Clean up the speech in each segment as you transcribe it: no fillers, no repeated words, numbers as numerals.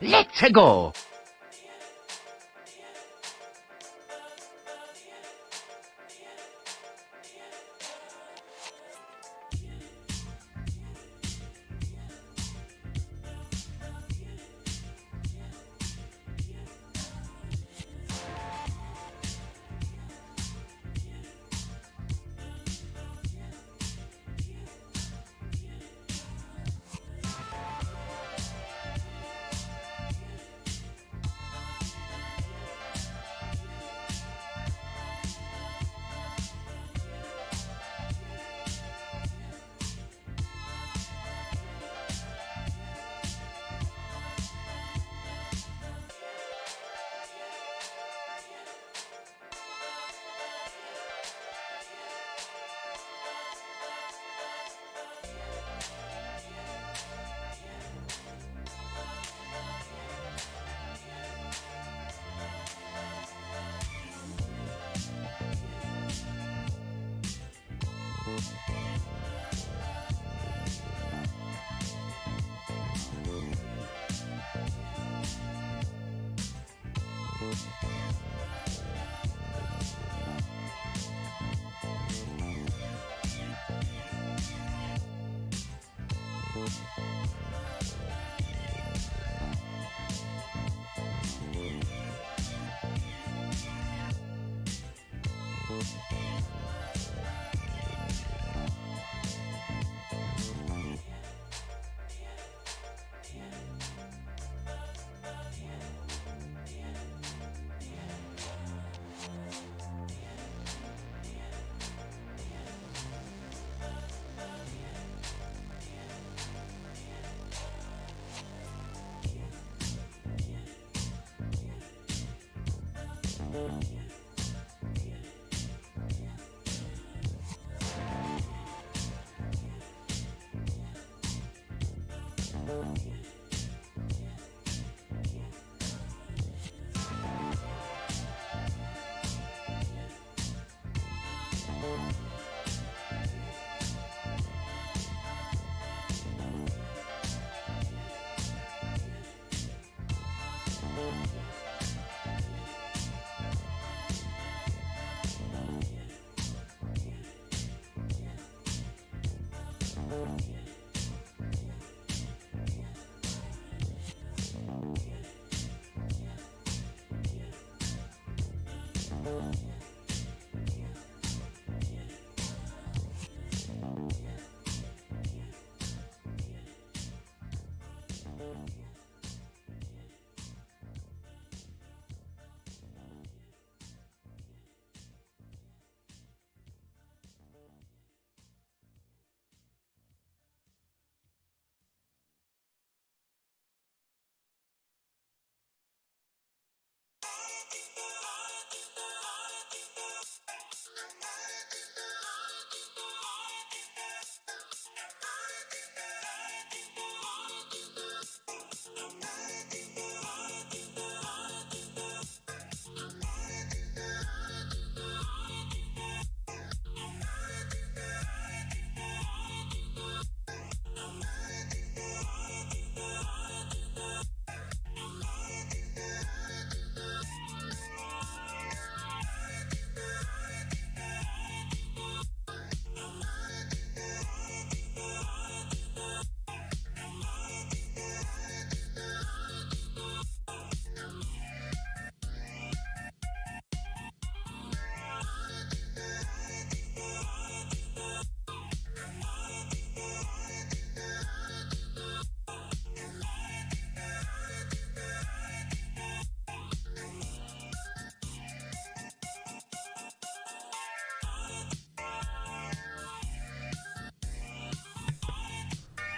Let's go!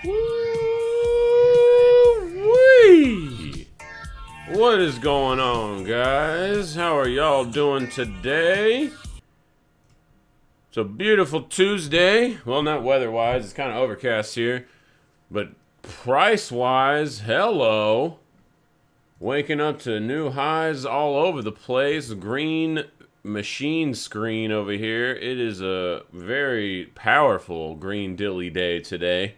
Woo-wee! What is going on, guys? How are y'all doing today? It's a beautiful Tuesday. Well, not weather-wise. It's kind of overcast here. But price-wise, hello. Waking up to new highs all over the place. Green machine screen over here. It is a very powerful green dilly day today.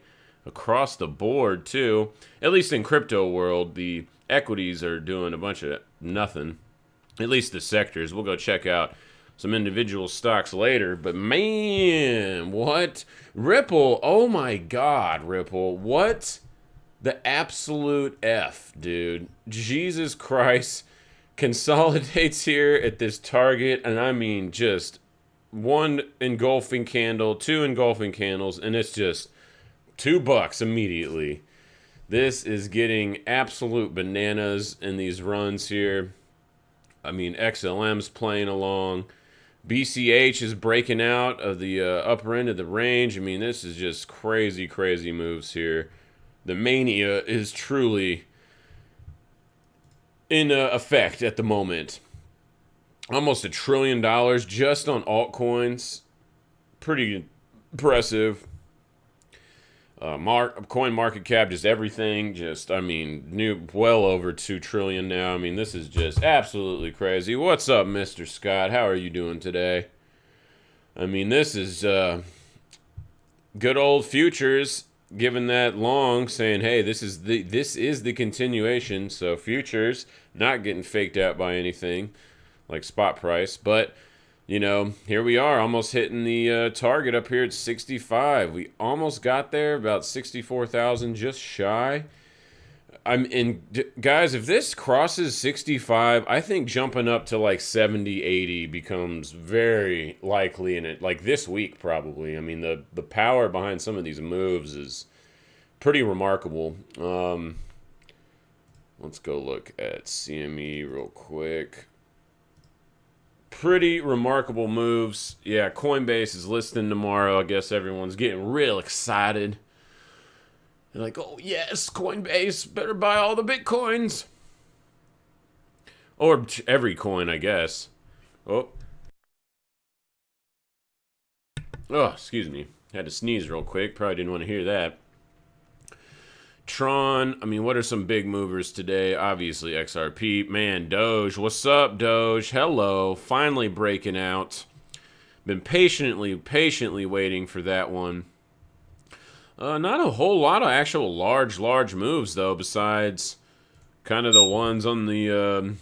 Across the board, too. At least in crypto world, the equities are doing a bunch of nothing. At least the sectors. We'll go check out some individual stocks later. But man, what? Ripple, oh my God, Ripple. What the absolute F, dude. Jesus Christ. Consolidates here at this target, and I mean just one engulfing candle, two engulfing candles, and it's just $2 immediately. This is getting absolute bananas in these runs here. I mean, XLM's playing along. BCH is breaking out of the upper end of the range. I mean, this is just crazy, crazy moves here. The mania is truly in effect at the moment. Almost $1 trillion just on altcoins. Pretty impressive. Coin market cap, just everything. Just, I mean, well over 2 trillion now. I mean, this is just absolutely crazy. What's up, Mr. Scott? How are you doing today? I mean, this is good old futures. Given that long, saying, hey, this is the continuation. So futures not getting faked out by anything like spot price, but you know, here we are, almost hitting the target up here at 65. We almost got there, about 64,000, just shy. Guys, if this crosses 65, I think jumping up to like 70, 80 becomes very likely in it, like this week probably. I mean, the power behind some of these moves is pretty remarkable. Let's go look at CME real quick. Pretty remarkable moves. Yeah, Coinbase is listing tomorrow. I guess everyone's getting real excited. They're like, oh, yes, Coinbase, better buy all the Bitcoins. Or every coin, I guess. Oh, excuse me. Had to sneeze real quick. Probably didn't want to hear that. Tron, I mean, what are some big movers today? Obviously, XRP. Man, Doge. What's up, Doge? Hello. Finally breaking out. Been patiently waiting for that one. Not a whole lot of actual large moves, though, besides kind of the ones on the,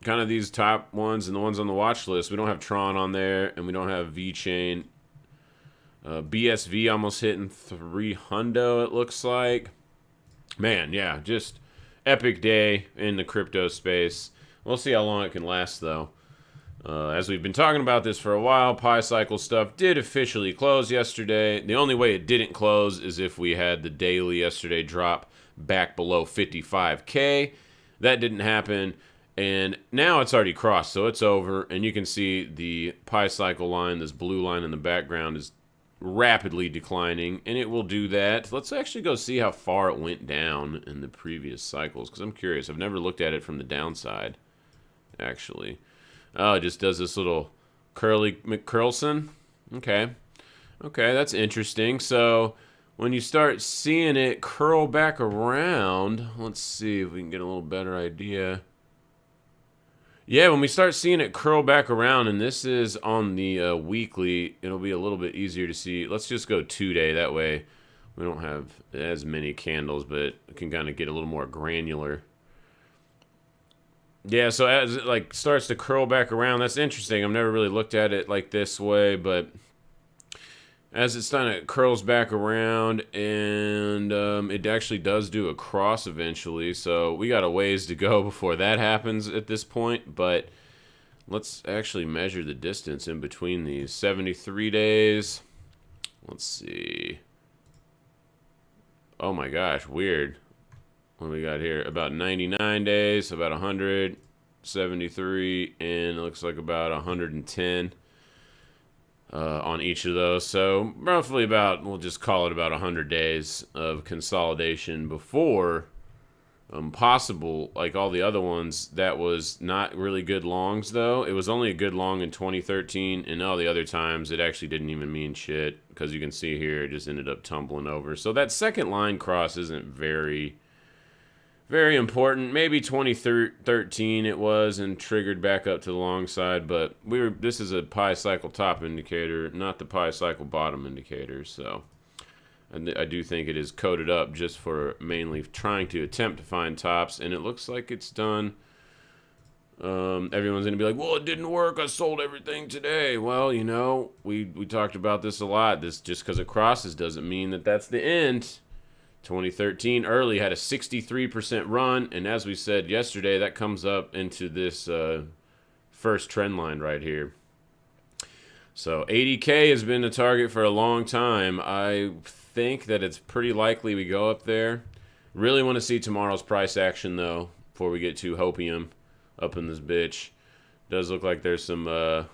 kind of these top ones and the ones on the watch list. We don't have Tron on there, and we don't have VeChain. BSV almost hitting 300, it looks like. Man, yeah, just epic day in the crypto space. We'll see how long it can last, though. As we've been talking about this for a while, Pi Cycle stuff did officially close yesterday. The only way it didn't close is if we had the daily yesterday drop back below 55K. That didn't happen, and now it's already crossed, so it's over. And you can see the Pi Cycle line, this blue line in the background, is rapidly declining, and it will do that. Let's actually go see how far it went down in the previous cycles, because I'm curious. I've never looked at it from the downside, actually. Oh, it just does this little curly McCurlson. Okay, that's interesting. So when you start seeing it curl back around, let's see if we can get a little better idea. Yeah, when we start seeing it curl back around, and this is on the weekly, it'll be a little bit easier to see. Let's just go 2-day. That way we don't have as many candles, but it can kind of get a little more granular. Yeah, so as it like starts to curl back around, that's interesting. I've never really looked at it like this way, but as it's kind of curls back around, and it actually does do a cross eventually. So we got a ways to go before that happens at this point. But let's actually measure the distance in between these 73 days. Let's see. Oh my gosh, weird. What do we got here? About 99 days, about 173, and it looks like about 110. On each of those. So roughly about, we'll just call it about 100 days of consolidation before possible, like all the other ones. That was not really good longs, though. It was only a good long in 2013, and all the other times it actually didn't even mean shit, because you can see here it just ended up tumbling over. So that second line cross isn't very important. Maybe 2013 it was, and triggered back up to the long side, but this is a Pi Cycle top indicator, not the Pi Cycle bottom indicator. So And I do think it is coded up just for mainly trying to attempt to find tops, and it looks like it's done. Everyone's gonna be like, well, it didn't work, I sold everything today. Well, you know, we talked about this a lot. This, just because it crosses doesn't mean that that's the end. 2013 early had a 63% run, and as we said yesterday, that comes up into this first trend line right here. So 80K has been the target for a long time. I think that it's pretty likely we go up there. Really want to see tomorrow's price action, though, before we get too hopium up in this bitch. Does look like there's some, oh,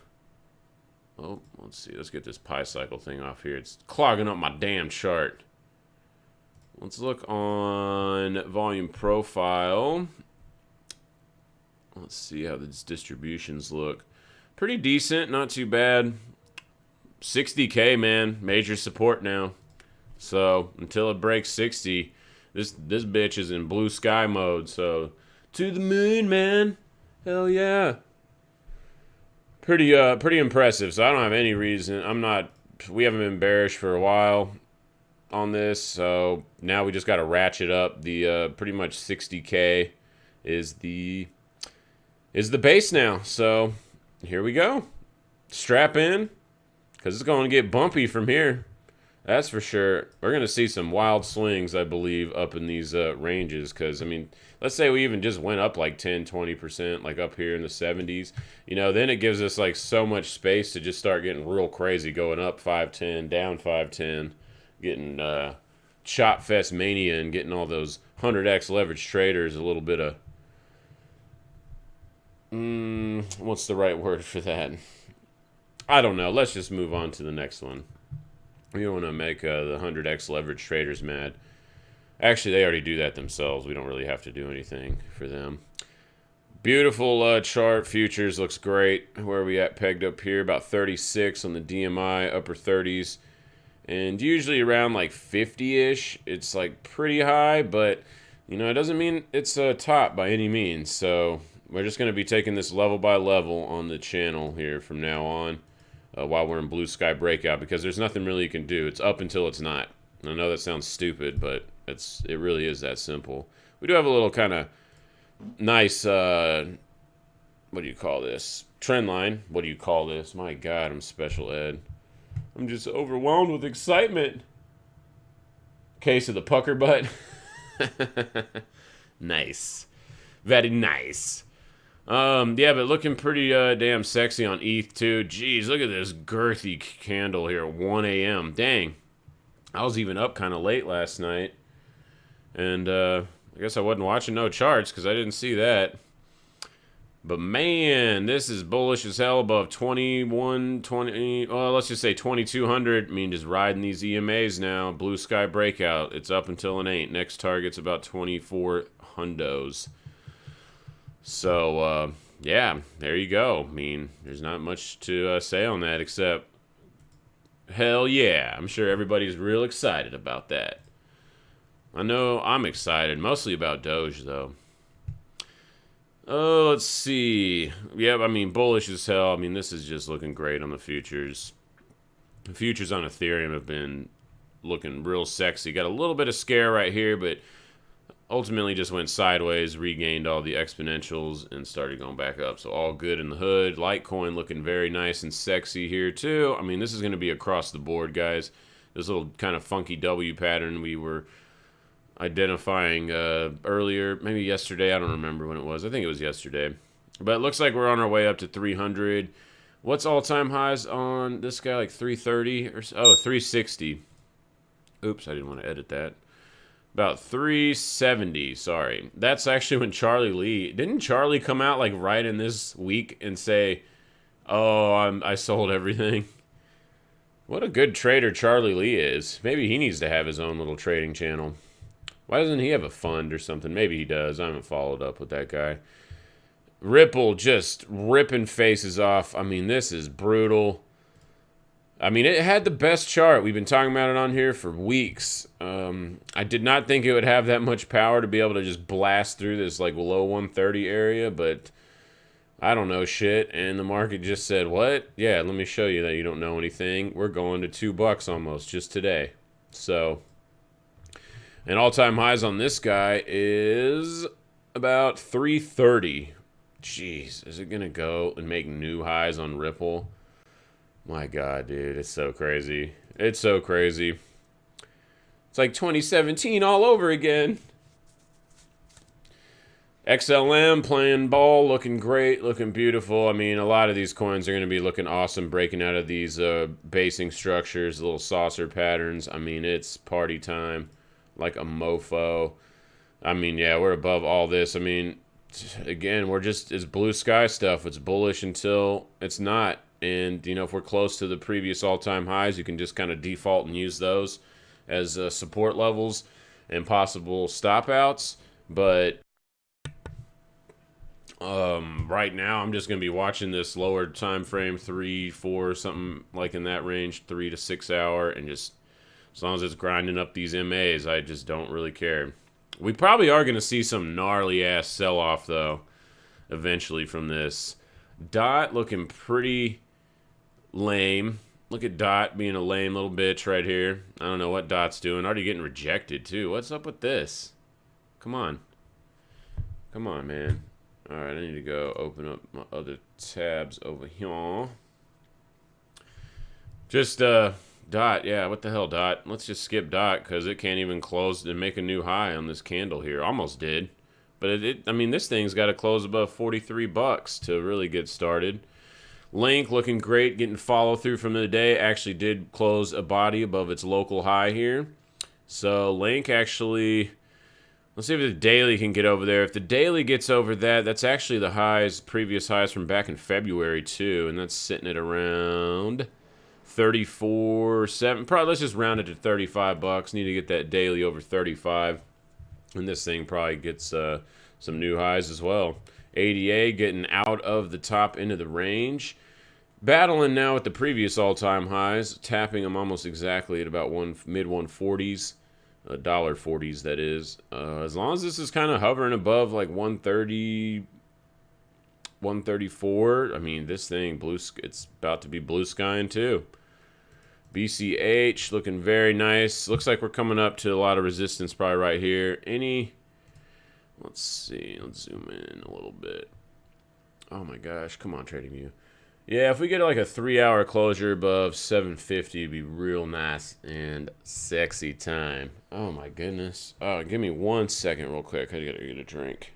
let's see. Let's get this pi cycle thing off here. It's clogging up my damn chart. Let's look on volume profile. Let's see how these distributions look. Pretty decent, not too bad. 60K, man, major support now. So until it breaks 60, this bitch is in blue sky mode. So to the moon, man. Hell yeah. Pretty impressive. So I don't have any reason. We haven't been bearish for a while on this. So now we just got to ratchet up. The pretty much 60K is the base now. So here we go. Strap in, because it's going to get bumpy from here. That's for sure. We're going to see some wild swings, I believe, up in these ranges. Because, I mean, let's say we even just went up like 10, 20%, like up here in the 70s. You know, then it gives us like so much space to just start getting real crazy, going up 510, down 510, getting chop fest mania and getting all those 100x leverage traders a little bit of... what's the right word for that? I don't know. Let's just move on to the next one. We don't want to make the 100x leverage traders mad. Actually, they already do that themselves. We don't really have to do anything for them. Beautiful chart. Futures looks great. Where are we at pegged up here? About 36 on the DMI, upper 30s. And usually around like 50-ish. It's like pretty high, but, you know, it doesn't mean it's a top by any means. So we're just going to be taking this level by level on the channel here from now on. While we're in blue sky breakout, because there's nothing really you can do. It's up until it's not. I know that sounds stupid, but it really is that simple. We do have a little kind of nice, what do you call this? Trend line. What do you call this? My God, I'm special ed. I'm just overwhelmed with excitement. Case of the pucker butt. Nice. Very nice. Yeah, but looking pretty damn sexy on ETH too. Jeez, look at this girthy candle here at 1 a.m. Dang. I was even up kind of late last night. And I guess I wasn't watching no charts because I didn't see that. But man, this is bullish as hell above 2120. Well, let's just say 2200. I mean, just riding these EMAs now. Blue sky breakout. It's up until it ain't. Next target's about 24 hundos. So, yeah, there you go. I mean, there's not much to say on that except, hell yeah. I'm sure everybody's real excited about that. I know I'm excited, mostly about Doge, though. Oh, let's see. Yeah, I mean, bullish as hell. I mean, this is just looking great on the futures. The futures on Ethereum have been looking real sexy. Got a little bit of scare right here, but ultimately just went sideways, regained all the exponentials, and started going back up. So all good in the hood. Litecoin looking very nice and sexy here too. I mean, this is going to be across the board, guys. This little kind of funky W pattern we were identifying earlier, maybe yesterday. I don't remember when it was. I think it was yesterday. But it looks like we're on our way up to 300. What's all-time highs on this guy? Like 330 or so? Oh, 360. Oops, I didn't want to edit that. About 370, sorry. That's actually when Charlie Lee... Didn't Charlie come out like right in this week and say, oh, I sold everything? What a good trader Charlie Lee is. Maybe he needs to have his own little trading channel. Why doesn't he have a fund or something? Maybe he does. I haven't followed up with that guy. Ripple just ripping faces off. I mean, this is brutal. I mean, it had the best chart. We've been talking about it on here for weeks. I did not think it would have that much power to be able to just blast through this like low 130 area, but I don't know shit. And the market just said, what? Yeah, let me show you that you don't know anything. We're going to $2 almost just today. So, and all-time highs on this guy is about 330. Jeez, is it going to go and make new highs on Ripple? My God, dude, it's so crazy. It's so crazy. It's like 2017 all over again. XLM playing ball, looking great, looking beautiful. I mean, a lot of these coins are going to be looking awesome, breaking out of these basing structures, little saucer patterns. I mean, it's party time like a mofo. I mean, yeah, we're above all this. I mean, again, it's blue sky stuff. It's bullish until it's not. And, you know, if we're close to the previous all-time highs, you can just kind of default and use those as support levels and possible stop outs. But right now, I'm just going to be watching this lower time frame, 3, 4, something like in that range, 3 to 6 hour, and just as long as it's grinding up these MAs, I just don't really care. We probably are going to see some gnarly ass sell off though, eventually from this. Dot looking pretty lame. Look at Dot being a lame little bitch right here. I don't know what Dot's doing. Already getting rejected too. What's up with this? Come on. Come on, man. Alright, I need to go open up my other tabs over here. Just, Dot, yeah, what the hell, Dot? Let's just skip Dot, because it can't even close and make a new high on this candle here. Almost did. But, I mean, this thing's got to close above 43 bucks to really get started. Link looking great, getting follow through from the day. Actually did close a body above its local high here. So, Link actually... Let's see if the daily can get over there. If the daily gets over that, that's actually the highs, previous highs from back in February too, and that's sitting at around 34.7. Probably let's just round it to 35 bucks. Need to get that daily over 35, and this thing probably gets some new highs as well. ADA getting out of the top end of the range, battling now with the previous all-time highs, tapping them almost exactly at about mid 140s. $1.40s, that is. As long as this is kind of hovering above like 130, 134, I mean, this thing, it's about to be blue skying too. BCH looking very nice. Looks like we're coming up to a lot of resistance probably right here. Let's see, let's zoom in a little bit. Oh my gosh, come on, TradingView. Yeah, if we get like a 3-hour closure above 750, it'd be real nice and sexy time. Oh my goodness. Oh, give me 1 second real quick. I gotta get a drink.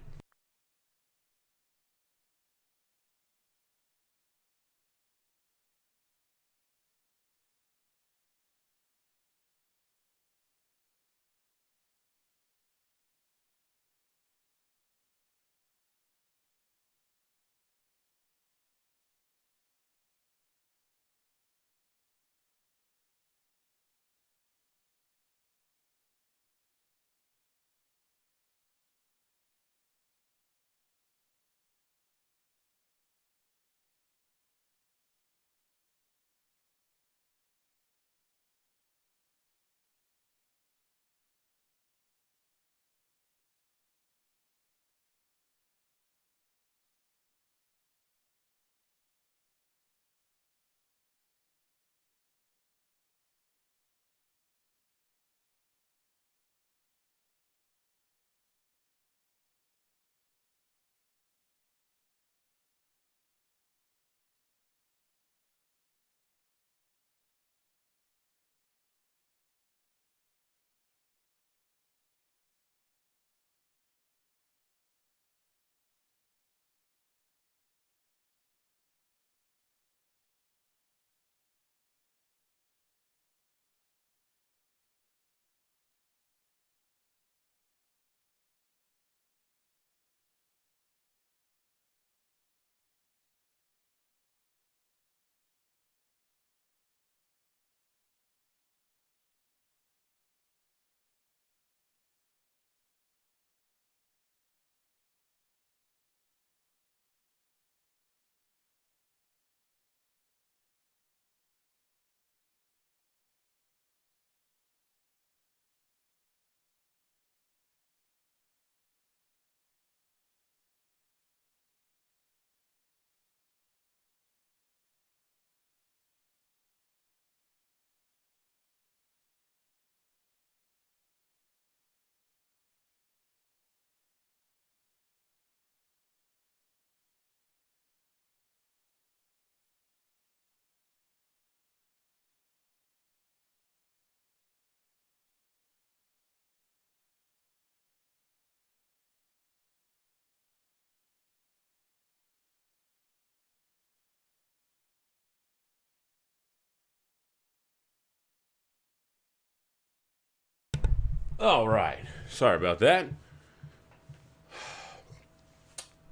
All right. Sorry about that.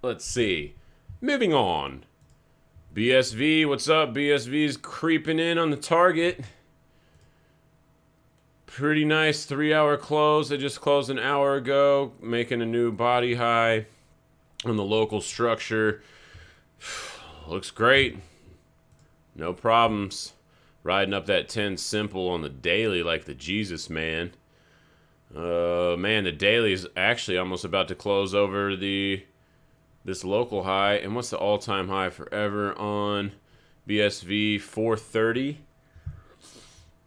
Let's see. Moving on. BSV, what's up? BSV's creeping in on the target. Pretty nice 3-hour close. They just closed an hour ago, making a new body high on the local structure. Looks great. No problems. Riding up that 10 simple on the daily like the Jesus man. Man, the daily is actually almost about to close over this local high. And what's the all-time high forever on BSV? 430.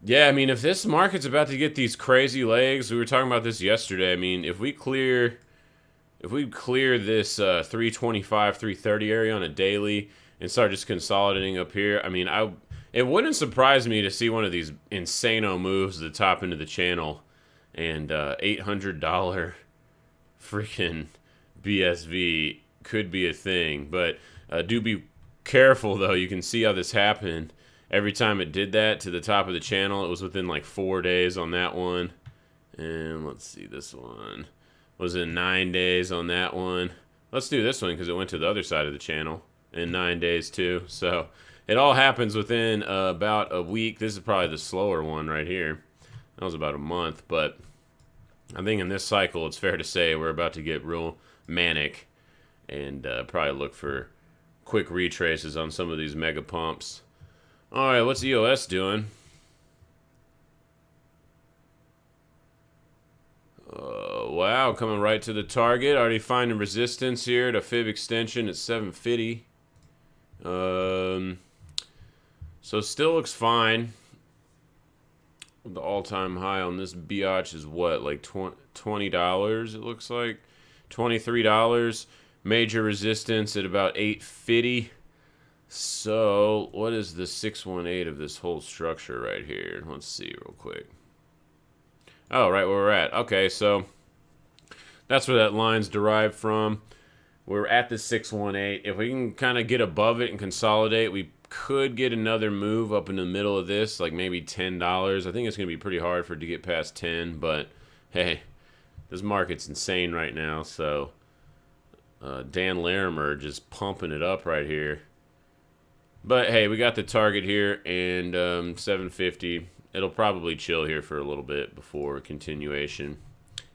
Yeah, I mean, if this market's about to get these crazy legs, we were talking about this yesterday. I mean, if we clear this 325, 330 area on a daily and start just consolidating up here, I mean, it wouldn't surprise me to see one of these insano moves to the top into the channel and $800 freaking BSV could be a thing. But do be careful, though. You can see how this happened. Every time it did that to the top of the channel, it was within like 4 days on that one. And let's see, this one was in 9 days on that one. Let's do this one because it went to the other side of the channel in 9 days too. So it all happens within about a week. This is probably the slower one right here. That was about a month, but I think in this cycle, it's fair to say we're about to get real manic and probably look for quick retraces on some of these mega pumps. All right, what's EOS doing? Wow, coming right to the target. Already finding resistance here at a fib extension at 750. So still looks fine. The all-time high on this biatch is what, like $20? It looks like $23. Major resistance at about 850. So, what is the 618 of this whole structure right here? Let's see real quick. Oh, right where we're at. Okay, so that's where that line's derived from. We're at the 618. If we can kind of get above it and consolidate, we could get another move up in the middle of this, like maybe $10. I think it's going to be pretty hard for it to get past 10, but hey, this market's insane right now, so Dan Larimer just pumping it up right here. But hey, we got the target here, and 750. It'll probably chill here for a little bit before continuation.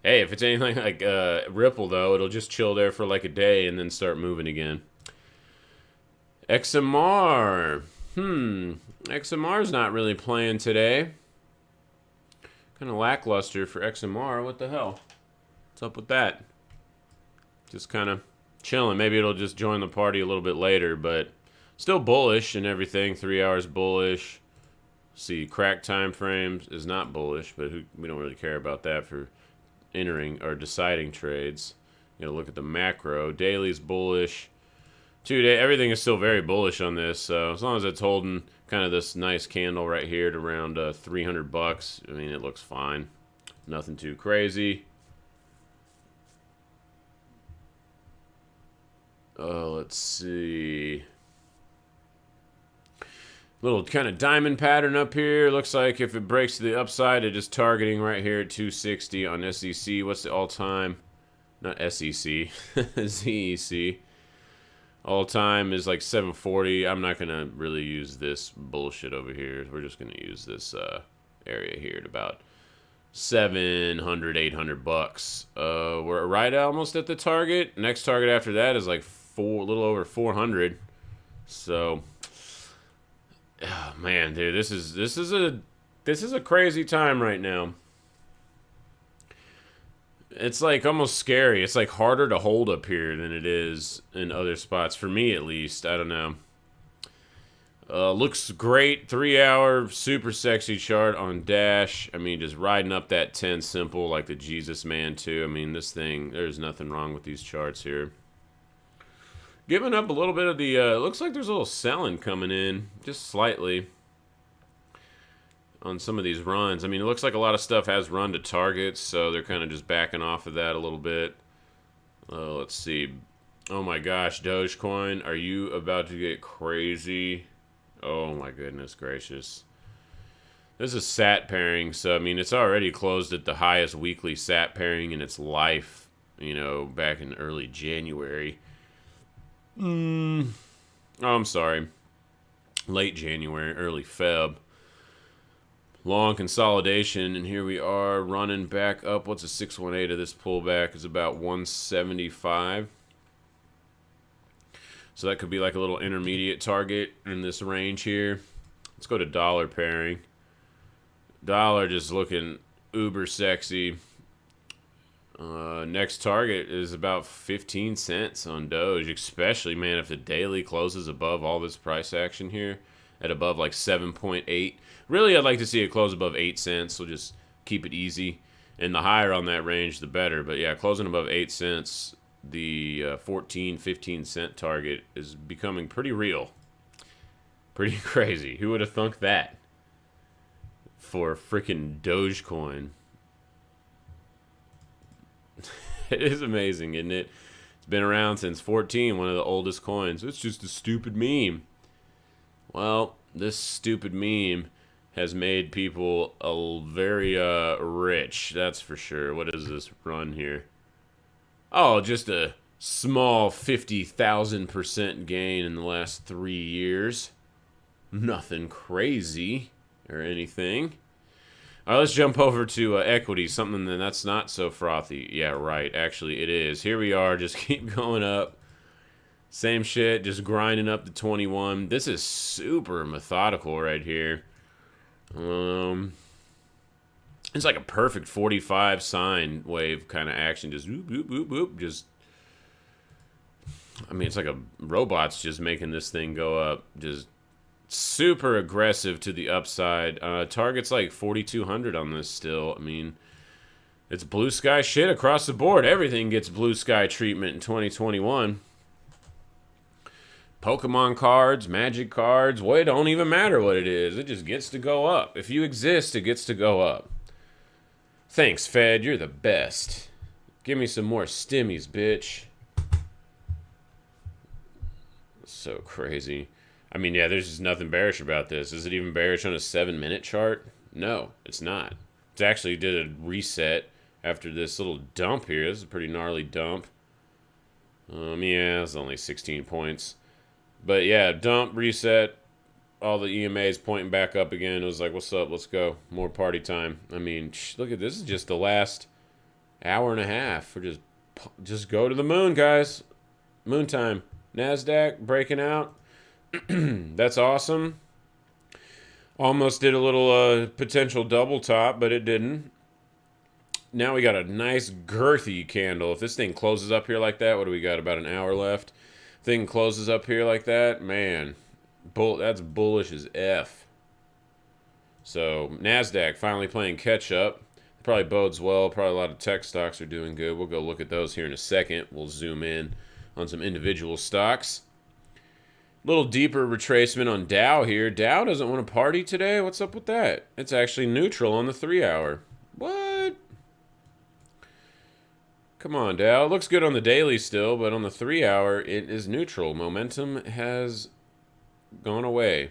Hey, if it's anything like Ripple, though, it'll just chill there for like a day and then start moving again. XMR. XMR's not really playing today. Kind of lackluster for XMR. What the hell? What's up with that? Just kind of chilling. Maybe it'll just join the party a little bit later, but still bullish and everything. 3 hours bullish. See, crack time frames is not bullish, but we don't really care about that for entering or deciding trades. You gotta look at the macro. Daily's bullish. 2 day, everything is still very bullish on this. So as long as it's holding kind of this nice candle right here at around $300, I mean, it looks fine. Nothing too crazy. Let's see. Little kind of diamond pattern up here. Looks like if it breaks to the upside, it is targeting right here at 260 on SEC. What's the all-time? Not SEC. ZEC. All-time is like 740. I'm not going to really use this bullshit over here. We're just going to use this area here at about 700, 800 bucks. We're right almost at the target. Next target after that is like a little over 400. So, oh, man, dude, this is a crazy time right now. It's like almost scary. It's like harder to hold up here than it is in other spots, for me at least. I don't know. Looks great. 3 hour super sexy chart on Dash. I mean, just riding up that 10 simple like the Jesus man too. I mean, this thing, there's nothing wrong with these charts here. Giving up a little bit of the, looks like there's a little selling coming in, just slightly, on some of these runs. I mean, it looks like a lot of stuff has run to targets, so they're kind of just backing off of that a little bit. Let's see. Oh my gosh, Dogecoin, are you about to get crazy? Oh my goodness gracious. This is sat pairing, so I mean it's already closed at the highest weekly sat pairing in its life. You know, back in early January. Oh, I'm sorry. Late January, early Feb. Long consolidation, and here we are running back up. What's a 618 of this pullback? Is about 175. So that could be like a little intermediate target in this range here. Let's go to dollar pairing. Dollar just looking uber sexy. Next target is about 15 cents on Doge, especially, man, if the daily closes above all this price action here at above like 7.8. Really, I'd like to see it close above 8 cents. We'll just keep it easy. And the higher on that range, the better. But yeah, closing above 8 cents, the 14, 15 cent target is becoming pretty real. Pretty crazy. Who would have thunk that for freaking Dogecoin? It is amazing, isn't it? It's been around since 14, one of the oldest coins. It's just a stupid meme. Well, this stupid meme has made people very rich, that's for sure. What is this run here? Oh, just a small 50,000% gain in the last 3 years. Nothing crazy or anything. All right, let's jump over to equity, something that's not so frothy. Yeah, right. Actually, it is. Here we are. Just keep going up. Same shit, just grinding up to 21. This is super methodical right here. It's like a perfect 45 sine wave kind of action. Just whoop, whoop, whoop, whoop. Just, I mean, it's like a robot's just making this thing go up. Just super aggressive to the upside. Target's like 4,200 on this still. I mean, it's blue sky shit across the board. Everything gets blue sky treatment in 2021. Pokemon cards, Magic cards, well, it don't even matter what it is. It just gets to go up. If you exist, it gets to go up. Thanks, Fed. You're the best. Give me some more stimmies, bitch. So crazy. I mean, yeah, there's just nothing bearish about this. Is it even bearish on a 7-minute chart? No, it's not. It actually did a reset after this little dump here. This is a pretty gnarly dump. Yeah, it's only 16 points. But yeah, dump, reset, all the EMAs pointing back up again. It was like, what's up? Let's go. More party time. I mean, look at this. Is just the last hour and a half. We're just go to the moon, guys. Moon time. NASDAQ breaking out. That's awesome. Almost did a little potential double top, but it didn't. Now we got a nice girthy candle. If this thing closes up here like that, what do we got? About an hour left. Thing closes up here like that, man, that's bullish as F. So NASDAQ finally playing catch up. Probably bodes well. Probably a lot of tech stocks are doing good. We'll go look at those here in a second. We'll zoom in on some individual stocks. A little deeper retracement on Dow here. Dow doesn't want to party today. What's up with that? It's actually neutral on the 3-hour. What? Come on, Dow. It looks good on the daily still, but on the 3-hour, it is neutral. Momentum has gone away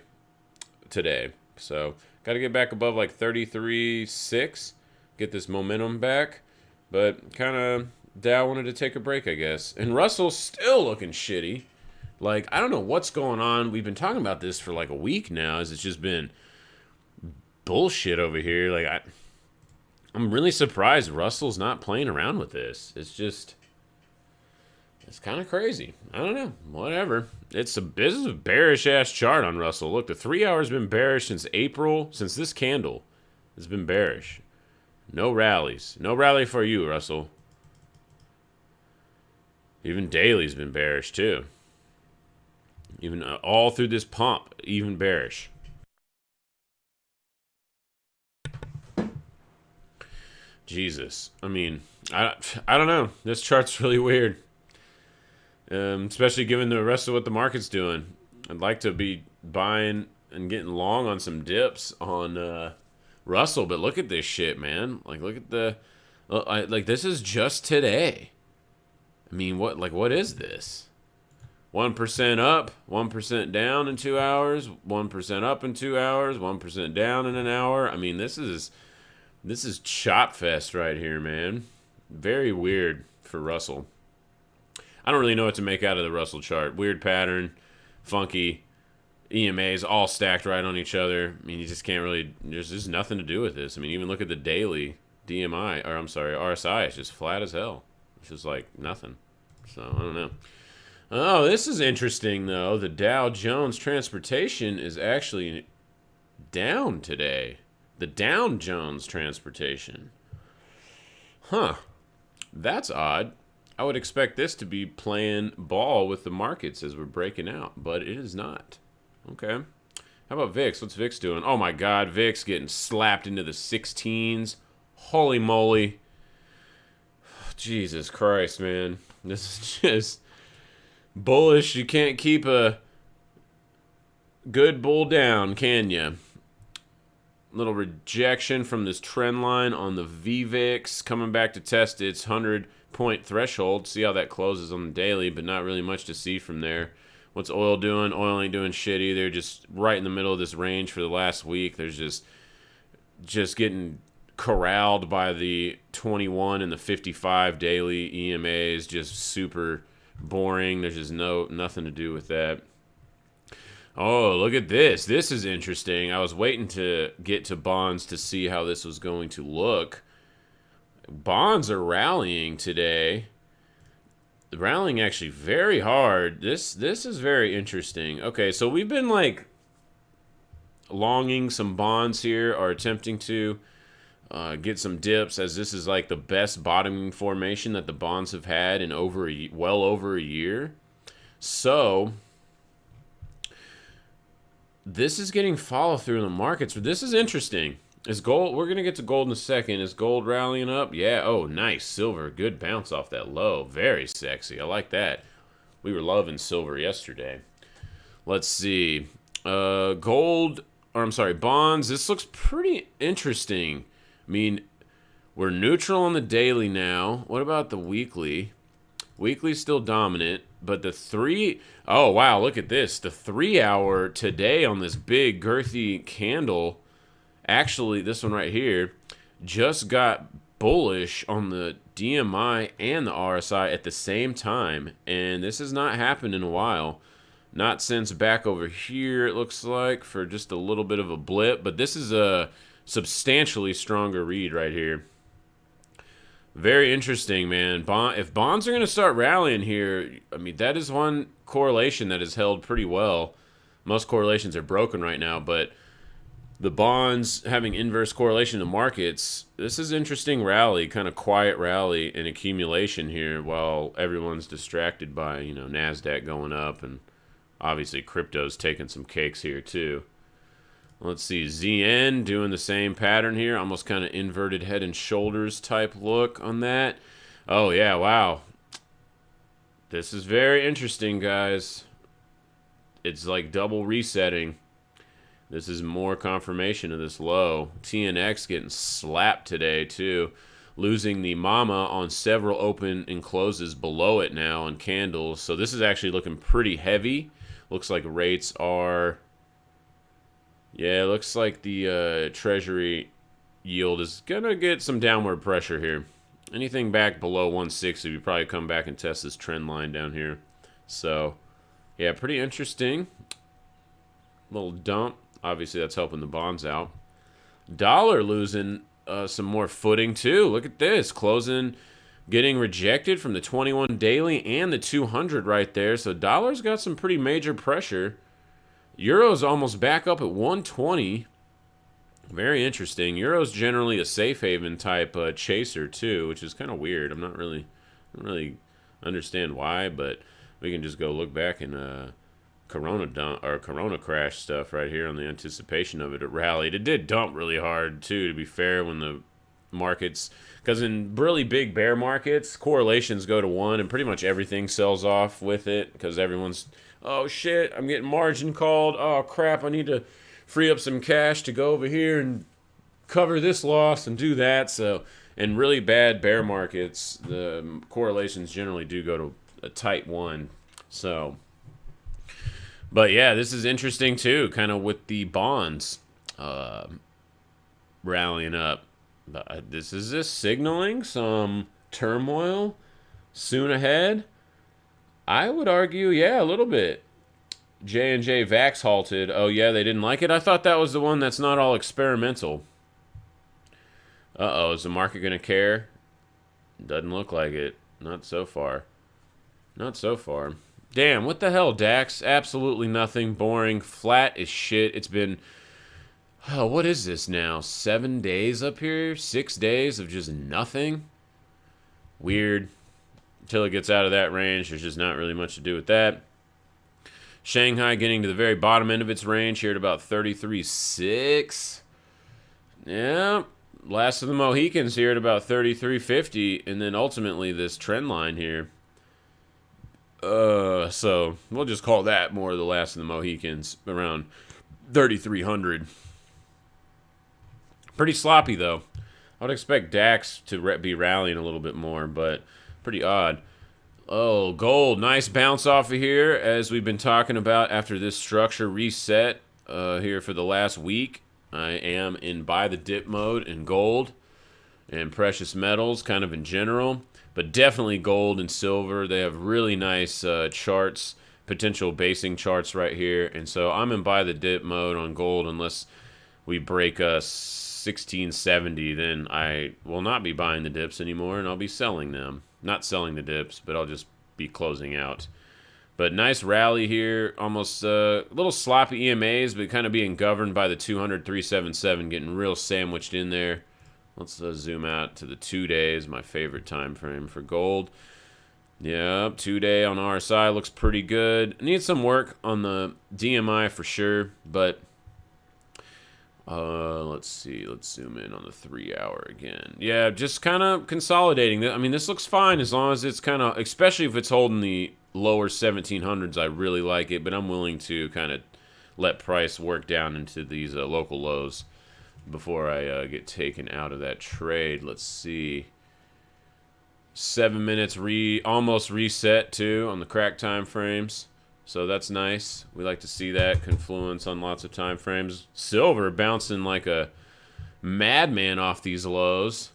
today. So, got to get back above like 33.6. Get this momentum back. But kind of Dow wanted to take a break, I guess. And Russell's still looking shitty. Like, I don't know what's going on. We've been talking about this for like a week now, as it's just been bullshit over here. Like, I'm really surprised Russell's not playing around with this. It's kind of crazy. I don't know. Whatever. This is a bearish-ass chart on Russell. Look, the 3-hour's been bearish since April. Since this candle has been bearish. No rallies. No rally for you, Russell. Even daily's been bearish, too. Even all through this pump, even bearish. Jesus. I mean, I don't know. This chart's really weird. Especially given the rest of what the market's doing. I'd like to be buying and getting long on some dips on Russell, but look at this shit, man. Like, look at the... like, this is just today. I mean, what is this? 1% up, 1% down in 2 hours, 1% up in 2 hours, 1% down in an hour. I mean, this is chop fest right here, man. Very weird for Russell. I don't really know what to make out of the Russell chart. Weird pattern, funky. EMAs all stacked right on each other. I mean, you just can't really. There's just nothing to do with this. I mean, even look at the daily DMI, or I'm sorry, RSI. It's just flat as hell. It's just like nothing. So I don't know. Oh, this is interesting though. The Dow Jones Transportation is actually down today. The Dow Jones Transportation. Huh. That's odd. I would expect this to be playing ball with the markets as we're breaking out, but it is not. Okay. How about VIX? What's VIX doing? Oh my God, VIX getting slapped into the 16s. Holy moly. Jesus Christ, man. This is just bullish. You can't keep a good bull down, can you? Little rejection from this trend line on the VVIX, coming back to test its 100-point threshold. See how that closes on the daily, but not really much to see from there. What's oil doing? Oil ain't doing shit either. Just right in the middle of this range for the last week. There's just getting corralled by the 21 and the 55 daily EMAs. Just super boring. There's just nothing to do with that. Oh, look at this. This is interesting. I was waiting to get to bonds to see how this was going to look. Bonds are rallying today. Rallying actually very hard. This is very interesting. Okay, so we've been like longing some bonds here, or attempting to get some dips, as this is like the best bottoming formation that the bonds have had in well over a year. So this is getting follow through in the markets. But this is interesting. Is gold? We're gonna get to gold in a second. Is gold rallying up? Yeah. Oh, nice. Silver. Good bounce off that low. Very sexy. I like that. We were loving silver yesterday. Let's see. Gold. Or I'm sorry, bonds. This looks pretty interesting. I mean, we're neutral on the daily now. What about the weekly? Weekly's still dominant, but the three. Oh wow! Look at this. The 3 hour today on this big girthy candle. Actually, this one right here just got bullish on the DMI and the RSI at the same time. And this has not happened in a while. Not since back over here, it looks like, for just a little bit of a blip. But this is a substantially stronger read right here. Very interesting, man. If bonds are going to start rallying here, I mean, that is one correlation that has held pretty well. Most correlations are broken right now, but the bonds having inverse correlation to markets, this is interesting rally, kind of quiet rally and accumulation here while everyone's distracted by, NASDAQ going up, and obviously crypto's taking some cakes here too. Let's see, ZN doing the same pattern here, almost kind of inverted head and shoulders type look on that. Oh yeah, wow. This is very interesting, guys. It's like double resetting. This is more confirmation of this low. TNX getting slapped today, too. Losing the mama on several open and closes below it now on candles. So this is actually looking pretty heavy. Looks like rates are... Yeah, it looks like the Treasury yield is going to get some downward pressure here. Anything back below 160, we probably come back and test this trend line down here. So, yeah, pretty interesting. Little dump. Obviously, that's helping the bonds out. Dollar losing some more footing, too. Look at this. Closing, getting rejected from the 21 daily and the 200 right there. So dollar's got some pretty major pressure. Euro's almost back up at 120. Very interesting. Euro's generally a safe haven type chaser, too, which is kind of weird. I don't really understand why, but we can just go look back and... Corona dump or Corona crash stuff right here on the anticipation of it. It rallied. It did dump really hard too, to be fair, when the markets, because in really big bear markets, correlations go to 1 and pretty much everything sells off with it, because everyone's, oh shit, I'm getting margin called. Oh crap, I need to free up some cash to go over here and cover this loss and do that. So in really bad bear markets, the correlations generally do go to a tight 1. So But yeah, this is interesting too, kind of with the bonds rallying up. Is this signaling some turmoil soon ahead? I would argue, yeah, a little bit. J&J Vax halted. Oh yeah, they didn't like it. I thought that was the one that's not all experimental. Uh-oh, is the market gonna care? Doesn't look like it. Not so far. Not so far. Damn, what the hell, Dax? Absolutely nothing. Boring. Flat as shit. It's been... Oh, what is this now? 7 days up here? 6 days of just nothing? Weird. Until it gets out of that range, there's just not really much to do with that. Shanghai getting to the very bottom end of its range here at about 33.6. Yeah, last of the Mohicans here at about 33.50, and then ultimately this trend line here. So we'll just call that more the last of the Mohicans, around 3,300. Pretty sloppy though. I would expect DAX to be rallying a little bit more, but pretty odd. Oh, gold. Nice bounce off of here, as we've been talking about after this structure reset here for the last week. I am in buy the dip mode in gold and precious metals kind of in general, but definitely gold and silver. They have really nice charts, potential basing charts right here, and so I'm in buy the dip mode on gold unless we break 1670. Then I will not be buying the dips anymore, and I'll be selling them. Not selling the dips, but I'll just be closing out. But nice rally here. Almost a little sloppy EMAs, but kind of being governed by the 200, 377, getting real sandwiched in there. Let's zoom out to the 2 days, my favorite time frame for gold. Yep, 2-day on RSI looks pretty good. Needs some work on the DMI for sure, but let's see. Let's zoom in on the 3 hour again. Yeah, just kind of consolidating. I mean, this looks fine as long as it's kind of, especially if it's holding the lower 1700s. I really like it, but I'm willing to kind of let price work down into these local lows before I get taken out of that trade. Let's see. 7 minutes almost reset too on the crack time frames. So that's nice. We like to see that confluence on lots of time frames. Silver bouncing like a madman off these lows.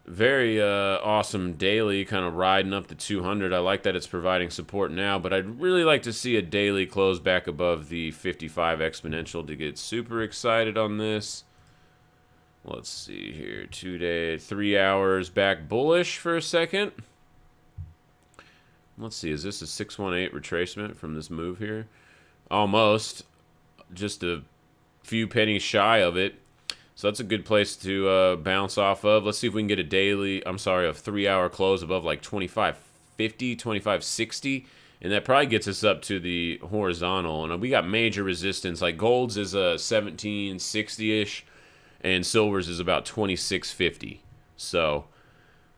Very awesome daily, kind of riding up to 200. I like that it's providing support now, but I'd really like to see a daily close back above the 55 exponential to get super excited on this. Let's see here. 2-day, 3 hours back bullish for a second. Let's see, is this a 618 retracement from this move here? Almost. Just a few pennies shy of it. So that's a good place to bounce off of. Let's see if we can get a 3-hour close above like 2550, 2560. And that probably gets us up to the horizontal. And we got major resistance. Like gold's is a 1760-ish. And silver's is about 2650. So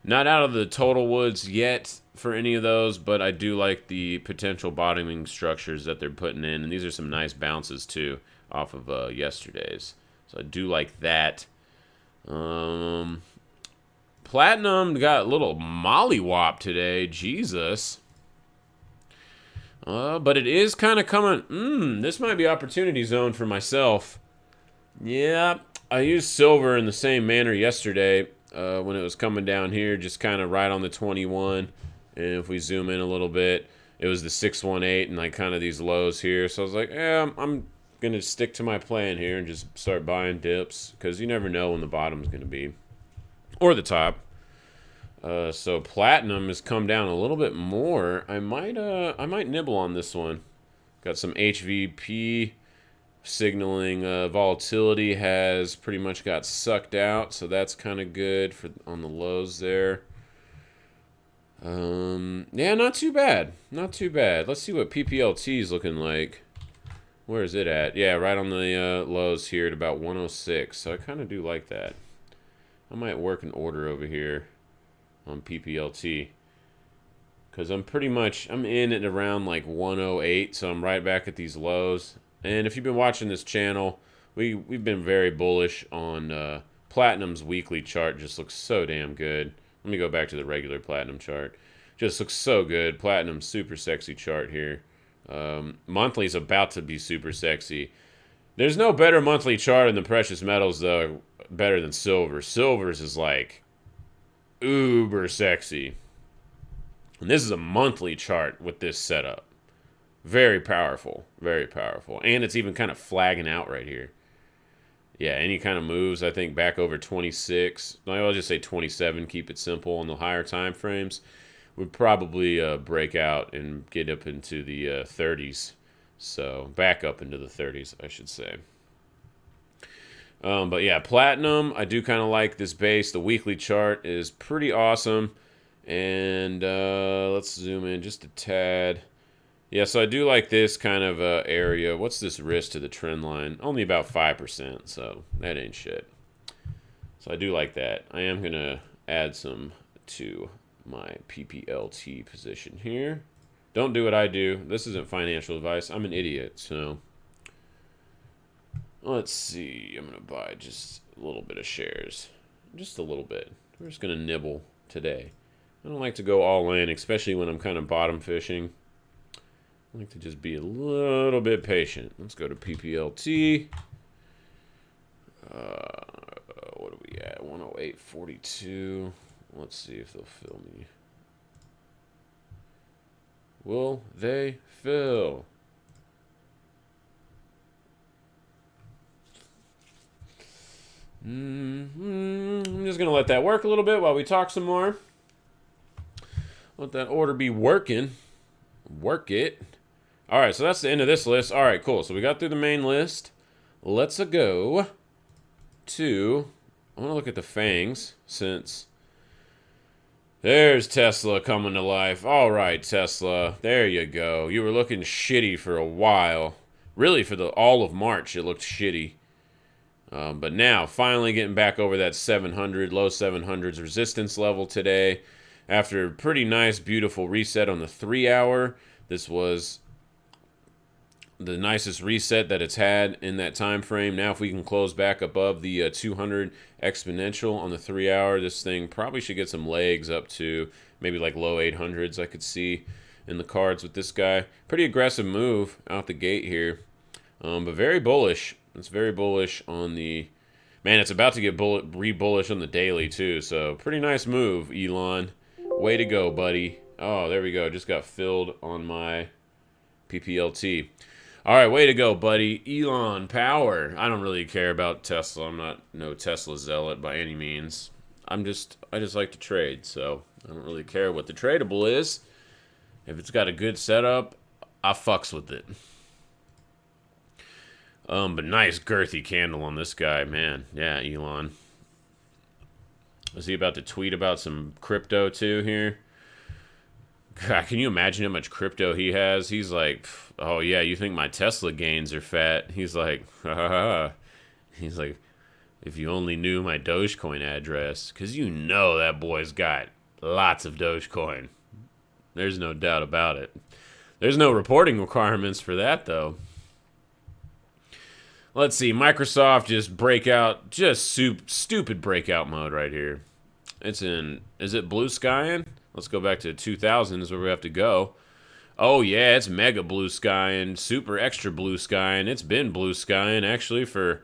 not out of the total woods yet for any of those, but I do like the potential bottoming structures that they're putting in, and these are some nice bounces too off of yesterday's, so I do like that. Platinum got a little mollywop today, Jesus, but it is kind of coming. This might be opportunity zone for myself. Yeah, I used silver in the same manner yesterday when it was coming down here, just kind of right on the 21. And if we zoom in a little bit, it was the 618 and like kind of these lows here. So I was like, yeah, I'm going to stick to my plan here and just start buying dips because you never know when the bottom's going to be or the top. So platinum has come down a little bit more. I might nibble on this one. Got some HVP signaling. Volatility has pretty much got sucked out, so that's kind of good for on the lows there. Yeah, not too bad. Not too bad. Let's see what PPLT is looking like. Where is it at? Yeah, right on the lows here at about 106. So I kind of do like that. I might work an order over here on PPLT. Because I'm in at around like 108. So I'm right back at these lows. And if you've been watching this channel, we've been very bullish on Platinum's weekly chart. Just looks so damn good. Let me go back to the regular Platinum chart. Just looks so good. Platinum, super sexy chart here. Monthly's about to be super sexy. There's no better monthly chart in the precious metals, though, better than silver. Silver's is like uber sexy. And this is a monthly chart with this setup. Very powerful. Very powerful. And it's even kind of flagging out right here. Yeah, any kind of moves, I think, back over 26. I'll just say 27, keep it simple on the higher time frames. Would probably break out and get up into the 30s. So, back up into the 30s, I should say. But yeah, platinum, I do kind of like this base. The weekly chart is pretty awesome. And let's zoom in just a tad. Yeah, so I do like this kind of area. What's this risk to the trend line? Only about 5%, so that ain't shit. So I do like that. I am going to add some to my PPLT position here. Don't do what I do. This isn't financial advice. I'm an idiot, so let's see. I'm going to buy just a little bit of shares. Just a little bit. We're just going to nibble today. I don't like to go all in, especially when I'm kind of bottom fishing. I like to just be a little bit patient. Let's go to PPLT. What are we at? 108.42. Let's see if they'll fill me. Will they fill? I'm just going to let that work a little bit while we talk some more. Let that order be working. Work it. All right, so that's the end of this list. All right, cool. So we got through the main list. Let's go to... I want to look at the fangs since... There's Tesla coming to life. All right, Tesla. There you go. You were looking shitty for a while. Really, for all of March, it looked shitty. But now, finally getting back over that 700, low 700s resistance level today. After a pretty nice, beautiful reset on the 3-hour. This was the nicest reset that it's had in that time frame. Now if we can close back above the 200 exponential on the 3-hour, this thing probably should get some legs up to maybe like low 800s I could see in the cards with this guy. Pretty aggressive move out the gate here, but very bullish. It's very bullish on the... Man, it's about to get re-bullish on the daily too, so pretty nice move, Elon. Way to go, buddy. Oh, there we go. Just got filled on my PPLT. All right, way to go, buddy. Elon power. I don't really care about Tesla. I'm not no Tesla zealot by any means. I just like to trade, so I don't really care what the tradable is. If it's got a good setup, I fucks with it. But nice girthy candle on this guy, man. Yeah, Elon. Is he about to tweet about some crypto too here? God, can you imagine how much crypto he has? He's like, oh yeah, you think my Tesla gains are fat? He's like, ha ha ha. He's like, if you only knew my Dogecoin address. Because you know that boy's got lots of Dogecoin. There's no doubt about it. There's no reporting requirements for that, though. Let's see, Microsoft just stupid breakout mode right here. It's in, is it blue skying? Let's go back to 2000 is where we have to go. Oh yeah, it's mega blue skying, super extra blue skying. It's been blue skying actually for,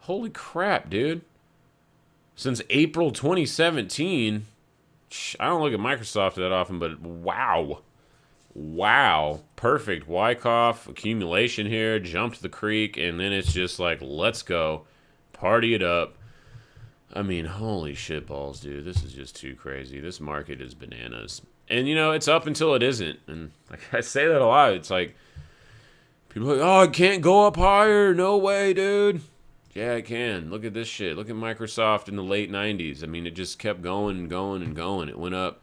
holy crap, dude. Since April 2017. I don't look at Microsoft that often, but wow. Wow. Perfect Wyckoff accumulation here. Jumped the creek, and then it's just like, let's go. Party it up. I mean, holy shit balls, dude. This is just too crazy. This market is bananas. And, you know, it's up until it isn't. And like I say that a lot. It's like, people are like, oh, it can't go up higher. No way, dude. Yeah, it can. Look at this shit. Look at Microsoft in the late 90s. I mean, it just kept going and going and going. It went up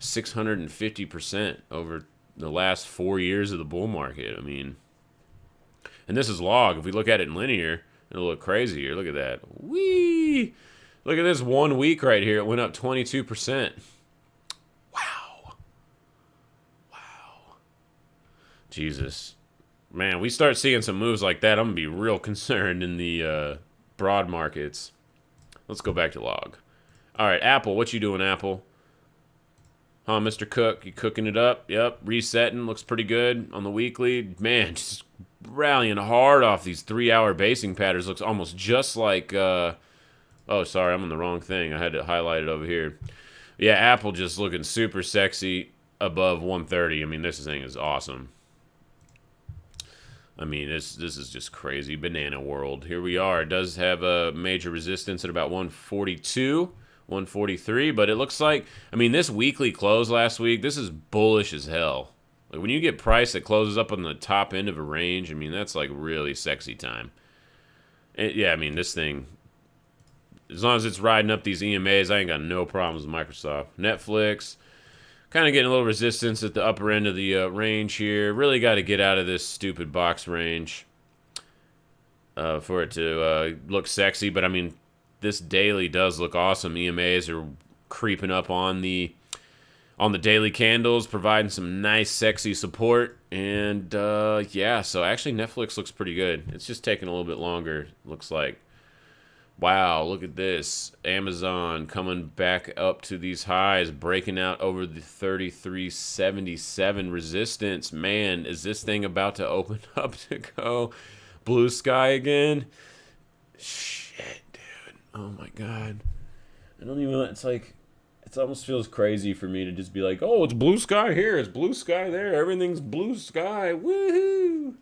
650% over the last 4 years of the bull market. I mean, and this is log. If we look at it in linear, it'll look crazier. Look at that. Whee! Look at this 1 week right here. It went up 22%. Wow. Wow. Jesus. Man, we start seeing some moves like that, I'm going to be real concerned in the broad markets. Let's go back to log. All right, Apple. What you doing, Apple? Huh, Mr. Cook? You cooking it up? Yep, resetting. Looks pretty good on the weekly. Man, just rallying hard off these 3-hour basing patterns. Looks almost just like, oh, sorry, I'm on the wrong thing. I had to highlight it over here. Yeah, Apple just looking super sexy above 130. I mean, this thing is awesome. I mean, this is just crazy. Banana world. Here we are. It does have a major resistance at about 142, 143, but it looks like, I mean, this weekly close last week, this is bullish as hell. Like, when you get price that closes up on the top end of a range, I mean, that's like really sexy time. And yeah, I mean, this thing, as long as it's riding up these EMAs, I ain't got no problems with Microsoft. Netflix, kind of getting a little resistance at the upper end of the range here. Really got to get out of this stupid box range for it to look sexy. But, I mean, this daily does look awesome. EMAs are creeping up on the daily candles, providing some nice, sexy support. And, yeah, so actually Netflix looks pretty good. It's just taking a little bit longer, looks like. Wow, look at this. Amazon coming back up to these highs, breaking out over the 33.77 resistance. Man, is this thing about to open up to go blue sky again? Shit, dude. Oh my god. I don't even, it's like, it almost feels crazy for me to just be like, oh, it's blue sky here, it's blue sky there, everything's blue sky. Woohoo!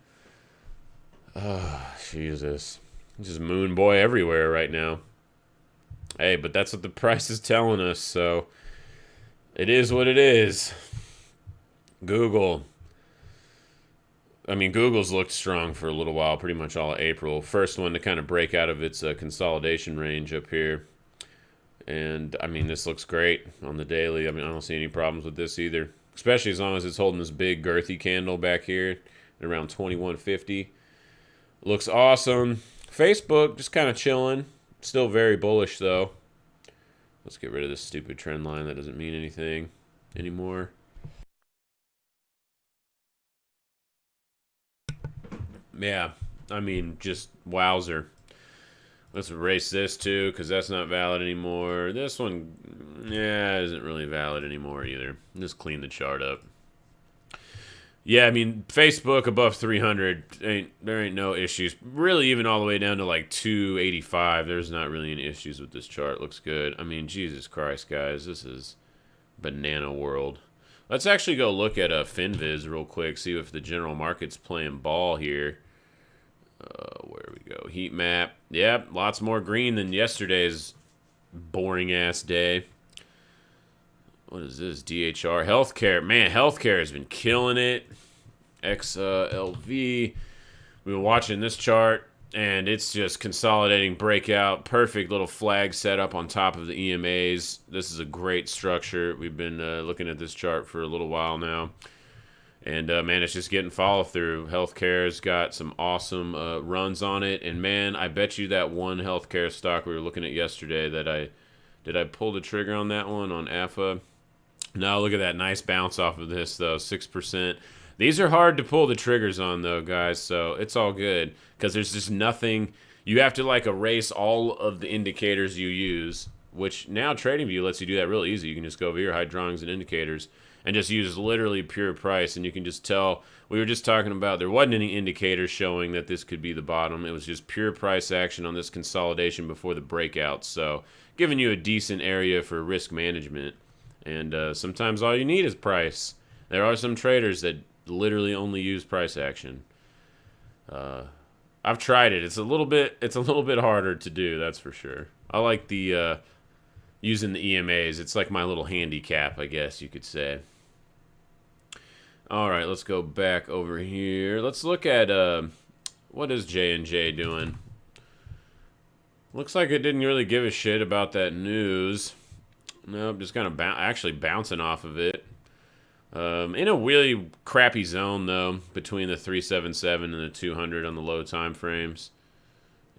Oh, Jesus. Just moon boy everywhere right now. Hey, but that's what the price is telling us, so it is what it is. Google. I mean, Google's looked strong for a little while, pretty much all of April. First one to kind of break out of its consolidation range up here. And, I mean, this looks great on the daily. I mean, I don't see any problems with this either. Especially as long as it's holding this big girthy candle back here at around 2150. Looks awesome. Facebook, just kind of chilling. Still very bullish, though. Let's get rid of this stupid trend line that doesn't mean anything anymore. Yeah, I mean, just wowzer. Let's erase this, too, because that's not valid anymore. This one, yeah, isn't really valid anymore either. Just clean the chart up. Yeah, I mean, Facebook above 300, there ain't no issues. Really, even all the way down to like 285, there's not really any issues with this chart. Looks good. I mean, Jesus Christ, guys, this is banana world. Let's actually go look at FinViz real quick, see if the general market's playing ball here. Where we go? Heat map. Yep, lots more green than yesterday's boring-ass day. What is this? DHR. Healthcare. Man, healthcare has been killing it. XLV. We've been watching this chart, and it's just consolidating breakout. Perfect little flag setup on top of the EMAs. This is a great structure. We've been looking at this chart for a little while now. And, man, it's just getting follow-through. Healthcare's got some awesome runs on it. And, man, I bet you that one healthcare stock we were looking at yesterday that did I pull the trigger on that one on AFA? No, look at that nice bounce off of this, though, 6%. These are hard to pull the triggers on, though, guys, so it's all good because there's just nothing. You have to, like, erase all of the indicators you use, which now TradingView lets you do that real easy. You can just go over here, hide drawings and indicators, and just use literally pure price, and you can just tell. We were just talking about there wasn't any indicators showing that this could be the bottom. It was just pure price action on this consolidation before the breakout, so giving you a decent area for risk management. And sometimes all you need is price. There are some traders that literally only use price action. I've tried it. It's a little bit harder to do, that's for sure. I like the using the EMAs. It's like my little handicap, I guess you could say. All right, let's go back over here. Let's look at what is J&J doing? Looks like it didn't really give a shit about that news. Nope, just kind of actually bouncing off of it. In a really crappy zone, though, between the 377 and the 200 on the low time frames.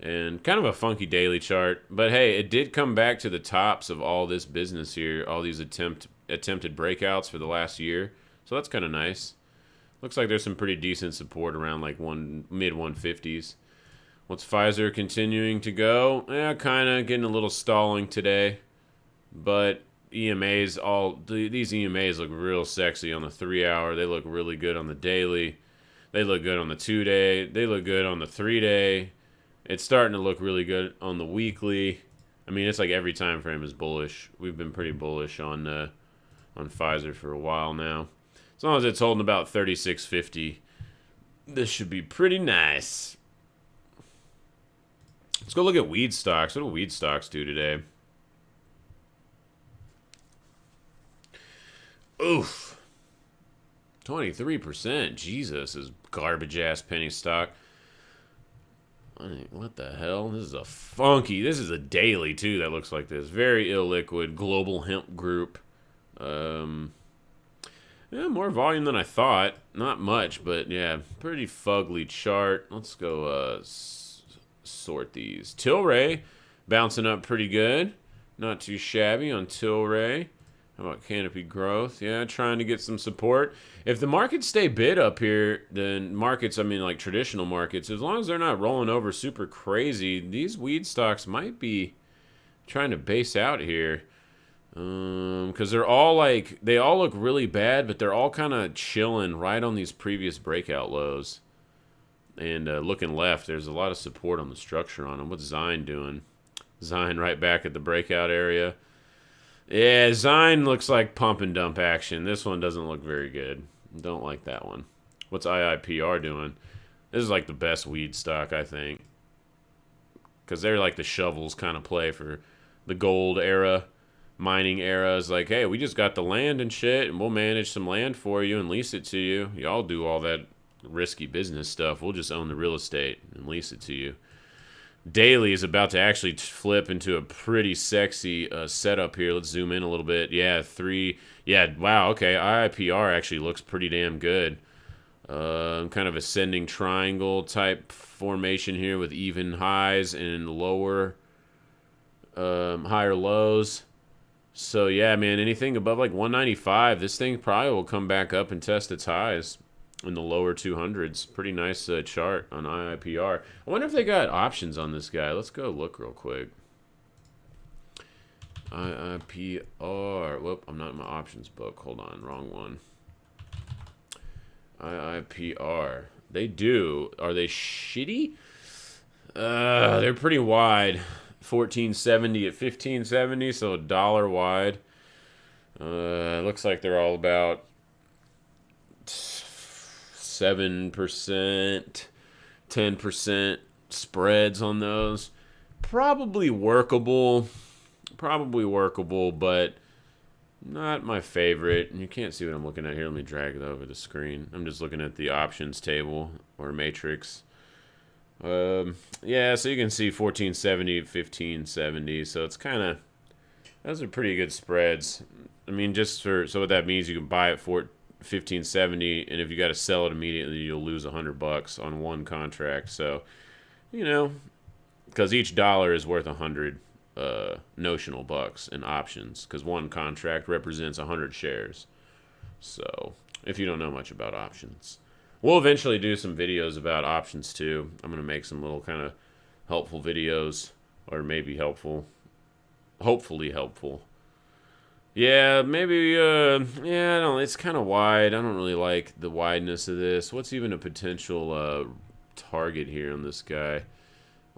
And kind of a funky daily chart. But, hey, it did come back to the tops of all this business here, all these attempted breakouts for the last year. So that's kind of nice. Looks like there's some pretty decent support around like mid 150s. What's Pfizer continuing to go? Yeah, kind of getting a little stalling today. But EMAs, these EMAs look real sexy on the 3-hour. They look really good on the daily. They look good on the 2-day. They look good on the 3-day. It's starting to look really good on the weekly. I mean, it's like every time frame is bullish. We've been pretty bullish on Pfizer for a while now. As long as it's holding about 36.50, this should be pretty nice. Let's go look at weed stocks. What do weed stocks do today? Oof. 23%. Jesus, is garbage-ass penny stock. What the hell? This is a daily, too, that looks like this. Very illiquid. Global Hemp Group. Yeah, more volume than I thought. Not much, but yeah, pretty fugly chart. Let's go sort these. Tilray, bouncing up pretty good. Not too shabby on Tilray. How about Canopy Growth? Yeah, trying to get some support. If the markets stay bid up here, then markets, I mean like traditional markets, as long as they're not rolling over super crazy, these weed stocks might be trying to base out here. Because they're all like, they all look really bad, but they're all kind of chilling right on these previous breakout lows. And looking left, there's a lot of support on the structure on them. What's Zine doing? Zine right back at the breakout area. Yeah, Zine looks like pump and dump action. This one doesn't look very good. Don't like that one. What's IIPR doing? This is like the best weed stock, I think. Because they're like the shovels kind of play for the gold era, mining era. Is like, hey, we just got the land and shit, and we'll manage some land for you and lease it to you. Y'all do all that risky business stuff. We'll just own the real estate and lease it to you. Daily is about to actually flip into a pretty sexy setup here. Let's zoom in a little bit. Yeah, wow, okay. IIPR actually looks pretty damn good. Kind of ascending triangle type formation here with even highs and lower, higher lows. So, yeah, man, anything above like 195, this thing probably will come back up and test its highs in the lower 200s. Pretty nice chart on IIPR. I wonder if they got options on this guy. Let's go look real quick. IIPR. Whoop, I'm not in my options book. Hold on, wrong one. IIPR. They do. Are they shitty? They're pretty wide. 1470 at 1570, so $1 wide. Looks like they're all about 7%, 10% spreads on those. Probably workable, but not my favorite. You can't see what I'm looking at here. Let me drag it over the screen. I'm just looking at the options table or matrix. Yeah, so you can see 1470, 1570. So it's kind of, those are pretty good spreads. I mean, just for, so what that means, you can buy it for 1570, and if you got to sell it immediately, you'll lose $100 on one contract. So, you know, because each dollar is worth 100 notional bucks in options, because one contract represents 100 shares. So, if you don't know much about options, we'll eventually do some videos about options too. I'm gonna make some little kind of helpful videos, or maybe helpful, hopefully helpful. Yeah, maybe, yeah, I don't, it's kind of wide. I don't really like the wideness of this. What's even a potential target here on this guy?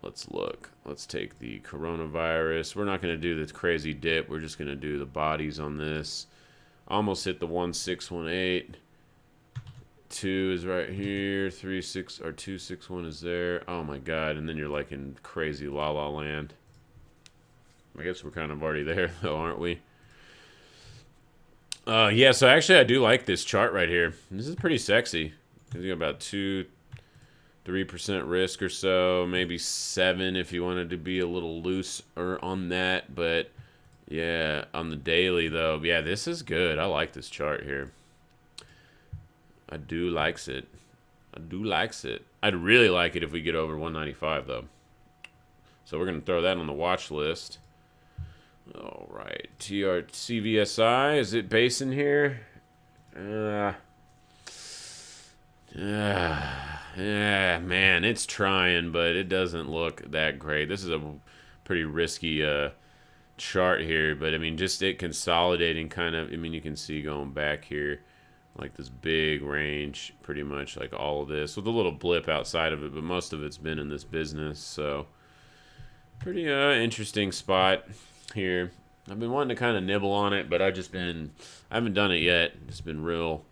Let's look. Let's take the coronavirus. We're not going to do the crazy dip. We're just going to do the bodies on this. Almost hit the 1618. 2 is right here. 261 is there. Oh my god, and then you're like in crazy la-la land. I guess we're kind of already there, though, aren't we? Yeah, so actually I do like this chart right here. This is pretty sexy. You got about 2-3% risk or so, maybe 7 if you wanted to be a little looser on that. But yeah, on the daily though, yeah, this is good. I like this chart here. I do likes it. I do likes it. I'd really like it if we get over 195 though. So we're gonna throw that on the watch list. All right, CVSI, is it basing here? Yeah, man, it's trying, but it doesn't look that great. This is a pretty risky chart here, but I mean, just it consolidating kind of. I mean, you can see going back here, like this big range, pretty much like all of this with a little blip outside of it, but most of it's been in this business. So pretty interesting spot here. I've been wanting to kind of nibble on it, but I haven't done it yet. Just been real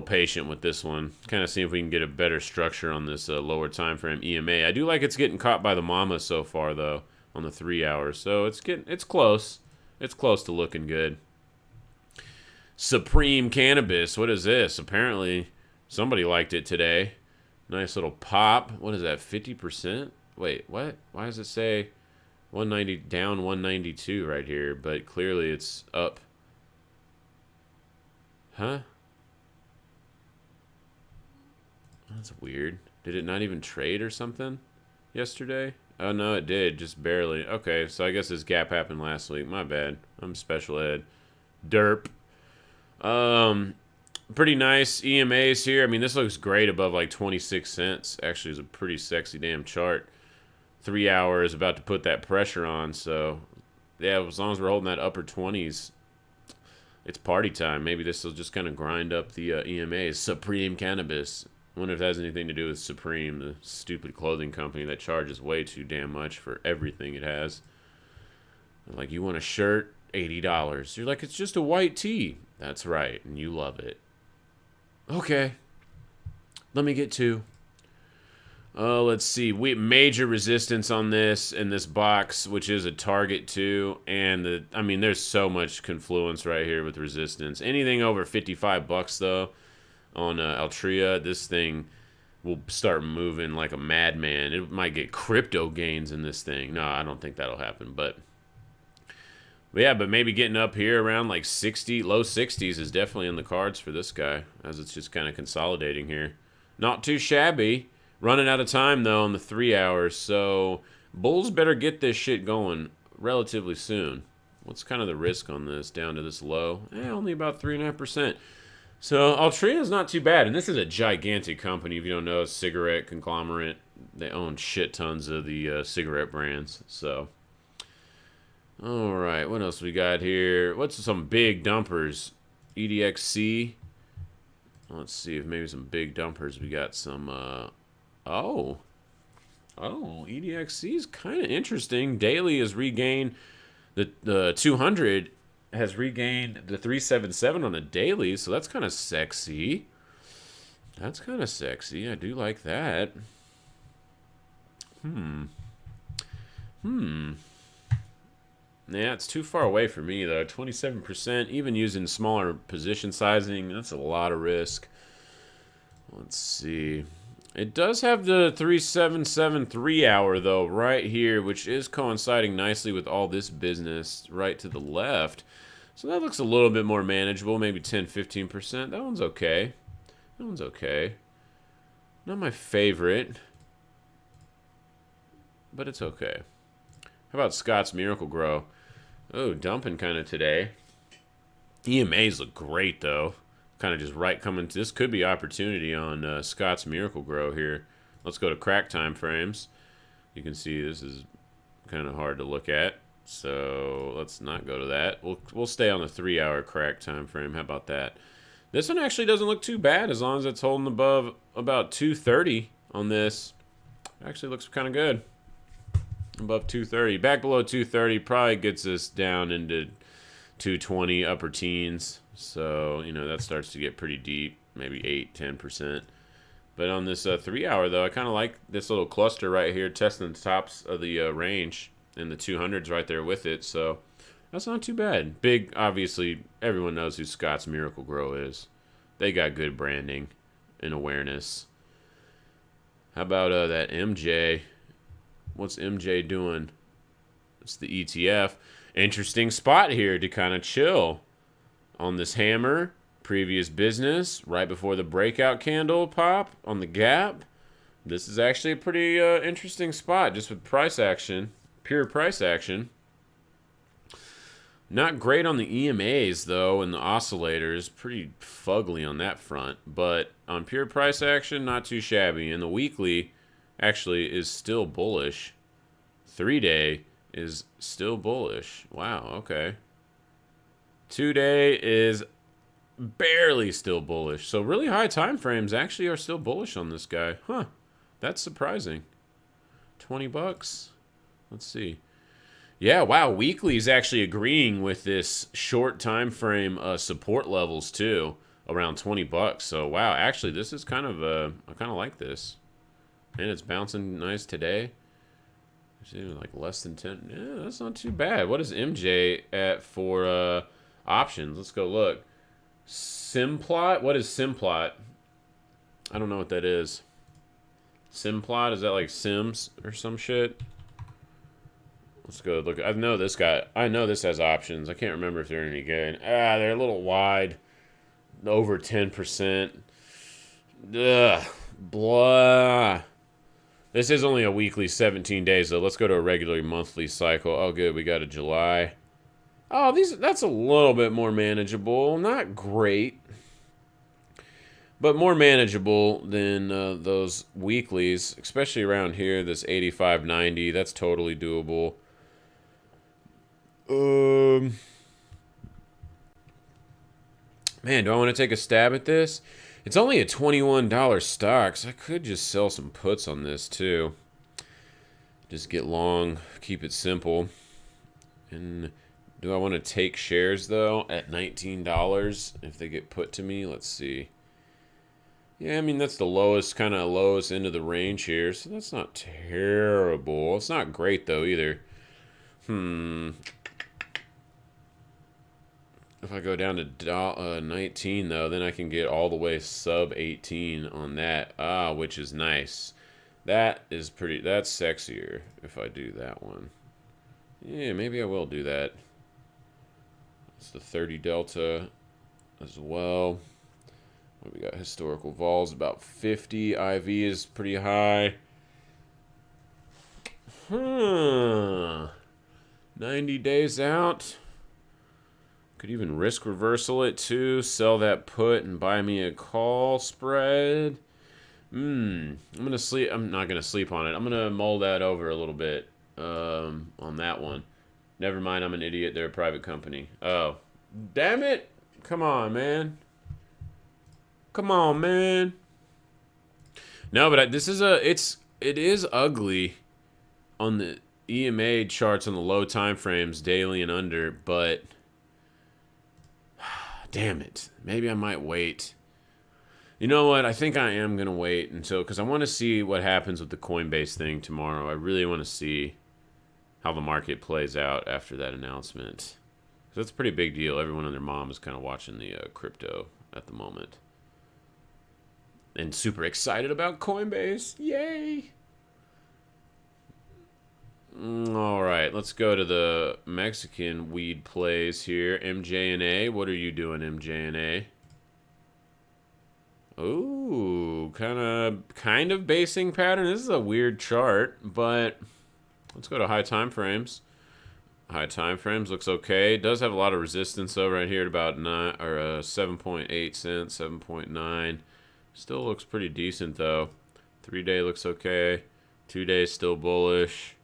patient with this one. Kind of see if we can get a better structure on this lower time frame EMA. I do like it's getting caught by the mama so far though on the 3 hours. So it's close. It's close to looking good. Supreme Cannabis. What is this? Apparently somebody liked it today. Nice little pop. What is that? 50%? Wait, what? Why does it say 190 down 192 right here? But clearly it's up. Huh? That's weird. Did it not even trade or something yesterday? Oh, no, it did. Just barely. Okay, so I guess this gap happened last week. My bad. I'm special ed. Derp. Pretty nice EMAs here. I mean, this looks great above like 26 cents. Actually, it's a pretty sexy damn chart. 3 hours about to put that pressure on. So, yeah, as long as we're holding that upper 20s, it's party time. Maybe this will just kind of grind up the EMAs. Supreme Cannabis. I wonder if that has anything to do with Supreme, the stupid clothing company that charges way too damn much for everything it has. Like, you want a shirt? $80. You're like, it's just a white tee. That's right, and you love it. Okay. Let me get two. Let's see. Major resistance on this in this box, which is a target too. And I mean, there's so much confluence right here with resistance. Anything over $55 though on Altria, this thing will start moving like a madman. It might get crypto gains in this thing. No, I don't think that'll happen. But yeah, but maybe getting up here around like 60, low 60s is definitely in the cards for this guy, as it's just kind of consolidating here. Not too shabby. Running out of time, though, on the 3 hours, so bulls better get this shit going relatively soon. What's kind of the risk on this down to this low? Only about 3.5%. So Altria is not too bad, and this is a gigantic company. If you don't know, cigarette conglomerate. They own shit tons of the cigarette brands. So, all right, what else we got here? What's some big dumpers? EDXC. Let's see if maybe some big dumpers. We got some. Oh, EDXC is kind of interesting. Daily has regained the 200 has regained the 377 on a daily, so that's kind of sexy. That's kind of sexy. I do like that. Yeah, it's too far away for me, though. 27%, even using smaller position sizing, that's a lot of risk. Let's see. It does have the 377 3-hour, though, right here, which is coinciding nicely with all this business right to the left. So that looks a little bit more manageable, maybe 10-15%. That one's okay. That one's okay. Not my favorite, but it's okay. How about Scott's Miracle Grow? Oh, dumping kind of today. EMAs look great, though. Kind of just right coming to this. Could be opportunity on Scott's Miracle Grow here. Let's go to crack time frames. You can see this is kind of hard to look at, so let's not go to that. We'll stay on the 3-hour crack time frame. How about that? This one actually doesn't look too bad as long as it's holding above about 230 on this. Actually looks kind of good. Above 230. Back below 230 probably gets us down into 220 upper teens. So, you know, that starts to get pretty deep, maybe 8-10%. But on this 3-hour, though, I kind of like this little cluster right here, testing the tops of the range, and the 200s right there with it. So that's not too bad. Big, obviously, everyone knows who Scott's Miracle Grow is. They got good branding and awareness. How about that MJ? What's MJ doing? It's the ETF. Interesting spot here to kind of chill on this hammer. Previous business right before the breakout candle pop on the gap. This is actually a pretty interesting spot just with price action, pure price action. Not great on the EMAs though, and the oscillators pretty fugly on that front, but on pure price action, not too shabby. And the weekly actually is still bullish. 3-day is still bullish. Wow, okay. 2-day is barely still bullish. So really high time frames actually are still bullish on this guy. Huh. That's surprising. 20 bucks. Let's see. Yeah, wow, weekly is actually agreeing with this short time frame support levels too, around 20 bucks. So wow, actually this is kind of I kind of like this. And it's bouncing nice today. Like less than 10. Yeah, that's not too bad. What is MJ at for options? Let's go look. Simplot? What is Simplot? I don't know what that is. Simplot? Is that like Sims or some shit? Let's go look. I know this guy. I know this has options. I can't remember if they're any good. They're a little wide. Over 10%. Ugh. Blah. This is only a weekly 17 days, though. Let's go to a regular monthly cycle. Oh, good. We got a July. Oh, that's a little bit more manageable. Not great, but more manageable than those weeklies, especially around here. This 85.90, that's totally doable. Man, do I want to take a stab at this? It's only a $21 stock, so I could just sell some puts on this too. Just get long, keep it simple. And do I want to take shares though at $19 if they get put to me? Let's see. Yeah, I mean that's the lowest end of the range here, so that's not terrible. It's not great though either. If I go down to 19 though, then I can get all the way sub 18 on that. Which is nice. That's sexier if I do that one. Yeah, maybe I will do that. It's the 30 delta as well. We got historical vols about 50. IV is pretty high. 90 days out. Could even risk reversal it too. Sell that put and buy me a call spread. I'm gonna sleep. I'm not gonna sleep on it. I'm gonna mull that over a little bit on that one. Never mind. I'm an idiot. They're a private company. Oh, damn it! Come on, man. Come on, man. No, but it is ugly on the EMA charts on the low time frames, daily and under, but damn it. Maybe I might wait. You know what? I think I am going to wait until, because I want to see what happens with the Coinbase thing tomorrow. I really want to see how the market plays out after that announcement. So that's a pretty big deal. Everyone and their mom is kind of watching the crypto at the moment. And super excited about Coinbase. Yay! All right, let's go to the Mexican weed plays here. MJNA, what are you doing, MJNA? Ooh, kind of basing pattern. This is a weird chart, but let's go to high time frames. High time frames looks okay. It does have a lot of resistance though, right here at about 7.8 cents, 7.9. Still looks pretty decent though. 3-day looks okay. 2-day still bullish.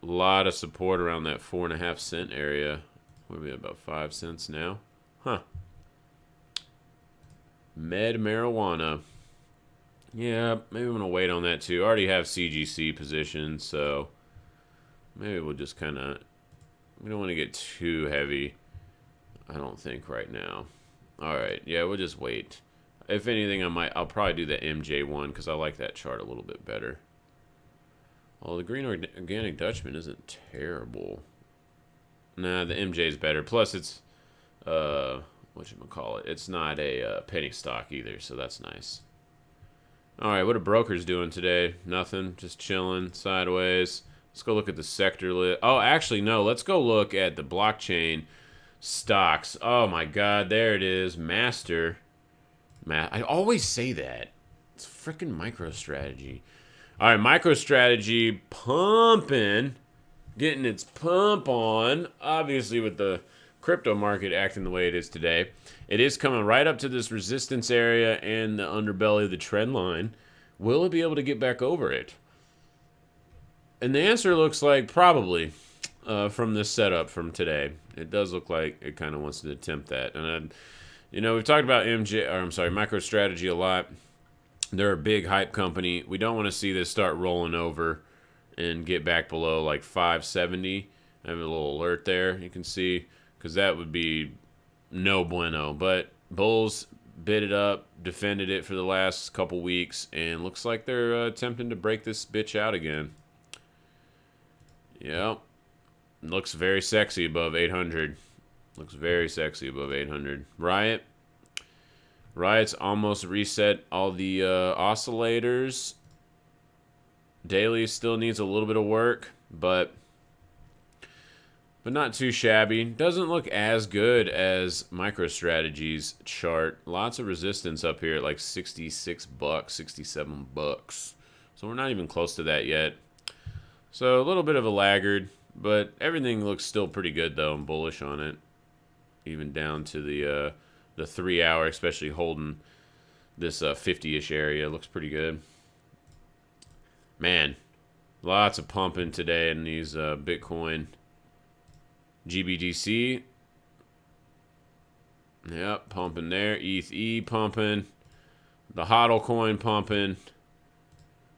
A lot of support around that 4.5 cent area. What are we at, about 5 cents now? Huh. Med marijuana. Yeah, maybe I'm going to wait on that too. I already have CGC positions, so maybe we'll just we don't want to get too heavy, I don't think, right now. All right, yeah, we'll just wait. If anything, I'll probably do the MJ one because I like that chart a little bit better. Well, the Green Organic Dutchman isn't terrible. Nah, the MJ is better. Plus, it's whatchamacallit. It's not a penny stock either, so that's nice. All right, what are brokers doing today? Nothing, just chilling sideways. Let's go look at the sector list. Oh, actually, no. Let's go look at the blockchain stocks. Oh my God, there it is. Master. I always say that. It's freaking MicroStrategy. All right, MicroStrategy pumping, getting its pump on. Obviously, with the crypto market acting the way it is today, it is coming right up to this resistance area and the underbelly of the trend line. Will it be able to get back over it? And the answer looks like probably from this setup from today. It does look like it kind of wants to attempt that. And, you know, we've talked about MicroStrategy a lot. They're a big hype company. We don't want to see this start rolling over and get back below like 570. I have a little alert there, you can see, because that would be no bueno. But bulls bid it up, defended it for the last couple weeks, and looks like they're attempting to break this bitch out again. Yep. Looks very sexy above 800. Looks very sexy above 800. Riot's almost reset all the oscillators. Daily still needs a little bit of work, but not too shabby. Doesn't look as good as MicroStrategy's chart. Lots of resistance up here at like 66 bucks, 67 bucks. So we're not even close to that yet. So a little bit of a laggard, but everything looks still pretty good though. I'm bullish on it. Even down to the 3 hour, especially holding this 50-ish area. Looks pretty good. Man, lots of pumping today in these Bitcoin. GBDC. Yep, pumping there. ETH pumping. The HODL coin pumping.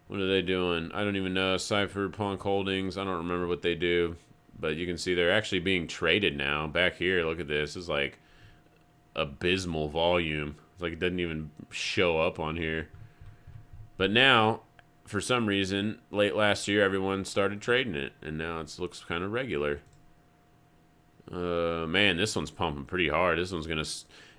What are they doing? I don't even know. Cypherpunk Holdings. I don't remember what they do. But you can see they're actually being traded now. Back here, look at this. This is like abysmal volume. It's like it doesn't even show up on here. But now, for some reason, late last year, everyone started trading it. And now it looks kind of regular. Man, this one's pumping pretty hard. This one's going to...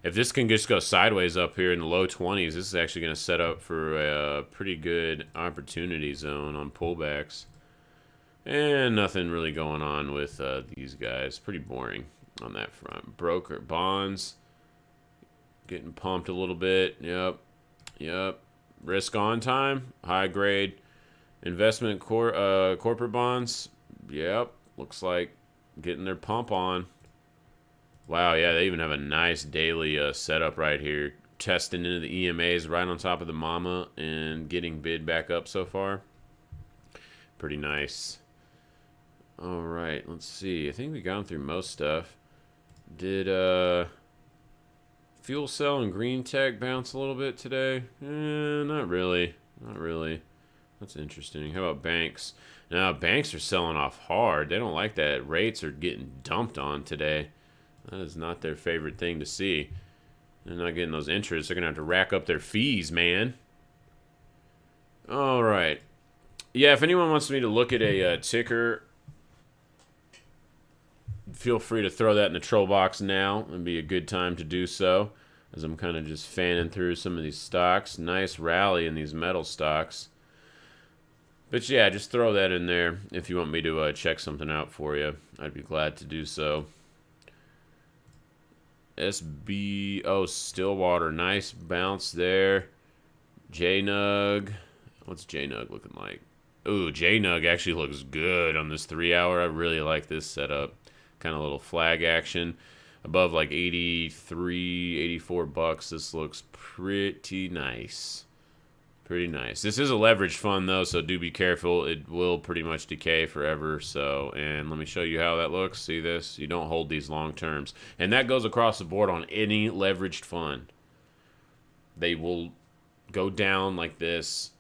If this can just go sideways up here in the low 20s, this is actually going to set up for a pretty good opportunity zone on pullbacks. And nothing really going on with these guys. Pretty boring on that front. Broker bonds getting pumped a little bit. Yep. Risk on time. High grade investment corporate bonds. Yep. Looks like getting their pump on. Wow, yeah, they even have a nice daily setup right here. Testing into the EMAs right on top of the mama and getting bid back up so far. Pretty nice. All right, let's see. I think we've gone through most stuff. Did fuel cell and green tech bounce a little bit today? Not really. Not really. That's interesting. How about banks? Now, banks are selling off hard. They don't like that. Rates are getting dumped on today. That is not their favorite thing to see. They're not getting those interests. They're going to have to rack up their fees, man. All right. Yeah, if anyone wants me to look at a ticker, feel free to throw that in the troll box now. It'd be a good time to do so, as I'm kind of just fanning through some of these stocks. Nice rally in these metal stocks. But yeah, just throw that in there if you want me to check something out for you. I'd be glad to do so. SBO Stillwater, nice bounce there. JNUG, what's JNUG looking like? Ooh, JNUG actually looks good on this 3 hour. I really like this setup. Kind of a little flag action. Above like 83, 84 bucks. This looks pretty nice. Pretty nice. This is a leveraged fund though, so do be careful. It will pretty much decay forever. So, and let me show you how that looks. See this? You don't hold these long terms. And that goes across the board on any leveraged fund. They will go down like this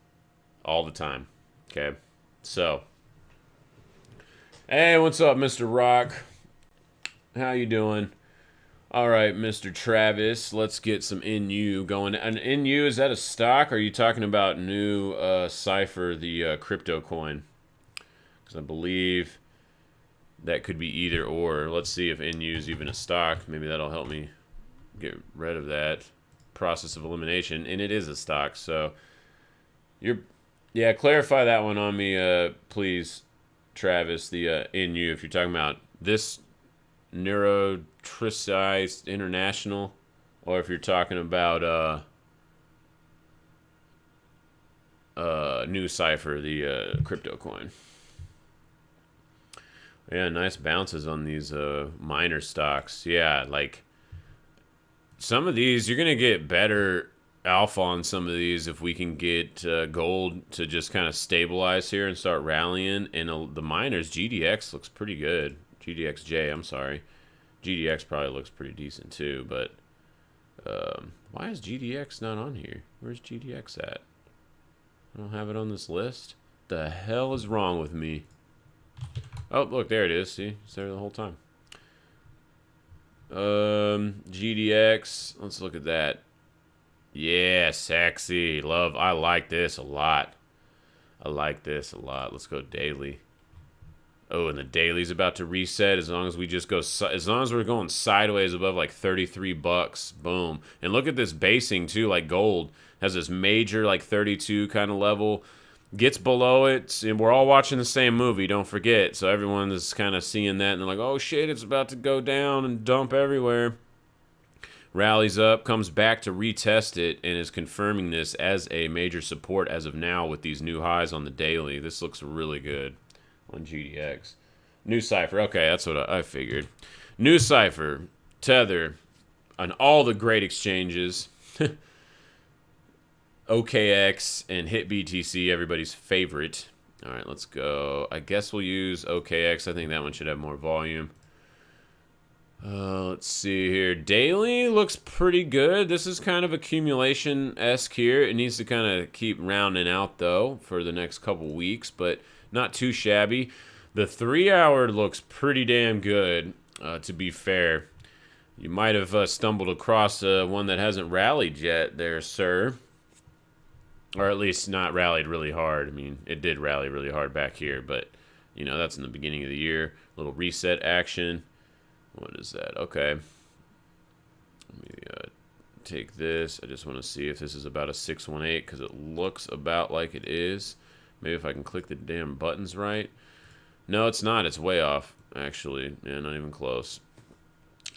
all the time. Okay? So, hey, what's up, Mr. Rock? How you doing? All right, Mr. Travis, let's get some NU going. An NU, is that a stock? Or are you talking about new Cypher, the crypto coin? Because I believe that could be either or. Let's see if NU is even a stock. Maybe that'll help me get rid of that process of elimination. And it is a stock, so yeah, clarify that one on me, please, Travis. The NU, if you're talking about this Neurotricized International, or if you're talking about new Cypher, the crypto coin. Yeah, nice bounces on these minor stocks. Yeah, like some of these you're gonna get better alpha on some of these if we can get gold to just kind of stabilize here and start rallying. And the miners, GDX looks pretty good. GDXJ, I'm sorry. GDX probably looks pretty decent too, but why is GDX not on here? Where's GDX at? I don't have it on this list. The hell is wrong with me? Oh, look, there it is. See, it's there the whole time. GDX. Let's look at that. Yeah, sexy. Love. I like this a lot. I like this a lot. Let's go daily. Oh, and the daily's about to reset as long as we just go, as long as we're going sideways above like 33 bucks. Boom. And look at this basing too, like gold has this major like 32 kind of level. Gets below it, and we're all watching the same movie, don't forget. So everyone is kind of seeing that, and they're like, oh shit, it's about to go down and dump everywhere. Rallies up, comes back to retest it, and is confirming this as a major support as of now with these new highs on the daily. This looks really good on GDX. New Cipher, okay, that's what I figured. New Cipher, Tether, on all the great exchanges. OKX and HitBTC, everybody's favorite. All right, let's go. I guess we'll use OKX. I think that one should have more volume. Let's see here. Daily looks pretty good. This is kind of accumulation-esque here. It needs to kind of keep rounding out, though, for the next couple weeks, but not too shabby. The 3-hour looks pretty damn good, to be fair. You might have stumbled across one that hasn't rallied yet there, sir. Or at least not rallied really hard. I mean, it did rally really hard back here, but, you know, that's in the beginning of the year. Little reset action. What is that? Okay. Let me take this. I just want to see if this is about a 618, because it looks about like it is. Maybe if I can click the damn buttons right. No, it's not. It's way off, actually. Yeah, not even close.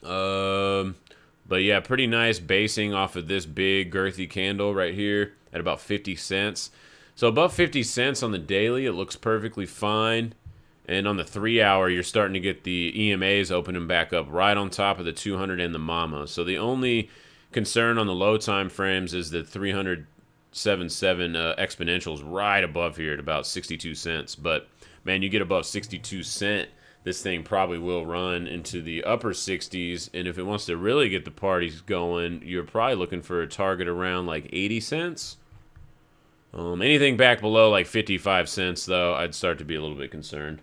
But yeah, pretty nice basing off of this big girthy candle right here at about 50 cents. So above 50 cents on the daily, it looks perfectly fine. And on the 3-hour, you're starting to get the EMAs opening back up right on top of the 200 and the mama. So the only concern on the low time frames is the 300.77 exponentials right above here at about 62 cents. But man, you get above 62 cent, this thing probably will run into the upper 60s. And if it wants to really get the parties going, you're probably looking for a target around like 80 cents. Anything back below like 55 cents, though, I'd start to be a little bit concerned.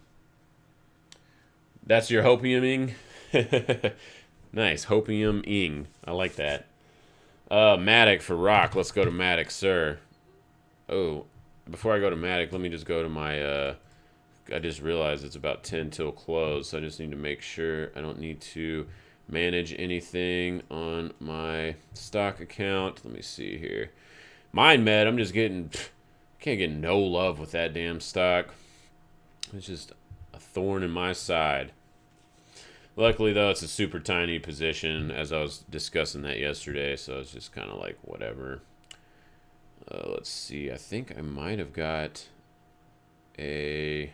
That's your hopiuming. Nice, hopium-ing. I like that. Matic for rock. Let's go to Matic, sir. Oh, before I go to Matic, let me just go to my... I just realized it's about 10 till close, so I just need to make sure I don't need to manage anything on my stock account. Let me see here. MindMed, I'm just getting... Can't get no love with that damn stock. It's just a thorn in my side. Luckily, though, it's a super tiny position, as I was discussing that yesterday, so it's just kind of like whatever. Let's see. I think I might have got a...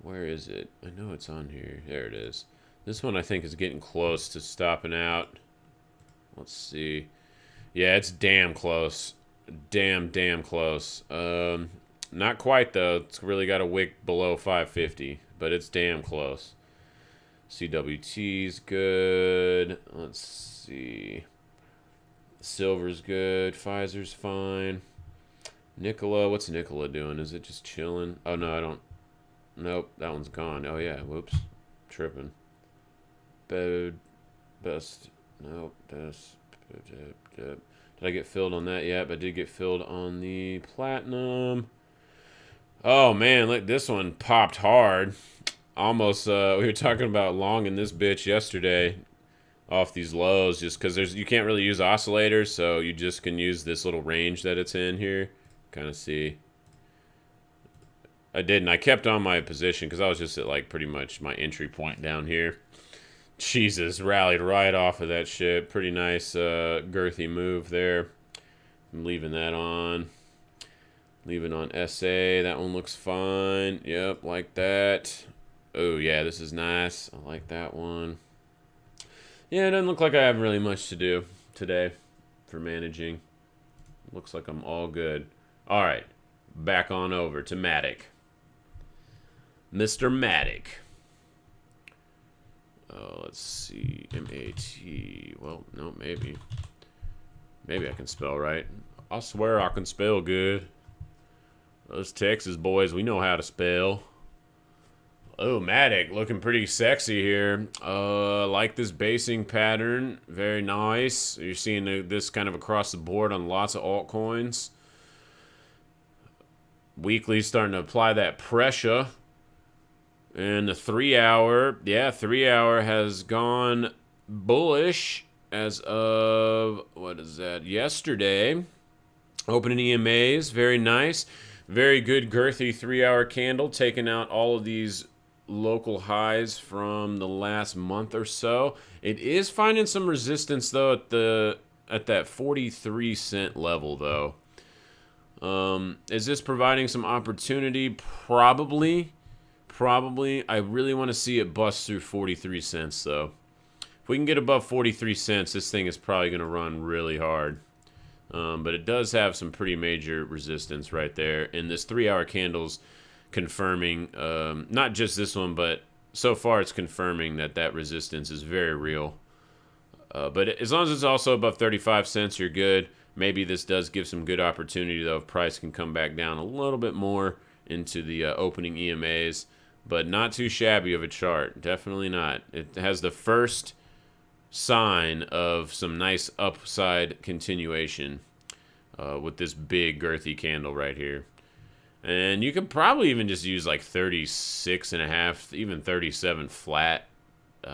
Where is it? I know it's on here. There it is. This one I think is getting close to stopping out. Let's see. Yeah, it's damn close. Damn close. Not quite, though. It's really got a wick below 550, but it's damn close. CWT's good. Let's see. Silver's good. Pfizer's fine. Nikola, what's Nikola doing? Is it just chilling? Oh, no, I don't. Nope, that one's gone. Oh, yeah, whoops. Tripping. Best. Nope, that's... Did I get filled on that yet? But I did get filled on the platinum. Oh, man, look, this one popped hard. Almost, we were talking about long in this bitch yesterday off these lows just because you can't really use oscillators, so you just can use this little range that it's in here. Kind of see. I didn't. I kept on my position because I was just at like pretty much my entry point down here. Jesus, rallied right off of that shit. Pretty nice girthy move there. I'm leaving that on. Leaving on SA. That one looks fine. Yep, like that. Oh, yeah, this is nice. I like that one. Yeah, it doesn't look like I have really much to do today for managing. Looks like I'm all good. All right, back on over to Matic. Mr. Matic. Let's see. M-A-T. Well, no, maybe. Maybe I can spell right. I swear I can spell good. Those Texas boys, we know how to spell. Oh, Matic, looking pretty sexy here. Like this basing pattern. Very nice. You're seeing this kind of across the board on lots of altcoins. Weekly starting to apply that pressure. And the 3 hour, yeah, 3 hour has gone bullish as of, what is that, yesterday. Opening EMAs, very nice. Very good girthy 3 hour candle, taking out all of these local highs from the last month or so. It is finding some resistance though at that 43-cent level though. Is this providing some opportunity? Probably. I really want to see it bust through 43 cents though. If we can get above 43 cents, this thing is probably going to run really hard. But it does have some pretty major resistance right there. And this 3 hour candle's confirming, not just this one, but so far it's confirming that resistance is very real. But as long as it's also above 35 cents, you're good. Maybe this does give some good opportunity, though, if price can come back down a little bit more into the opening EMAs. But not too shabby of a chart. Definitely not. It has the first sign of some nice upside continuation with this big girthy candle right here. And you could probably even just use like 36.5, even 37 flat,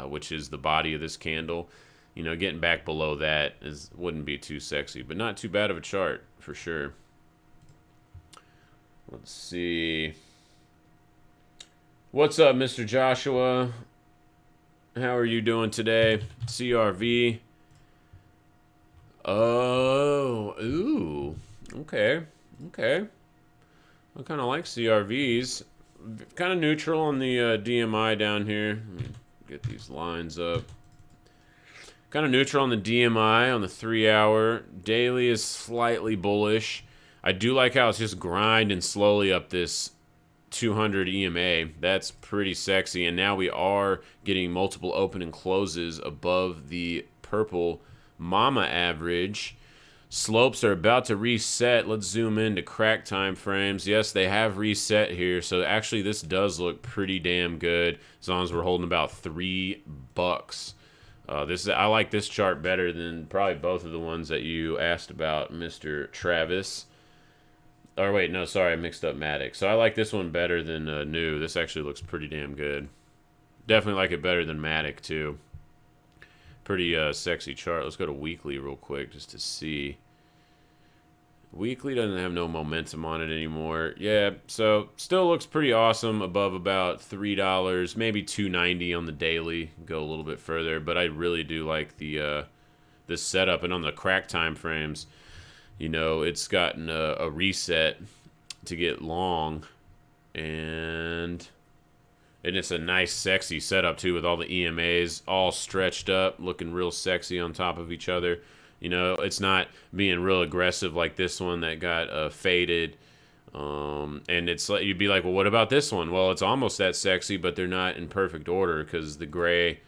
which is the body of this candle. You know, getting back below that wouldn't be too sexy, but not too bad of a chart for sure. Let's see. What's up, Mr. Joshua? How are you doing today? CRV. Oh, ooh. Okay. I kind of like CRVs. Kind of neutral on the DMI down here. Let me get these lines up. Kind of neutral on the DMI on the 3 hour. Daily is slightly bullish. I do like how it's just grinding slowly up this 200 EMA. That's pretty sexy. And now we are getting multiple open and closes above the purple mama average. Slopes are about to reset. Let's zoom into crack time frames. Yes, they have reset here. So actually this does look pretty damn good as long as we're holding about $3. I like this chart better than probably both of the ones that you asked about, Mr. Travis. Or wait, no, sorry, I mixed up Matic. So I like this one better than New. This actually looks pretty damn good. Definitely like it better than Matic too. Pretty sexy chart. Let's go to weekly real quick just to see. Weekly doesn't have no momentum on it anymore. Yeah, so still looks pretty awesome above about $3, maybe $2.90 on the daily. Go a little bit further, but I really do like the this setup. And on the crack time frames, you know, it's gotten a reset to get long, and it's a nice, sexy setup too, with all the EMAs all stretched up, looking real sexy on top of each other. You know, it's not being real aggressive like this one that got faded. And it's like, you'd be like, well, what about this one? Well, it's almost that sexy, but they're not in perfect order because the gray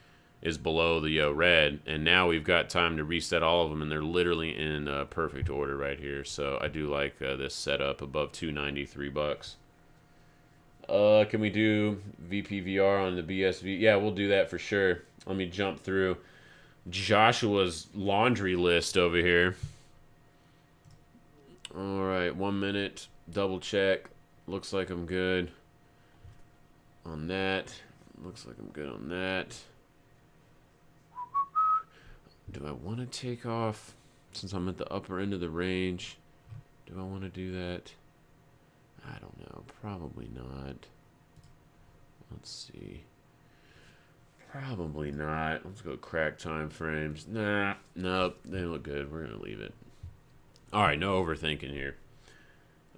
is below the red. And now we've got time to reset all of them, and they're literally in perfect order right here. So I do like this setup above $2.93. Can we do VPVR on the BSV? Yeah, we'll do that for sure. Let me jump through Joshua's laundry list over here. All right, 1 minute. Double check. Looks like I'm good on that. Looks like I'm good on that. Do I want to take off since I'm at the upper end of the range? Do I want to do that? I don't know. Probably not. Let's see. Probably not. Let's go crack time frames. Nah. Nope. They look good. We're going to leave it. All right. No overthinking here.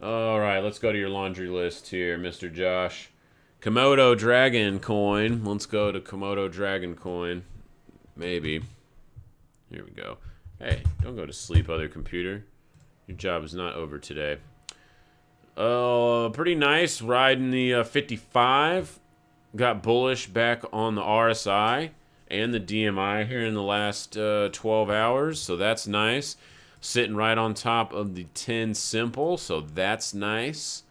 All right. Let's go to your laundry list here, Mr. Josh. Komodo Dragon Coin. Let's go to Komodo Dragon Coin. Maybe. Here we go. Hey, don't go to sleep, other computer. Your job is not over today. Pretty nice. Riding the 55. Got bullish back on the RSI and the DMI here in the last 12 hours, so that's nice. Sitting right on top of the 10 simple, so that's nice.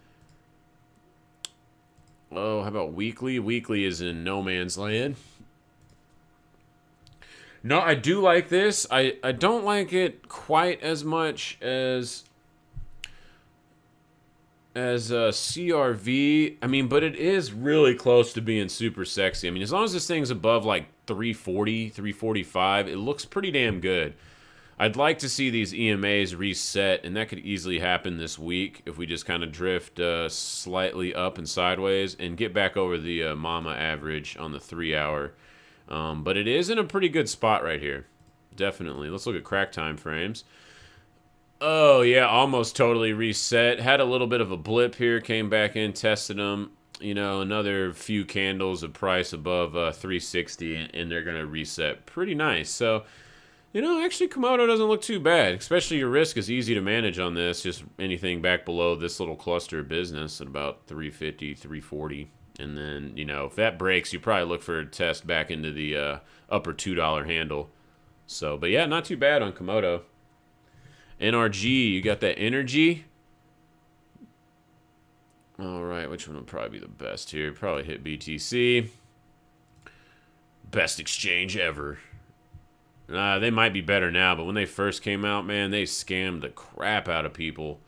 Oh, how about weekly? Weekly is in no man's land. No, I do like this. I don't like it quite as much as CRV. I mean, but it is really close to being super sexy. I mean, as long as this thing's above like 340, 345, it looks pretty damn good. I'd like to see these EMAs reset, and that could easily happen this week if we just kind of drift slightly up and sideways and get back over the mama average on the 3 hour. But it is in a pretty good spot right here. Definitely. Let's look at crack time frames. Oh, yeah, almost totally reset. Had a little bit of a blip here, came back in, tested them. You know, another few candles of price above 360, and they're going to reset. Pretty nice. So, you know, actually, Komodo doesn't look too bad. Especially your risk is easy to manage on this. Just anything back below this little cluster of business at about 350, 340. And then, you know, if that breaks, you probably look for a test back into the upper $2 handle. So, but yeah, not too bad on Komodo. NRG, you got that energy. All right, which one would probably be the best here? Probably hit BTC. Best exchange ever. They might be better now, but when they first came out, man, they scammed the crap out of people.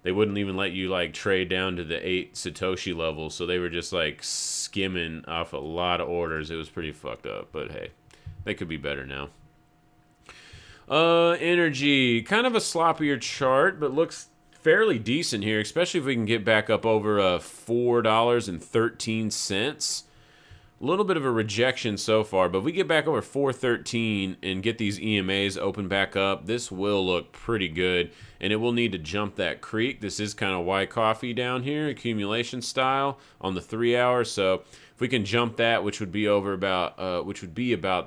They wouldn't even let you, like, trade down to the 8 Satoshi level, so they were just, like, skimming off a lot of orders. It was pretty fucked up, but hey, they could be better now. Energy, kind of a sloppier chart, but looks fairly decent here, especially if we can get back up over $4.13. A little bit of a rejection so far, but if we get back over 413 and get these EMAs open back up, this will look pretty good, and it will need to jump that creek. This is kind of white coffee down here, accumulation style on the 3 hour. So if we can jump that, which would be over about,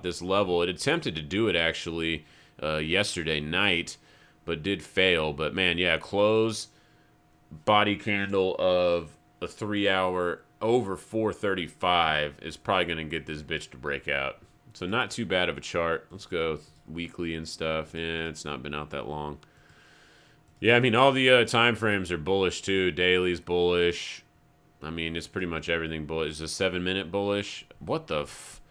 this level. It attempted to do it actually yesterday night, but did fail. But man, yeah, close body candle of a 3 hour over 435 is probably going to get this bitch to break out. So not too bad of a chart. Let's go weekly and stuff. Yeah, it's not been out that long. Yeah, I mean, all the time frames are bullish too. Daily's bullish. I mean, it's pretty much everything bullish. It's a 7-minute bullish. What the f...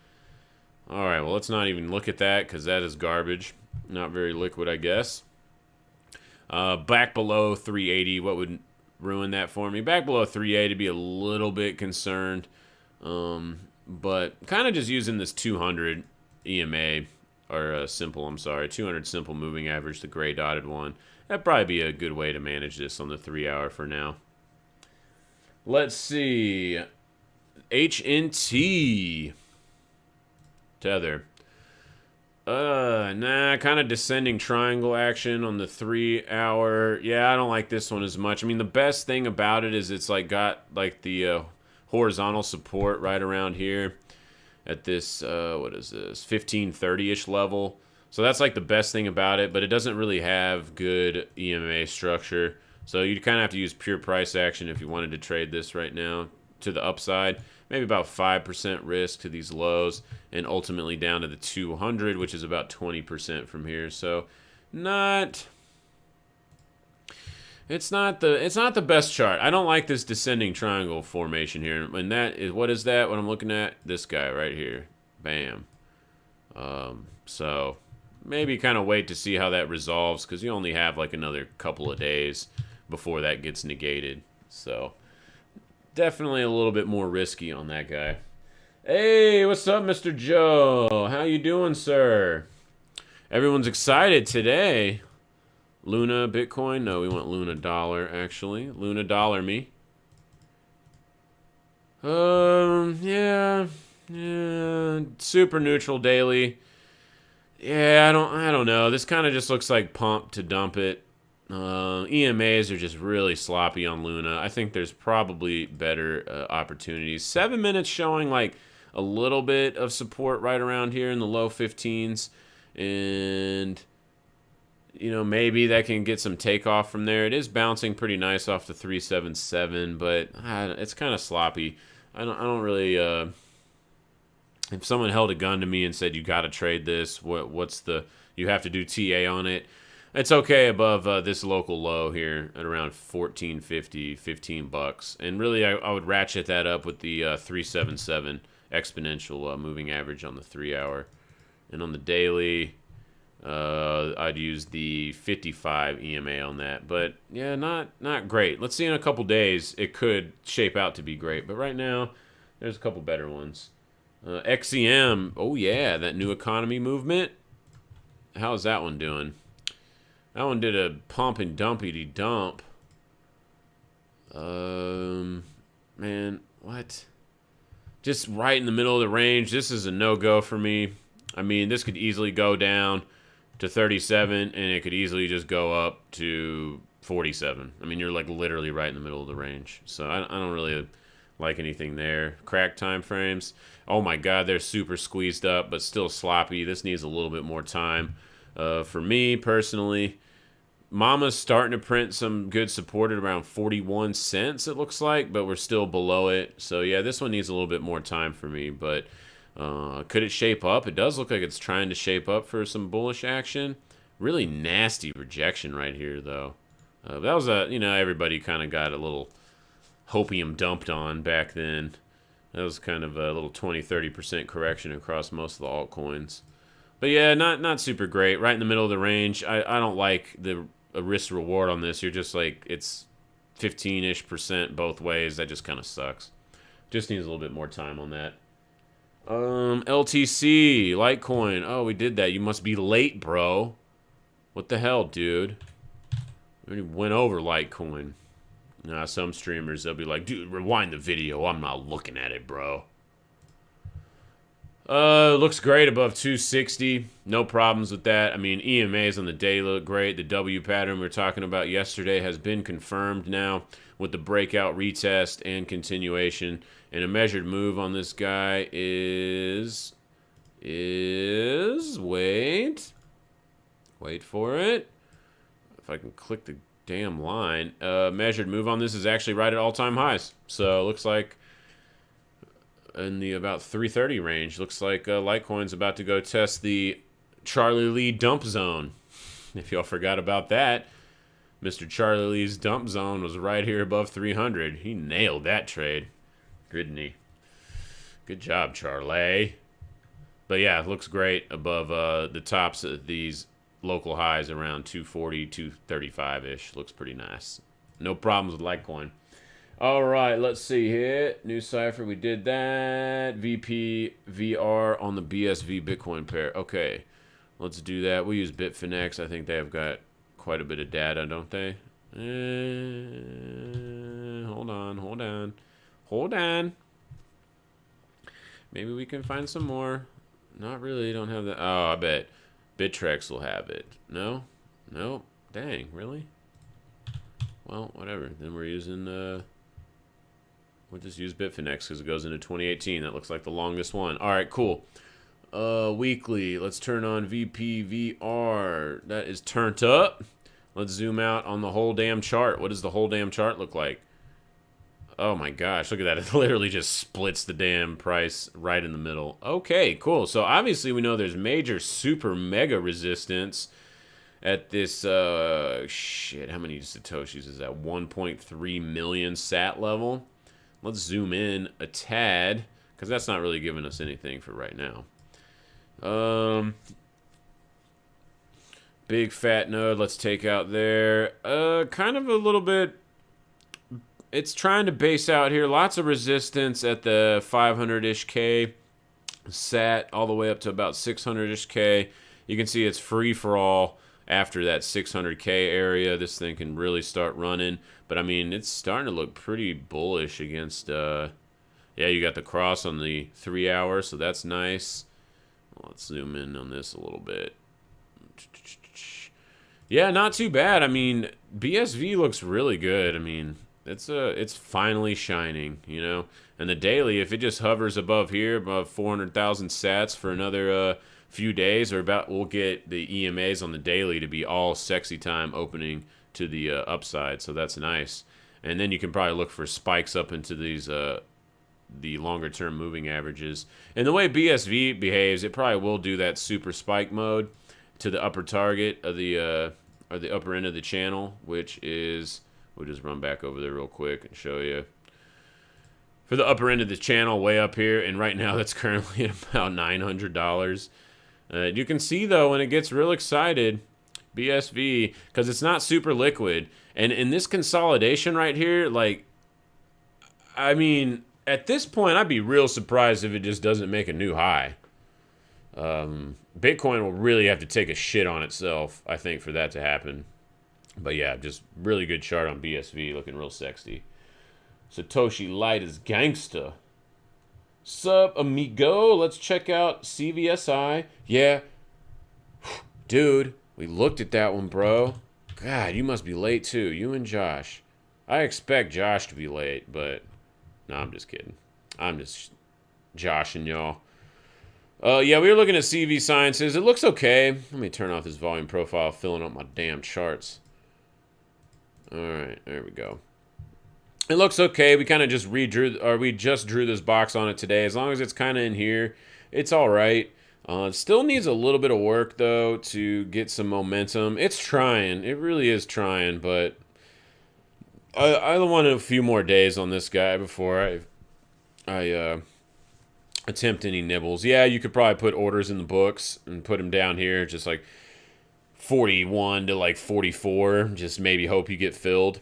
All right, well, let's not even look at that because that is garbage. Not very liquid, I guess. Back below 380, what would ruin that for me? Back below 380 to be a little bit concerned. But kind of just using this 200 EMA, or simple, I'm sorry, 200 simple moving average, the gray dotted one. That'd probably be a good way to manage this on the 3 hour for now. Let's see. HNT. Tether. Nah, kind of descending triangle action on the 3 hour. Yeah, I don't like this one as much. I mean, the best thing about it is it's like got like the horizontal support right around here at this, what is this, 1530-ish level. So that's like the best thing about it, but it doesn't really have good EMA structure. So you kind of have to use pure price action if you wanted to trade this right now to the upside. Maybe about 5% risk to these lows, and ultimately down to the 200, which is about 20% from here. So, it's not the best chart. I don't like this descending triangle formation here. And that is, what is that? What I'm looking at? This guy right here. Bam. So maybe kind of wait to see how that resolves, because you only have like another couple of days before that gets negated. So definitely a little bit more risky on that guy. Hey, what's up, Mr. Joe? How you doing, sir? Everyone's excited today. Luna Bitcoin? No, we want Luna Dollar, actually. Luna Dollar me. Yeah. Super neutral daily. Yeah, I don't know. This kind of just looks like pump to dump it. EMAs are just really sloppy on Luna. I think there's probably better opportunities. 7 minutes showing like a little bit of support right around here in the low 15s. And you know, maybe that can get some takeoff from there. It is bouncing pretty nice off the 377, but it's kind of sloppy. I don't really. If someone held a gun to me and said you got to trade this, what's the you have to do TA on it? It's okay above this local low here at around 14.50, $15, and really I would ratchet that up with the 377 exponential moving average on the 3-hour, and on the daily. I'd use the 55 EMA on that, but yeah, not great. Let's see in a couple days it could shape out to be great, but right now there's a couple better ones. XEM, oh yeah, that new economy movement. How's that one doing? That one did a pump and dumpity dump. Man, what? Just right in the middle of the range. This is a no-go for me. I mean, this could easily go down to 37, and it could easily just go up to 47. I mean, you're like literally right in the middle of the range. So I don't really like anything there. Crack time frames. Oh my God, they're super squeezed up, but still sloppy. This needs a little bit more time. For me personally, Mama's starting to print some good support at around 41 cents, it looks like, but we're still below it. So yeah, this one needs a little bit more time for me, but could it shape up? It does look like it's trying to shape up for some bullish action. Really nasty rejection right here, though. That was everybody kind of got a little hopium dumped on back then. That was kind of a little 20-30% correction across most of the altcoins. But yeah, not super great. Right in the middle of the range. I don't like the risk reward on this. You're just like, it's 15-ish% both ways. That just kind of sucks. Just needs a little bit more time on that. LTC, Litecoin. Oh, we did that. You must be late, bro. What the hell, dude? We already went over Litecoin. Nah, some streamers, they'll be like, dude, rewind the video. I'm not looking at it, bro. Looks great above 260. No problems with that. I mean, EMAs on the day look great. The W pattern we were talking about yesterday has been confirmed now with the breakout retest and continuation. And a measured move on this guy is wait for it. If I can click the damn line. Measured move on this is actually right at all-time highs. So it looks like in the about 330 range. Looks like Litecoin's about to go test the Charlie Lee dump zone. If y'all forgot about that, Mr. Charlie Lee's dump zone was right here above 300. He nailed that trade. Didn't he? Good job, Charlie. But yeah, it looks great above the tops of these local highs around 240, 235-ish. Looks pretty nice. No problems with Litecoin. All right, let's see here. New cipher, we did that. VP VR on the BSV Bitcoin pair. Okay, let's do that. We'll use Bitfinex. I think they have got quite a bit of data, don't they? Hold on. Maybe we can find some more. Not really, don't have that. Oh, I bet Bittrex will have it. No? Nope. Dang, really? Well, whatever. Then we're using, we'll just use Bitfinex because it goes into 2018. That looks like the longest one. All right, cool. Weekly. Let's turn on VPVR. That is turned up. Let's zoom out on the whole damn chart. What does the whole damn chart look like? Oh my gosh, look at that. It literally just splits the damn price right in the middle. Okay, cool. So obviously we know there's major super mega resistance at this, shit, how many Satoshis is that? 1.3 million sat level. Let's zoom in a tad, because that's not really giving us anything for right now. Big fat node, let's take out there. Kind of a little bit, it's trying to base out here. Lots of resistance at the 500-ish K. Sat all the way up to about 600-ish K. You can see it's free for all after that 600K area. This thing can really start running. But, I mean, it's starting to look pretty bullish against, yeah, you got the cross on the 3 hour, so that's nice. Let's zoom in on this a little bit. Yeah, not too bad. I mean, BSV looks really good. I mean, it's finally shining, you know. And the daily, if it just hovers above here, above 400,000 sats for another few days, we'll get the EMAs on the daily to be all sexy time opening to the upside, so that's nice. And then you can probably look for spikes up into these the longer term moving averages. And the way BSV behaves, it probably will do that super spike mode to the upper target of the or the upper end of the channel, which is, we'll just run back over there real quick and show you. For the upper end of the channel, way up here, and right now that's currently at about $900. You can see, though, when it gets real excited, BSV, because it's not super liquid. And in this consolidation right here, like, I mean, at this point, I'd be real surprised if it just doesn't make a new high. Bitcoin will really have to take a shit on itself, I think, for that to happen. But yeah, just really good chart on BSV, looking real sexy. Satoshi Light is gangsta. Sup, amigo? Let's check out CVSI. Yeah. Dude, we looked at that one, bro. God, you must be late too. You and Josh. I expect Josh to be late, but no, I'm just kidding. I'm just joshing y'all. Yeah, we were looking at CV Sciences. It looks okay. Let me turn off this volume profile, filling up my damn charts. All right, there we go. It looks okay. We kind of just drew this box on it today. As long as it's kind of in here, it's all right. It still needs a little bit of work, though, to get some momentum. It's trying. It really is trying, but I want a few more days on this guy before I attempt any nibbles. Yeah, you could probably put orders in the books and put them down here, just like 41 to like 44. Just maybe hope you get filled.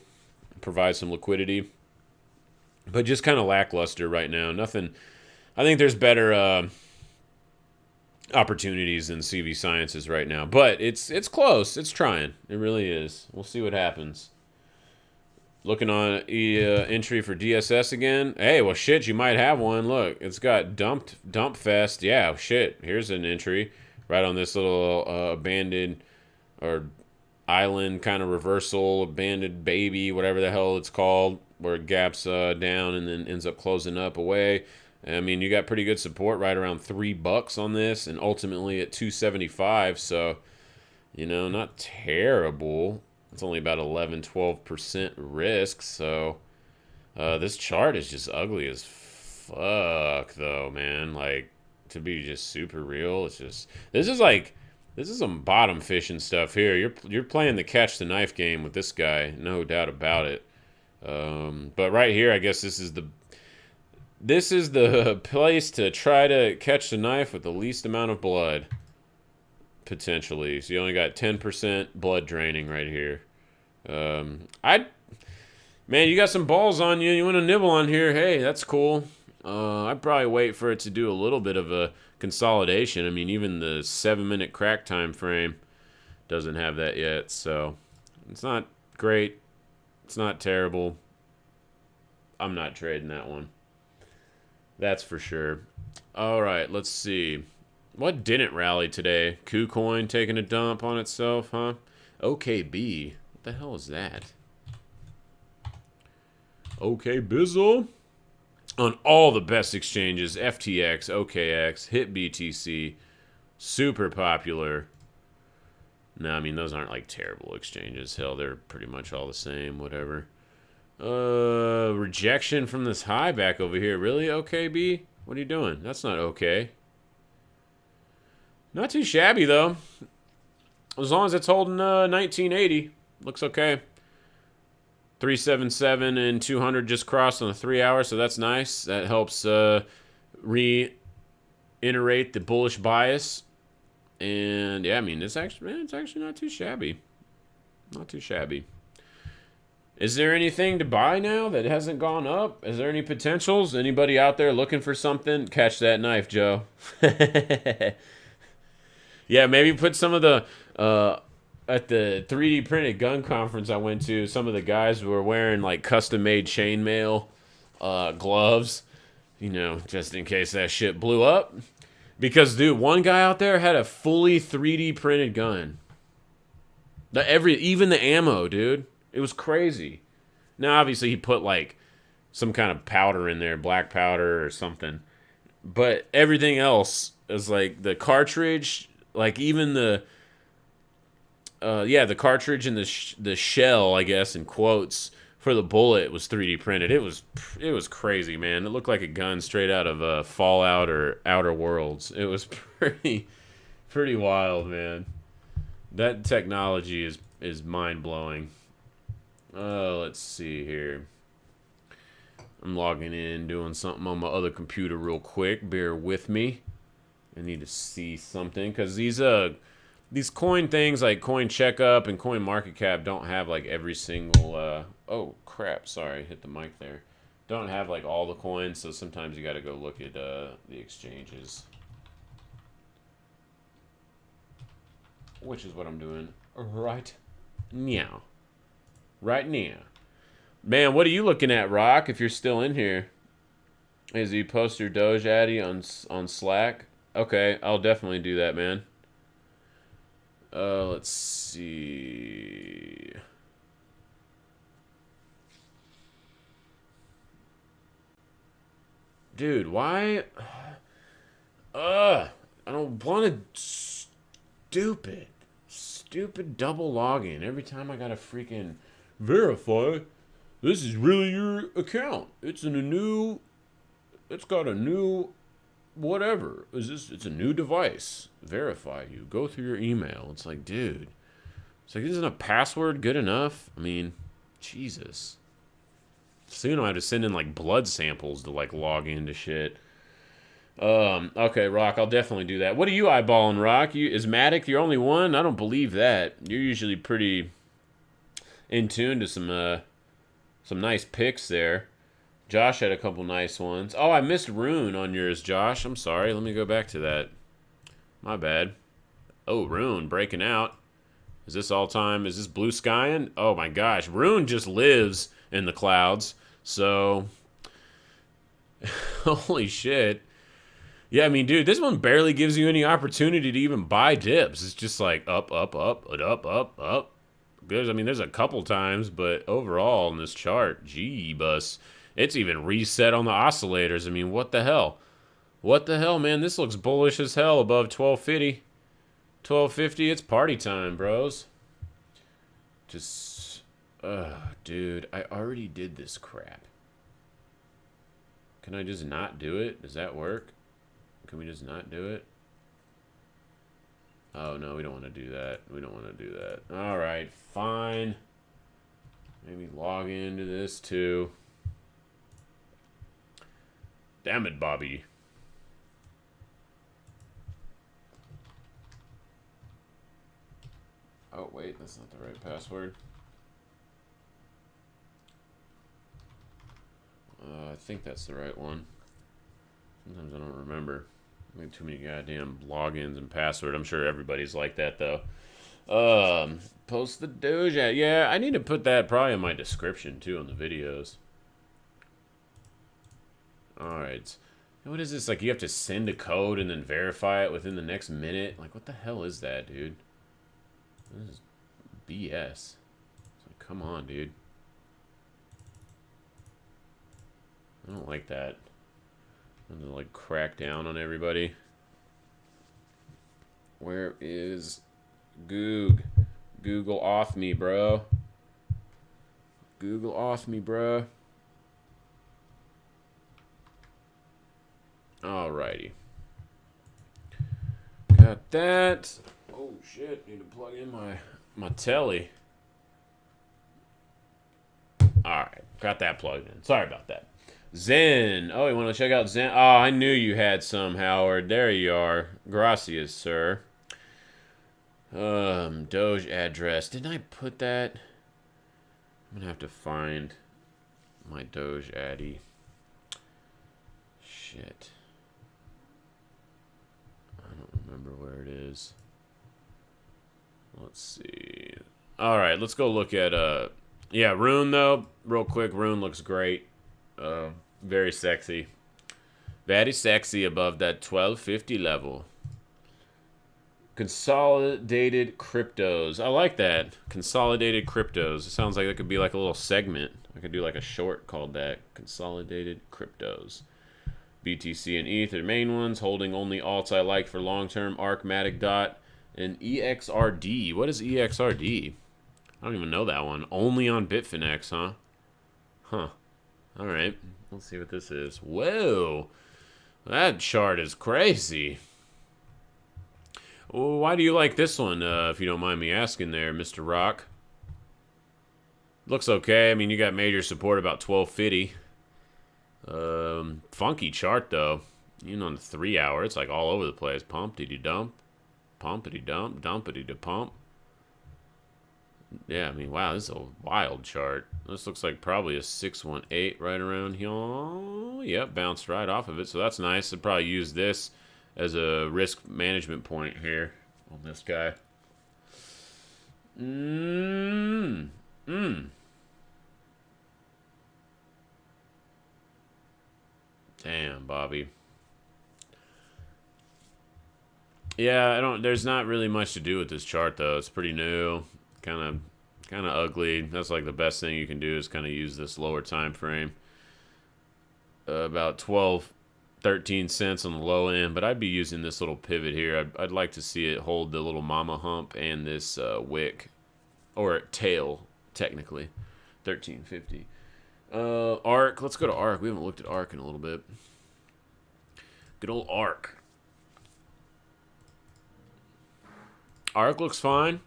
Provide some liquidity, but just kind of lackluster right now. Nothing. I think there's better opportunities in CV Sciences right now, but it's close. It's trying. It really is. We'll see what happens. Looking on entry for DSS again. Hey, well, shit, you might have one. Look, it's got dump fest. Yeah, shit. Here's an entry right on this little abandoned or island kind of reversal, abandoned baby, whatever the hell it's called, where it gaps down and then ends up closing up away. I mean, you got pretty good support right around $3 on this, and ultimately at 275. So, you know, not terrible. It's only about 11-12% risk. So, this chart is just ugly as fuck, though, man. Like, to be just super real, it's just this is some bottom fishing stuff here. You're playing the catch the knife game with this guy, no doubt about it. But right here, I guess this is the place to try to catch the knife with the least amount of blood, potentially. So you only got 10% blood draining right here. Man, you got some balls on you. You want to nibble on here? Hey, that's cool. I'd probably wait for it to do a little bit of a consolidation. I mean, even the 7-minute crack time frame doesn't have that yet, so it's not great. It's not terrible. I'm not trading that one. That's for sure. All right, let's see. What didn't rally today? KuCoin taking a dump on itself, huh? OKB. What the hell is that? Okay, Bizzle. On all the best exchanges, FTX, OKX, HitBTC, super popular. No, I mean, those aren't like terrible exchanges. Hell, they're pretty much all the same, whatever. Rejection from this high back over here. Really, OKB? What are you doing? That's not okay. Not too shabby, though. As long as it's holding 1980. Looks okay. 377 and 200 just crossed on the 3 hour, so that's nice. That helps reiterate the bullish bias. And yeah, I mean, it's actually not too shabby. Not too shabby. Is there anything to buy now that hasn't gone up? Is there any potentials? Anybody out there looking for something? Catch that knife, Joe. Yeah, maybe put some of the at the 3D printed gun conference I went to, some of the guys were wearing like custom-made chainmail gloves, you know, just in case that shit blew up. Because, dude, one guy out there had a fully 3D printed gun. Even the ammo, dude. It was crazy. Now, obviously, he put like some kind of powder in there, black powder or something. But everything else is like the cartridge, like even the the cartridge and the shell, I guess in quotes, for the bullet was 3D printed. It was crazy, man. It looked like a gun straight out of Fallout or Outer Worlds. It was pretty wild, man. That technology is mind blowing. Let's see here. I'm logging in, doing something on my other computer real quick. Bear with me. I need to see something because these coin things like Coin Checkup and Coin Market Cap don't have like every single. Oh crap! Sorry, hit the mic there. Don't have like all the coins, so sometimes you got to go look at the exchanges, which is what I'm doing right now. Right now. Man, what are you looking at, Rock, if you're still in here? Is you post your Doge Addy on Slack? Okay, I'll definitely do that, man. Let's see. Dude, why? I don't want to. Stupid double login. Every time I gotta freaking verify. This is really your account. It's got a new whatever. It's a new device. Verify you. Go through your email. It's like, dude. It's like, isn't a password good enough? I mean, Jesus. Soon I have to send in like blood samples to like log into shit. Okay, Rock, I'll definitely do that. What are you eyeballing, Rock? Is Matic your only one? I don't believe that. You're usually pretty in tune to some nice picks there. Josh had a couple nice ones. Oh, I missed Rune on yours, Josh. I'm sorry. Let me go back to that. My bad. Oh, Rune breaking out. Is this all time? Is this blue skying? Oh my gosh. Rune just lives in the clouds. So, holy shit. Yeah, I mean, dude, this one barely gives you any opportunity to even buy dips. It's just like up, up, up, up, up, up. There's a couple times, but overall in this chart, gee, bus, it's even reset on the oscillators. I mean, what the hell? What the hell, man? This looks bullish as hell above 1250. 1250, it's party time, bros. Just, dude, I already did this crap. Can I just not do it? Does that work? Can we just not do it? Oh, no, we don't want to do that. We don't want to do that. All right, fine. Maybe log into this, too. Damn it, Bobby. Oh, wait, that's not the right password. I think that's the right one. Sometimes I don't remember. I have too many goddamn logins and password. I'm sure everybody's like that, though. Post the Doge. Yeah, I need to put that probably in my description, too, on the videos. Alright. What is this? Like, you have to send a code and then verify it within the next minute? Like, what the hell is that, dude? This is BS. It's like, come on, dude. I don't like that. I'm gonna like crack down on everybody. Where is Goog? Google off me, bro. Google off me, bro. Alrighty. Got that. Oh shit, need to plug in my telly. Alright, got that plugged in. Sorry about that. Zen. Oh, you want to check out Zen? Oh, I knew you had some, Howard. There you are. Gracias, sir. Doge address. Didn't I put that? I'm gonna have to find my Doge Addy. Shit. I don't remember where it is. Let's see. All right, let's go look at yeah, Rune though. Real quick, Rune looks great. Very sexy. Very sexy above that 1250 level. Consolidated cryptos. I like that. Consolidated cryptos. It sounds like it could be like a little segment. I could do like a short called that. Consolidated cryptos. BTC and ETH are the main ones. Holding only alts I like for long-term. ARC, Matic Dot, and EXRD. What is EXRD? I don't even know that one. Only on Bitfinex, huh? Huh. All right. Let's see what this is. Whoa. That chart is crazy. Well, why do you like this one, if you don't mind me asking there, Mr. Rock? Looks okay. I mean, you got major support about 1250. Funky chart, though. Even on the 3 hour, it's like all over the place. Pump-diddy-dump. Pumpity-dump. Dumpity-da-pump. Yeah, I mean, wow, this is a wild chart. This looks like probably a 618 right around here. Yep, bounced right off of it, so that's nice. I'd probably use this as a risk management point here on this guy. Damn, Bobby. Yeah, there's not really much to do with this chart, though. It's pretty new. Kind of ugly. That's like the best thing you can do is kind of use this lower time frame. About 12, 13 cents on the low end, but I'd be using this little pivot here. I'd like to see it hold the little mama hump and this wick, or tail, technically. 1350. ARC. Let's go to ARC. We haven't looked at ARC in a little bit. Good old ARC. ARC looks fine.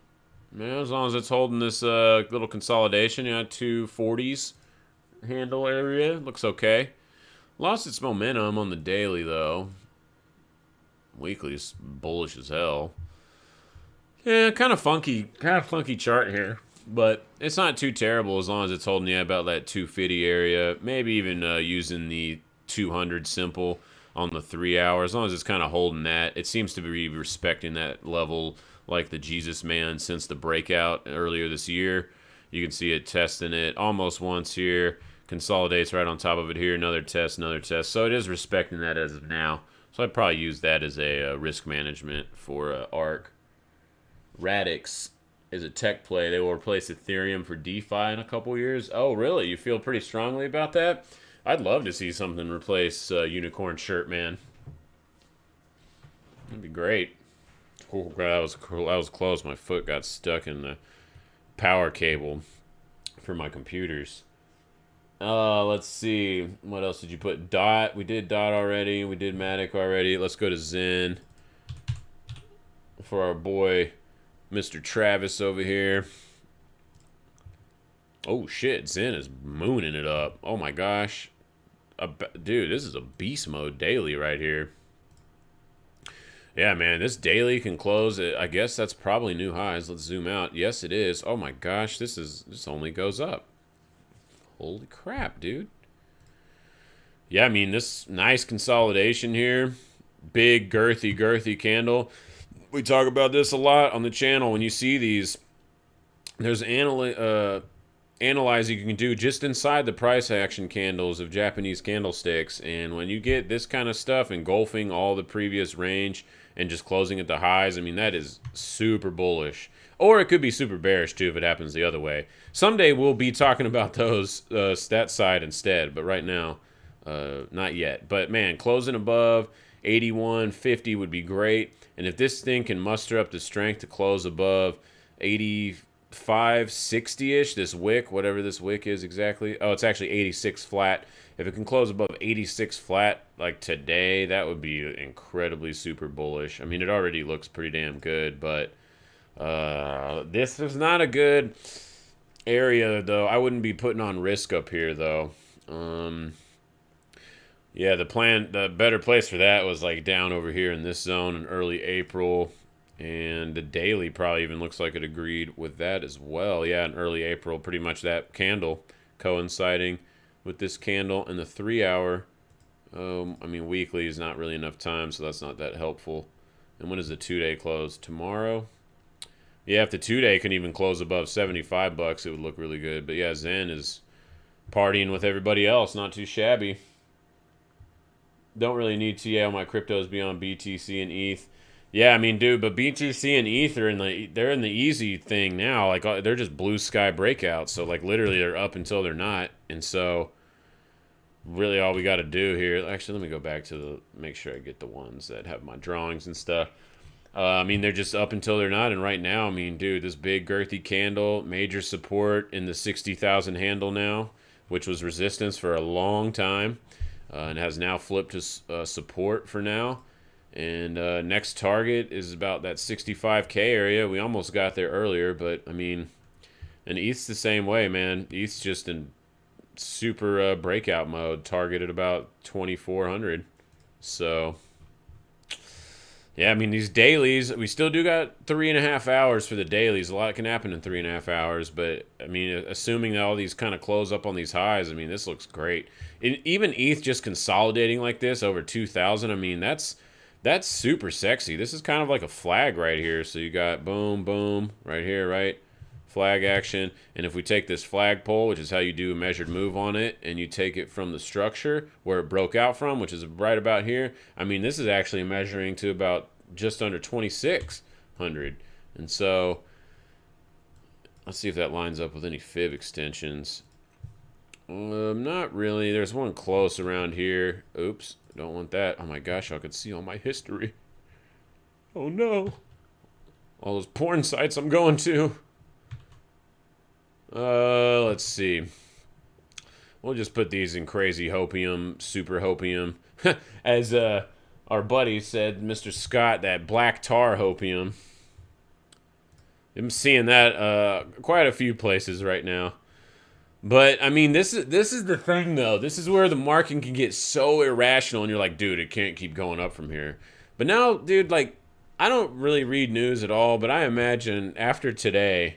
Yeah, as long as it's holding this little consolidation, 240s handle area, looks okay. Lost its momentum on the daily, though. Weekly's bullish as hell. Yeah, kind of funky chart here, but it's not too terrible as long as it's holding about that 250 area. Maybe even using the 200 simple on the 3 hour. As long as it's kind of holding that, it seems to be respecting that level. Like the Jesus Man since the breakout earlier this year. You can see it testing it almost once here. Consolidates right on top of it here. Another test, another test. So it is respecting that as of now. So I'd probably use that as a risk management for ARC. Radix is a tech play. They will replace Ethereum for DeFi in a couple years. Oh, really? You feel pretty strongly about that? I'd love to see something replace Unicorn Shirt, man. That'd be great. Oh, God, that was cool. That was close. My foot got stuck in the power cable for my computers. Let's see. What else did you put? Dot. We did Dot already. We did Matic already. Let's go to Zen for our boy, Mr. Travis over here. Oh, shit. Zen is mooning it up. Oh, my gosh. Dude, this is a beast mode daily right here. Yeah, man, this daily can close at, I guess that's probably new highs. Let's zoom out. Yes, it is. Oh my gosh, this only goes up. Holy crap, dude. Yeah, I mean, this nice consolidation here. Big, girthy candle. We talk about this a lot on the channel. When you see these, there's analyzing you can do just inside the price action candles of Japanese candlesticks. And when you get this kind of stuff engulfing all the previous range and just closing at the highs, I mean, that is super bullish. Or it could be super bearish, too, if it happens the other way. Someday we'll be talking about those stat side instead, but right now, not yet. But, man, closing above 81.50 would be great. And if this thing can muster up the strength to close above 85.60-ish, this wick, whatever this wick is exactly. Oh, it's actually 86 flat. If it can close above 86 flat, like today, that would be incredibly super bullish. I mean, it already looks pretty damn good, but this is not a good area, though. I wouldn't be putting on risk up here, though. Yeah, the better place for that was like down over here in this zone in early April. And the daily probably even looks like it agreed with that as well. Yeah, in early April, pretty much that candle coinciding with this candle. And the 3 hour, I mean, weekly is not really enough time, so that's not that helpful. And when does the 2-day close? Tomorrow? Yeah, if the 2-day can even close above 75 bucks, it would look really good. But yeah, Zen is partying with everybody else. Not too shabby. Don't really need to. Yeah, my cryptos be on BTC and ETH. Yeah, I mean, dude, but BTC and ETH are they're in the easy thing now. Like, they're just blue sky breakouts. So, like, literally they're up until they're not. And so, really all we got to do here. Actually, let me go back to make sure I get the ones that have my drawings and stuff. I mean, they're just up until they're not. And right now, I mean, dude, this big girthy candle, major support in the 60,000 handle now, which was resistance for a long time, and has now flipped to support for now. And next target is about that 65K area. We almost got there earlier, but I mean, and ETH's the same way, man. ETH's just in super breakout mode, targeted about 2,400. So yeah, I mean, these dailies, we still do got 3.5 hours for the dailies. A lot can happen in 3.5 hours, but I mean, assuming that all these kind of close up on these highs, I mean, this looks great. Even ETH just consolidating like this over 2,000, I mean, that's super sexy. This is kind of like a flag right here. So you got boom, boom, right here, right? Flag action. And if we take this flagpole, which is how you do a measured move on it, and you take it from the structure where it broke out from, which is right about here, I mean, this is actually measuring to about just under 2,600. And so let's see if that lines up with any fib extensions. Not really. There's one close around here. Oops, don't want that. Oh my gosh, I could see all my history. Oh no. All those porn sites I'm going to. Let's see. We'll just put these in crazy hopium, super hopium. As our buddy said, Mr. Scott, that black tar hopium. I'm seeing that quite a few places right now. But I mean, this is the thing though. This is where the market can get so irrational, and you're like, dude, it can't keep going up from here. But now, dude, like, I don't really read news at all, but I imagine after today,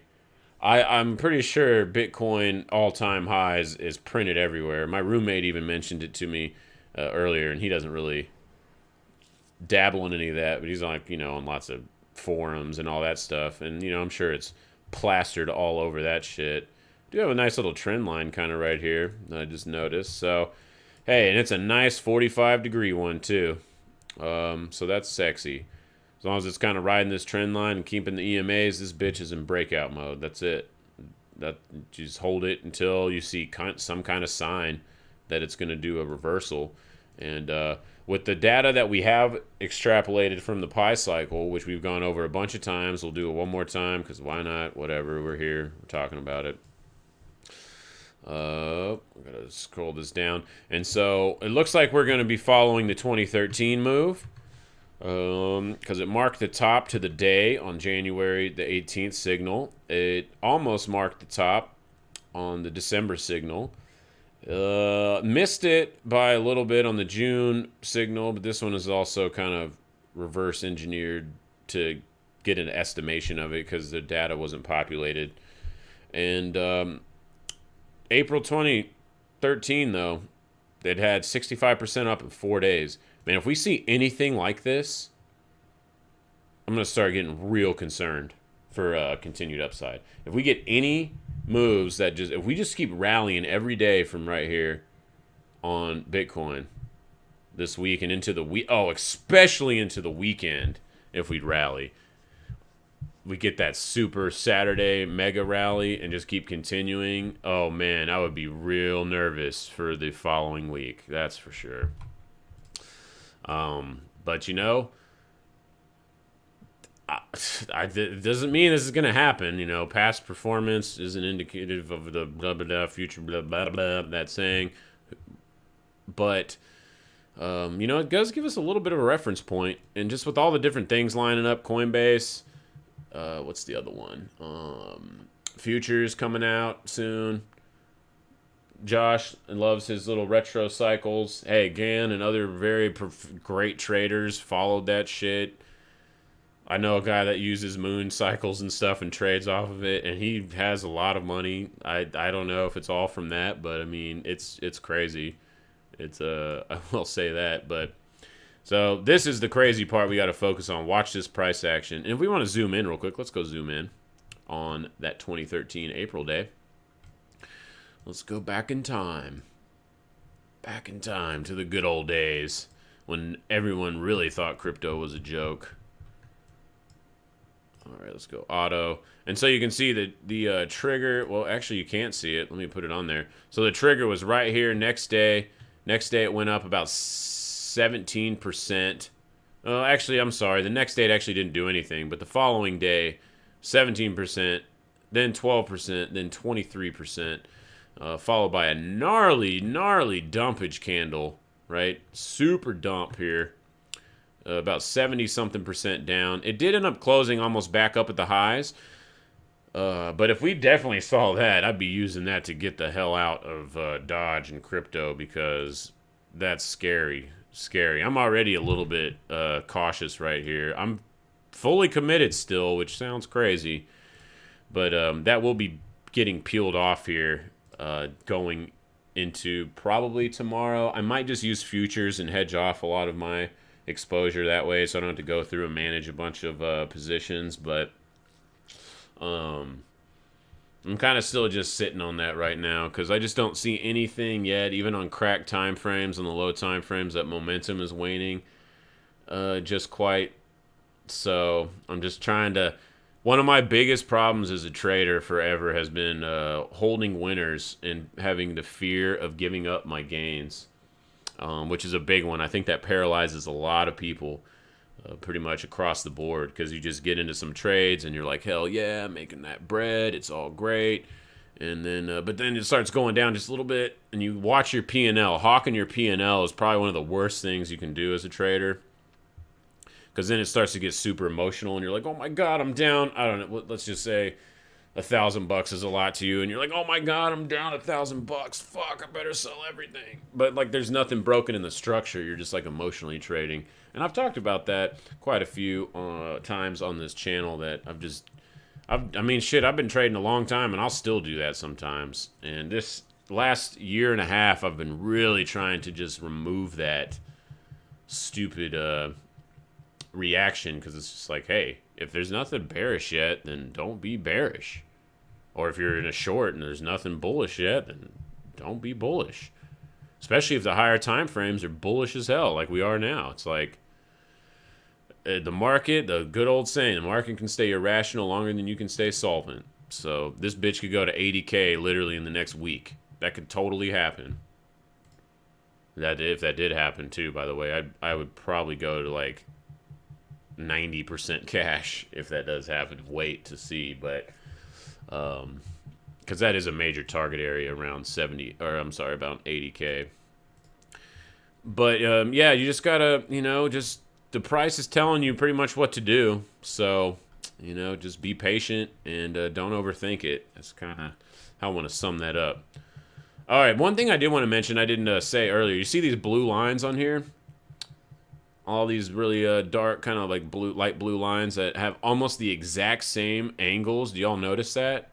I'm pretty sure Bitcoin all-time highs is printed everywhere. My roommate even mentioned it to me earlier, and he doesn't really dabble in any of that, but he's like, on lots of forums and all that stuff, and I'm sure it's plastered all over that shit. Do have a nice little trend line kind of right here that I just noticed. So, hey, and it's a nice 45-degree one too. So that's sexy. As long as it's kind of riding this trend line and keeping the EMAs, this bitch is in breakout mode. That's it. That just hold it until you see some kind of sign that it's going to do a reversal. And with the data that we have extrapolated from the pi cycle, which we've gone over a bunch of times, we'll do it one more time because why not? Whatever. We're here. We're talking about it. I'm going to scroll this down. And so it looks like we're going to be following the 2013 move. Because it marked the top to the day on January the 18th signal. It almost marked the top on the December signal. Missed it by a little bit on the June signal, but this one is also kind of reverse engineered to get an estimation of it because the data wasn't populated. And April 2013, though, it had 65% up in 4 days. Man, if we see anything like this, I'm going to start getting real concerned for continued upside. If we get any moves that if we just keep rallying every day from right here on Bitcoin this week and into the week, especially into the weekend, if we'd rally, we get that super Saturday mega rally and just keep continuing. Oh man, I would be real nervous for the following week. That's for sure. But it doesn't mean this is going to happen. Past performance isn't indicative of the blah, blah, blah, future blah, blah, blah, that saying. But, it does give us a little bit of a reference point. And just with all the different things lining up, Coinbase, what's the other one? Futures coming out soon. Josh loves his little retro cycles. Hey, again, and other very great traders followed that shit. I know a guy that uses moon cycles and stuff and trades off of it, and he has a lot of money. I don't know if it's all from that, but I mean, it's crazy. I will say that, but so this is the crazy part we got to focus on. Watch this price action. And if we want to zoom in real quick, let's go zoom in on that 2013 April day. Let's go back in time. Back in time to the good old days when everyone really thought crypto was a joke. All right, let's go auto. And so you can see that the trigger, well, actually you can't see it. Let me put it on there. So the trigger was right here next day. Next day it went up about 17%. Actually, I'm sorry. The next day it actually didn't do anything, but the following day, 17%, then 12%, then 23%, followed by a gnarly dumpage candle, right? Super dump here. About 70-something% down. It did end up closing almost back up at the highs. But if we definitely saw that, I'd be using that to get the hell out of Dodge and crypto, because that's scary. I'm already a little bit cautious right here. I'm fully committed still, which sounds crazy. But that will be getting peeled off here going into probably tomorrow. I might just use futures and hedge off a lot of my exposure that way, so I don't have to go through and manage a bunch of positions. But I'm kind of still just sitting on that right now, because I just don't see anything yet, even on cracked time frames, on the low time frames, that momentum is waning just quite. So I'm just trying to... One of my biggest problems as a trader forever has been holding winners and having the fear of giving up my gains, which is a big one. I think that paralyzes a lot of people pretty much across the board, because you just get into some trades and you're like, hell yeah, I'm making that bread, it's all great. And then, but then it starts going down just a little bit, and you watch your P&L. Hawking your P&L is probably one of the worst things you can do as a trader, because then it starts to get super emotional, and you're like, oh my God, I'm down. I don't know. Let's just say $1,000 is a lot to you, and you're like, oh my God, I'm down $1,000. Fuck, I better sell everything. But like, there's nothing broken in the structure. You're just like emotionally trading. And I've talked about that quite a few times on this channel, that I mean, shit, I've been trading a long time, and I'll still do that sometimes. And this last year and a half, I've been really trying to just remove that stupid reaction, because it's just like, hey, if there's nothing bearish yet, then don't be bearish. Or if you're in a short and there's nothing bullish yet, then don't be bullish. Especially if the higher time frames are bullish as hell, like we are now. It's like the market, the good old saying, the market can stay irrational longer than you can stay solvent. So this bitch could go to 80K literally in the next week. That could totally happen. That if that did happen too, by the way, I would probably go to like 90% cash if that does happen. Wait to see, but because that is a major target area around 70, or I'm sorry, about 80K. But yeah, you just gotta, just the price is telling you pretty much what to do. So, just be patient and don't overthink it. That's kind of how I want to sum that up. All right, one thing I did want to mention, I didn't say earlier. You see these blue lines on here? All these really dark, kind of like light blue lines that have almost the exact same angles. Do y'all notice that?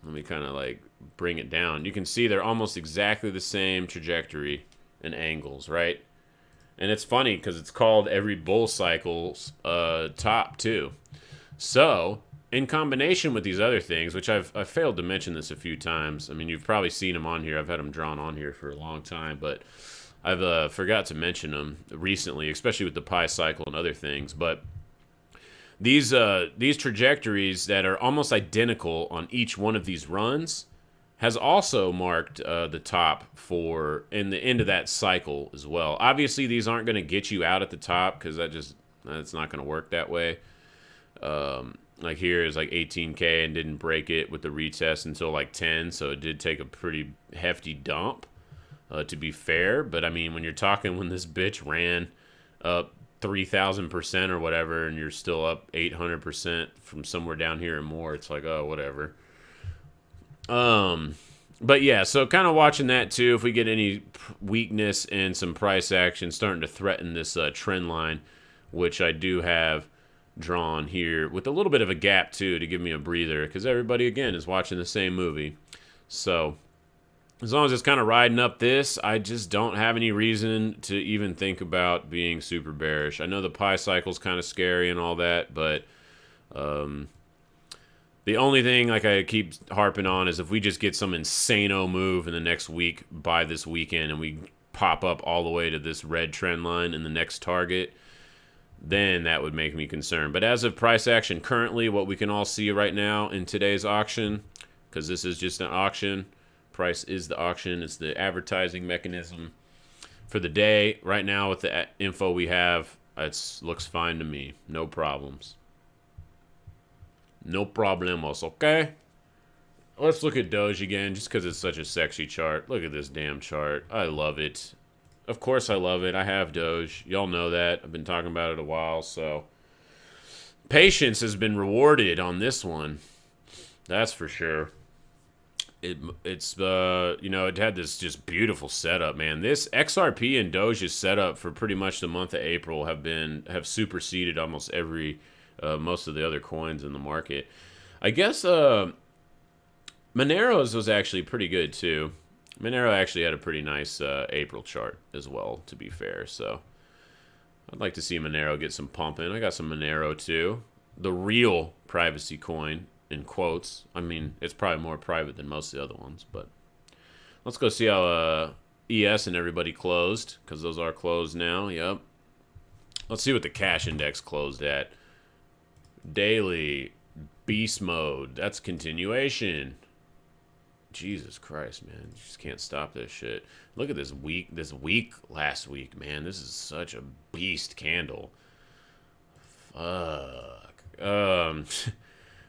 Let me kind of like bring it down. You can see they're almost exactly the same trajectory and angles, right? And it's funny because it's called every bull cycle's top too. So in combination with these other things, which I've failed to mention this a few times. I mean, you've probably seen them on here. I've had them drawn on here for a long time, but I've forgot to mention them recently, especially with the pi cycle and other things. But these trajectories that are almost identical on each one of these runs has also marked the top for in the end of that cycle as well. Obviously, these aren't going to get you out at the top, because that's not going to work that way. Like here is like 18K and didn't break it with the retest until like 10, so it did take a pretty hefty dump. To be fair, but I mean, when you're talking when this bitch ran up 3,000% or whatever, and you're still up 800% from somewhere down here and more, it's like, oh, whatever. But yeah, so kind of watching that too. If we get any weakness and some price action starting to threaten this trend line, which I do have drawn here with a little bit of a gap too to give me a breather, because everybody again is watching the same movie. So as long as it's kind of riding up this, I just don't have any reason to even think about being super bearish. I know the pi cycle's kind of scary and all that, but the only thing like I keep harping on is if we just get some insano move in the next week by this weekend and we pop up all the way to this red trend line in the next target, then that would make me concerned. But as of price action currently, what we can all see right now in today's auction, because this is just an auction, price is the auction. It's the advertising mechanism for the day. Right now, with the info we have, it looks fine to me. No problems. No problemos, okay? Let's look at Doge again, just because it's such a sexy chart. Look at this damn chart. I love it. Of course I love it. I have Doge. Y'all know that. I've been talking about it a while, so... Patience has been rewarded on this one. That's for sure. It's you know, it had this just beautiful setup, man. This XRP and Doge's setup for pretty much the month of April have superseded almost every most of the other coins in the market. I guess Monero's was actually pretty good too. Monero actually had a pretty nice April chart as well, to be fair. So I'd like to see Monero get some pumping. I got some Monero too, the real privacy coin. In quotes. I mean, it's probably more private than most of the other ones, but let's go see how ES and everybody closed, because those are closed now. Yep. Let's see what the cash index closed at. Daily beast mode. That's continuation. Jesus Christ, man. You just can't stop this shit. Look at this week last week, man. This is such a beast candle. Fuck.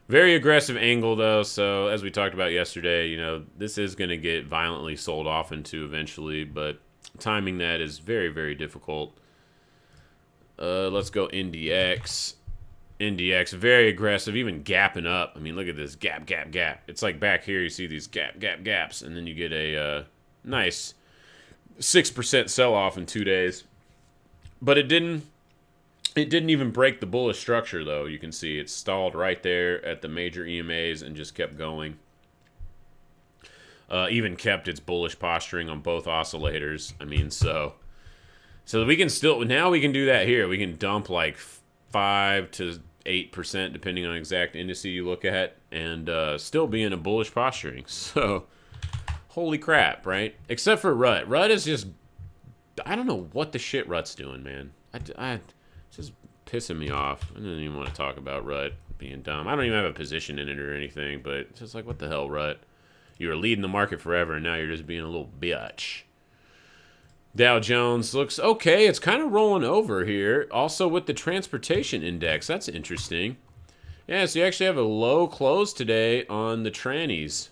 Very aggressive angle, though, so as we talked about yesterday, you know, this is going to get violently sold off into eventually, but timing that is very, very difficult. Let's go NDX. NDX, very aggressive, even gapping up. I mean, look at this, gap, gap, gap. It's like back here, you see these gap, gap, gaps, and then you get a nice 6% sell-off in 2 days. But it didn't even break the bullish structure, though. You can see it stalled right there at the major EMAs and just kept going. Even kept its bullish posturing on both oscillators. I mean, so we can still, now we can do that here. We can dump like 5 to 8%, depending on exact indice you look at, and still be in a bullish posturing. So, holy crap, right? Except for Rut. Rut is just, I don't know what the shit Rut's doing, man. It's just pissing me off. I didn't even want to talk about Rut being dumb. I don't even have a position in it or anything, but it's just like, what the hell, Rut? You were leading the market forever, and now you're just being a little bitch. Dow Jones looks okay. It's kind of rolling over here. Also with the transportation index. That's interesting. Yeah, so you actually have a low close today on the trannies.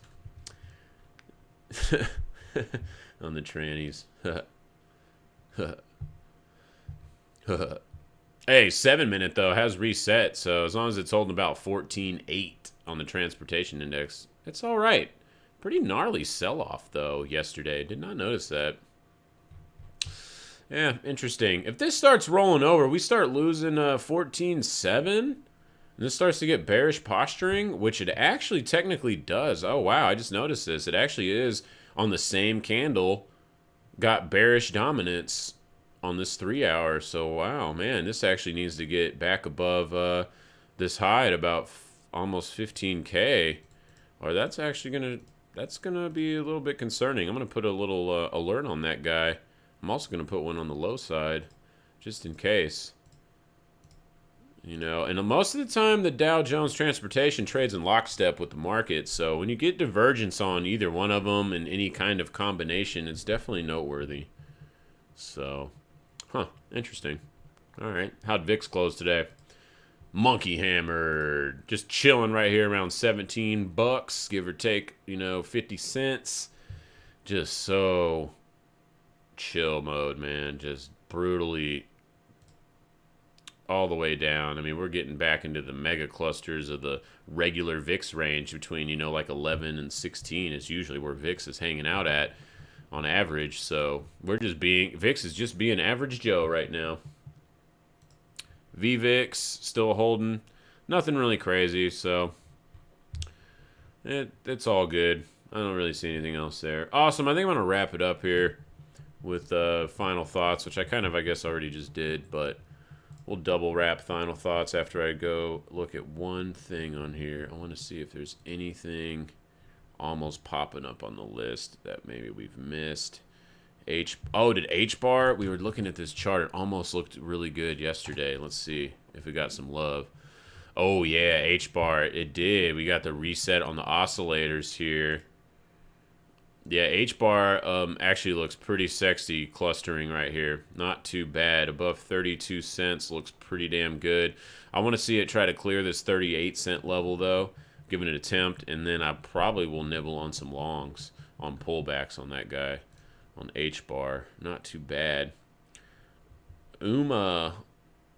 On the trannies. Hey, 7-minute, though, has reset, so as long as it's holding about 14.8 on the transportation index, it's all right. Pretty gnarly sell-off, though, yesterday. Did not notice that. Yeah, interesting. If this starts rolling over, we start losing 14.7, and this starts to get bearish posturing, which it actually technically does. Oh, wow, I just noticed this. It actually is on the same candle, got bearish dominance on this 3 hour. So wow, man, this actually needs to get back above this high at about almost 15K, or that's gonna be a little bit concerning. I'm gonna put a little alert on that guy. I'm also gonna put one on the low side just in case, you know. And most of the time the Dow Jones Transportation trades in lockstep with the market, so when you get divergence on either one of them in any kind of combination, it's definitely noteworthy. So huh, interesting. All right, how'd VIX close today? Monkey hammer, just chilling right here around 17 bucks, give or take, you know, 50 cents. Just so chill mode, man. Just brutally all the way down. I mean, we're getting back into the mega clusters of the regular VIX range between, you know, like 11 and 16 is usually where VIX is hanging out at on average. So we're just VIX is just being average Joe right now. VVIX still holding, nothing really crazy, so it's all good. I don't really see anything else there. Awesome. I think I'm gonna wrap it up here with final thoughts, which I guess already just did, but we'll double wrap final thoughts after I go look at one thing on here. I want to see if there's anything almost popping up on the list that maybe we've missed. Did H bar? We were looking at this chart. It almost looked really good yesterday. Let's see if we got some love. Oh yeah, H bar. It did. We got the reset on the oscillators here. Yeah, H bar actually looks pretty sexy clustering right here. Not too bad. Above 32 cents looks pretty damn good. I want to see it try to clear this 38-cent level though. Give it an attempt, and then I probably will nibble on some longs on pullbacks on that guy on H bar. Not too bad. UMA.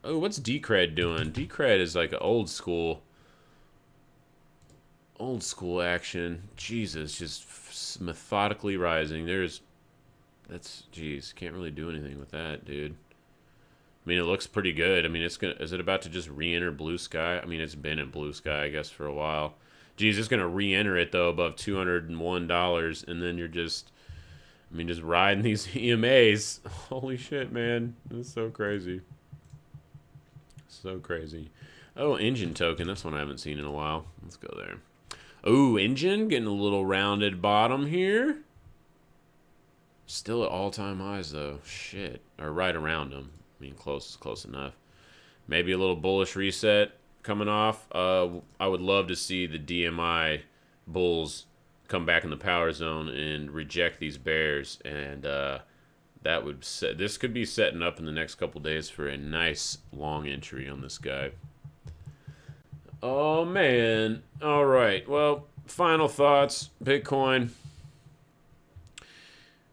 Oh, what's Decred doing? Decred is like an old school action. Jesus, just methodically rising. Geez, can't really do anything with that, dude. I mean, it looks pretty good. I mean, is it about to just re-enter blue sky? I mean, it's been in blue sky, I guess, for a while. Geez, it's gonna re-enter it though above $201, and then you're just, I mean, just riding these EMAs. Holy shit, man, that's so crazy. So crazy. Oh, engine token. That's one I haven't seen in a while. Let's go there. Oh, engine getting a little rounded bottom here. Still at all-time highs though. Shit, or right around them. I mean, close enough. Maybe a little bullish reset coming off. I would love to see the DMI bulls come back in the power zone and reject these bears, and that would set. This could be setting up in the next couple days for a nice long entry on this guy. Oh man! All right. Well, final thoughts. Bitcoin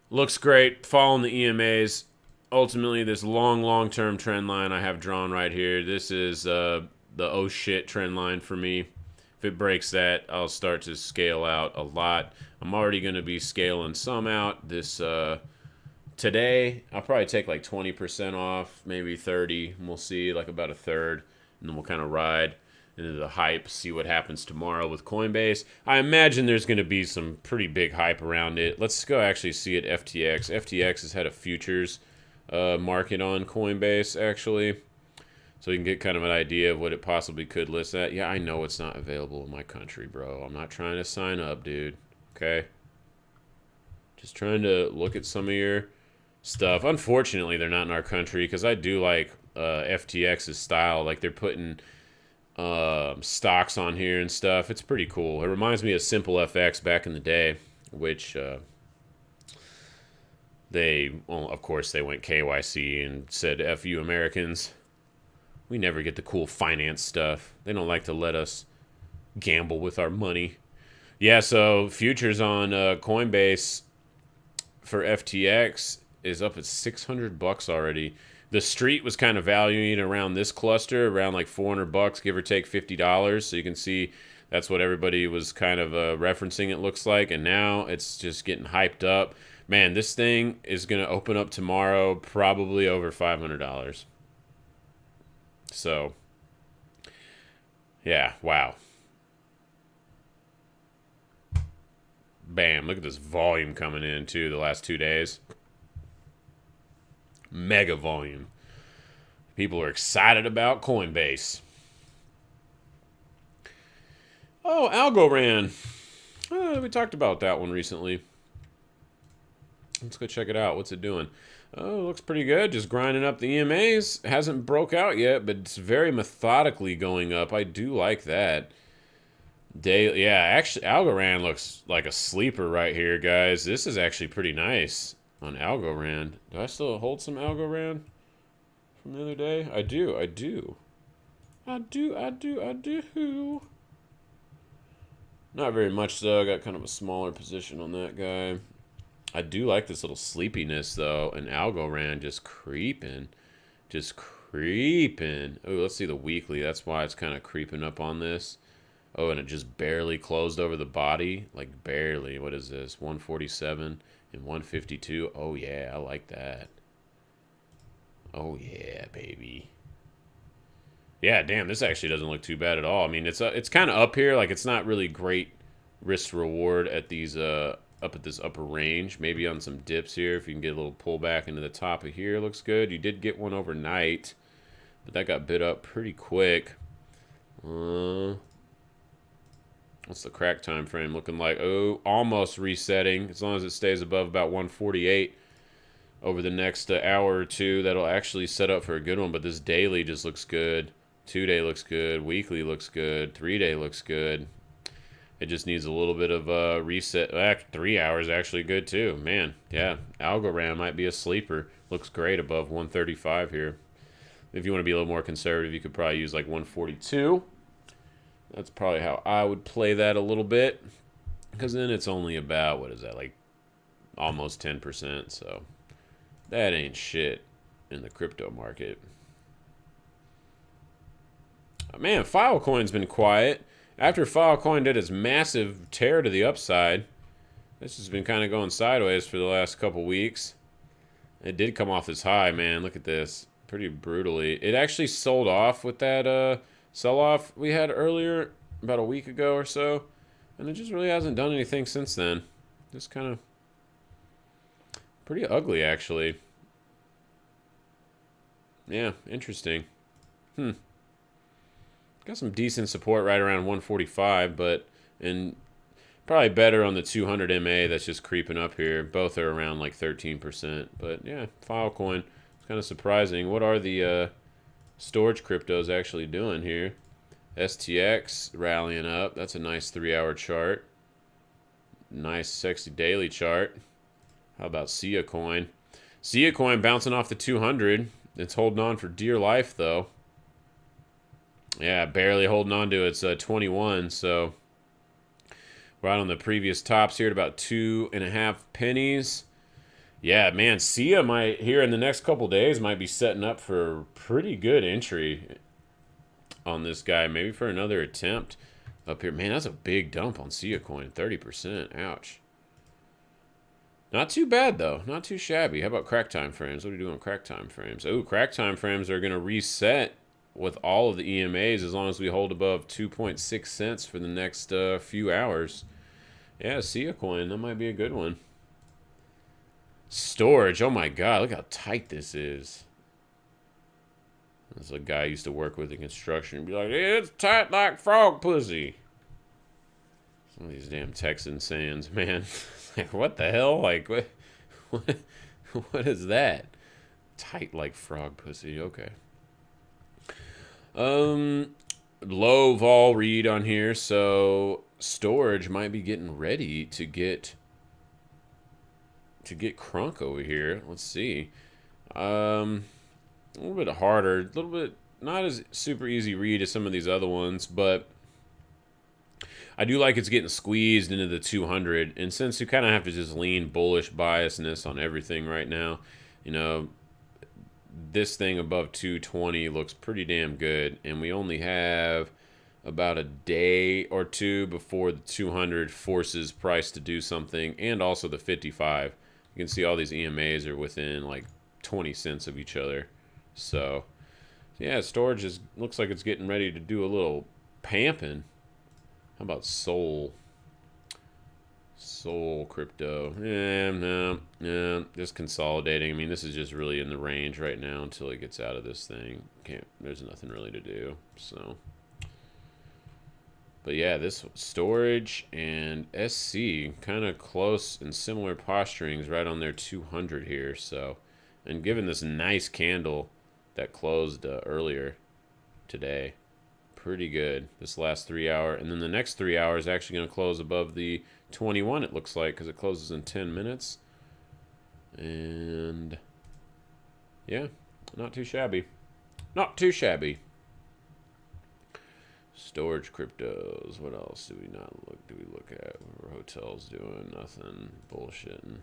looks great. Following the EMAs. Ultimately, this long-term trend line I have drawn right here. This is the oh shit trend line for me. If it breaks that, I'll start to scale out a lot. I'm already going to be scaling some out this today. I'll probably take like 20% off, maybe 30. We'll see, like about a third, and then we'll kind of ride into the hype, see what happens tomorrow with Coinbase. I imagine there's going to be some pretty big hype around it. Let's go actually see it FTX. FTX has had a futures market on Coinbase, actually. So you can get kind of an idea of what it possibly could list at. Yeah, I know it's not available in my country, bro. I'm not trying to sign up, dude. Okay? Just trying to look at some of your stuff. Unfortunately, they're not in our country, because I do like FTX's style. Like, they're putting stocks on here and stuff. It's pretty cool. It reminds me of Simple FX back in the day, which of course, they went KYC and said, F you Americans. We never get the cool finance stuff. They don't like to let us gamble with our money. Yeah, so futures on Coinbase for FTX is up at $600 already. The street was kind of valuing around this cluster, around like $400, give or take $50. So you can see that's what everybody was kind of referencing, it looks like. And now it's just getting hyped up. Man, this thing is going to open up tomorrow probably over $500. So, yeah, wow. Bam, look at this volume coming in, too, the last 2 days. Mega volume. People are excited about Coinbase. Oh, Algorand. We talked about that one recently. Let's go check it out. What's it doing? Oh, looks pretty good. Just grinding up the EMAs. Hasn't broke out yet, but it's very methodically going up. I do like that. Yeah, actually, Algorand looks like a sleeper right here, guys. This is actually pretty nice on Algorand. Do I still hold some Algorand from the other day? I do. Not very much, though. I got kind of a smaller position on that guy. I do like this little sleepiness, though, and Algorand just creeping. Oh, let's see the weekly. That's why it's kind of creeping up on this. Oh, and it just barely closed over the body. Like, barely. What is this? 147 and 152. Oh, yeah, I like that. Oh, yeah, baby. Yeah, damn, this actually doesn't look too bad at all. I mean, it's kind of up here. Like, it's not really great risk-reward at these... up at this upper range, maybe on some dips here. If you can get a little pullback into the top of here, looks good. You did get one overnight, but that got bid up pretty quick. What's the crack time frame looking like? Oh, almost resetting. As long as it stays above about 148 over the next hour or two, that'll actually set up for a good one. But this daily just looks good. 2-day looks good. Weekly looks good. 3-day looks good. It just needs a little bit of a reset. 3 hours actually good too. Man, yeah. Algorand might be a sleeper. Looks great above 135 here. If you want to be a little more conservative, you could probably use like 142. That's probably how I would play that a little bit. Because then it's only about, what is that, like almost 10%. So that ain't shit in the crypto market. Man, Filecoin's been quiet. After Filecoin did its massive tear to the upside, this has been kind of going sideways for the last couple weeks. It did come off this high, man. Look at this. Pretty brutally. It actually sold off with that sell-off we had earlier, about a week ago or so. And it just really hasn't done anything since then. Just kind of pretty ugly, actually. Yeah, interesting. Got some decent support right around 145, and probably better on the 200 MA that's just creeping up here. Both are around like 13%. But yeah, Filecoin, it's kind of surprising. What are the storage cryptos actually doing here? STX rallying up. That's a nice 3-hour chart. Nice, sexy daily chart. How about Sia Coin? Sia Coin bouncing off the 200. It's holding on for dear life, though. Yeah, barely holding on to its 21, so right on the previous tops here at about 2.5 pennies. Yeah, man, Sia might, here in the next couple days, might be setting up for a pretty good entry on this guy. Maybe for another attempt up here. Man, that's a big dump on Sia Coin, 30%. Ouch. Not too bad, though. Not too shabby. How about crack time frames? What are we doing on crack time frames? Oh, crack time frames are going to reset with all of the EMAs as long as we hold above 2.6 cents for the next few hours. Yeah, Sia Coin, that might be a good one. Storage, oh my god, look how tight this is. That's a guy I used to work with in construction. He'd be like, hey, it's tight like frog pussy. Some of these damn Texan sayings, man. Like, what the hell? Like, what is that? Tight like frog pussy, okay. Low vol read on here, so storage might be getting ready to get crunk over here. Let's see. A little bit harder, a little bit not as super easy read as some of these other ones, but I do like it's getting squeezed into the 200. And since you kind of have to just lean bullish biasness on everything right now, you know, this thing above 220 looks pretty damn good, and we only have about a day or two before the 200 forces price to do something, and also the 55. You can see all these EMAs are within like 20 cents of each other. So yeah, storage looks like it's getting ready to do a little pamping. How about Sol crypto? Yeah, just consolidating. I mean, this is just really in the range right now until it gets out of this thing. There's nothing really to do. So, but yeah, this storage and SC kind of close and similar posturings right on their 200 here. So, and given this nice candle that closed earlier today, pretty good this last 3 hour, and then the next 3 hours actually going to close above the 21, it looks like, because it closes in 10 minutes. And yeah, not too shabby. Not too shabby. Storage cryptos. What else do we look at? What are hotels doing? Nothing. Bullshitting.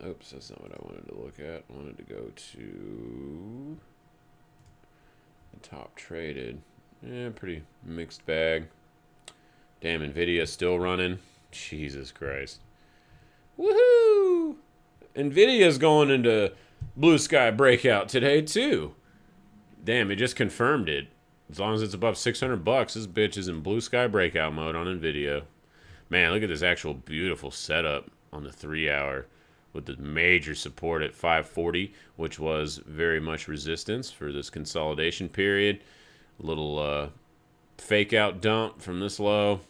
Oops, that's not what I wanted to look at. I wanted to go to the top traded. Yeah, pretty mixed bag. Damn, Nvidia still running. Jesus Christ. Woohoo! Nvidia's going into blue sky breakout today too. Damn, it just confirmed it. As long as it's above 600 bucks, this bitch is in blue sky breakout mode on Nvidia. Man, look at this actual beautiful setup on the 3 hour with the major support at 540, which was very much resistance for this consolidation period. A little fake out dump from this low.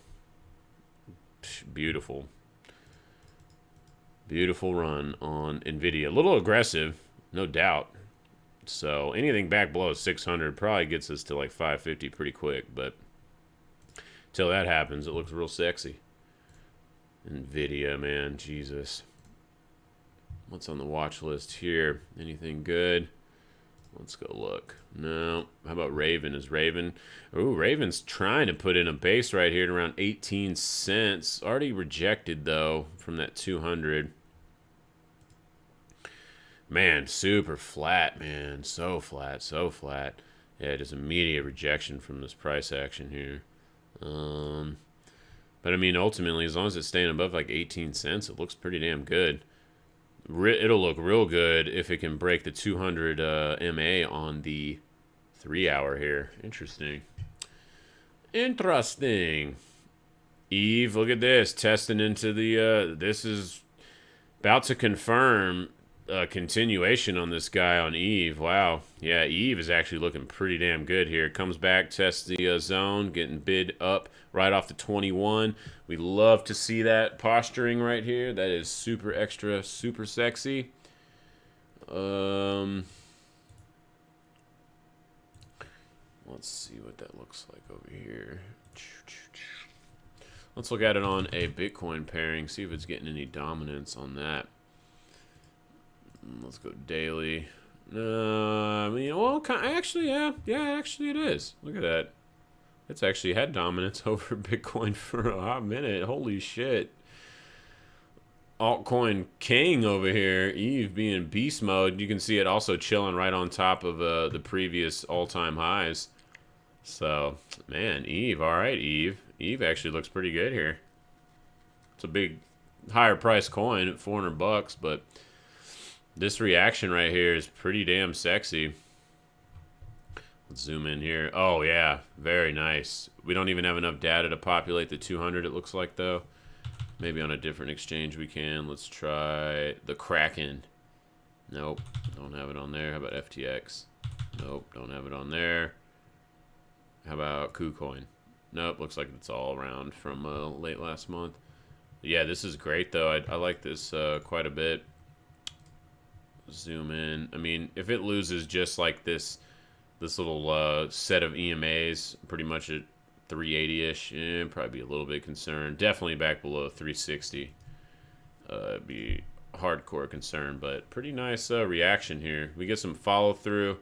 Beautiful. Beautiful run on Nvidia. A little aggressive, no doubt. So anything back below 600 probably gets us to like 550 pretty quick. But till that happens, it looks real sexy. Nvidia, man, Jesus. What's on the watch list here? Anything good? Let's go look. No. How about Raven? Is Raven... Ooh, Raven's trying to put in a base right here at around 18 cents. Already rejected, though, from that 200. Man, super flat, man. So flat, so flat. Yeah, just immediate rejection from this price action here. But, I mean, ultimately, as long as it's staying above, like, 18 cents, it looks pretty damn good. It'll look real good if it can break the 200 MA on the 3 hour here. Interesting. Interesting. Eve, look at this. Testing into the... this is about to confirm a continuation on this guy on Eve. Wow. Yeah, Eve is actually looking pretty damn good here. Comes back, tests the zone, getting bid up right off the 21. We love to see that posturing right here. That is super extra, super sexy. Let's see what that looks like over here. Let's look at it on a Bitcoin pairing, see if it's getting any dominance on that. Let's go daily. I mean, well, actually, yeah, actually it is. Look at that. It's actually had dominance over Bitcoin for a hot minute. Holy shit. Altcoin king over here. Eve being beast mode. You can see it also chilling right on top of the previous all-time highs. So, man, Eve. All right, Eve. Eve actually looks pretty good here. It's a big, higher price coin at 400 bucks, but this reaction right here is pretty damn sexy. Let's zoom in here. Oh, yeah. Very nice. We don't even have enough data to populate the 200, it looks like, though. Maybe on a different exchange we can. Let's try the Kraken. Nope. Don't have it on there. How about FTX? Nope. Don't have it on there. How about KuCoin? Nope. Looks like it's all around from late last month. Yeah, this is great, though. I like this quite a bit. Zoom in. I mean, if it loses just like this little set of EMAs, pretty much at 380-ish, probably be a little bit concerned. Definitely back below 360. Be a hardcore concern, but pretty nice reaction here. We get some follow through.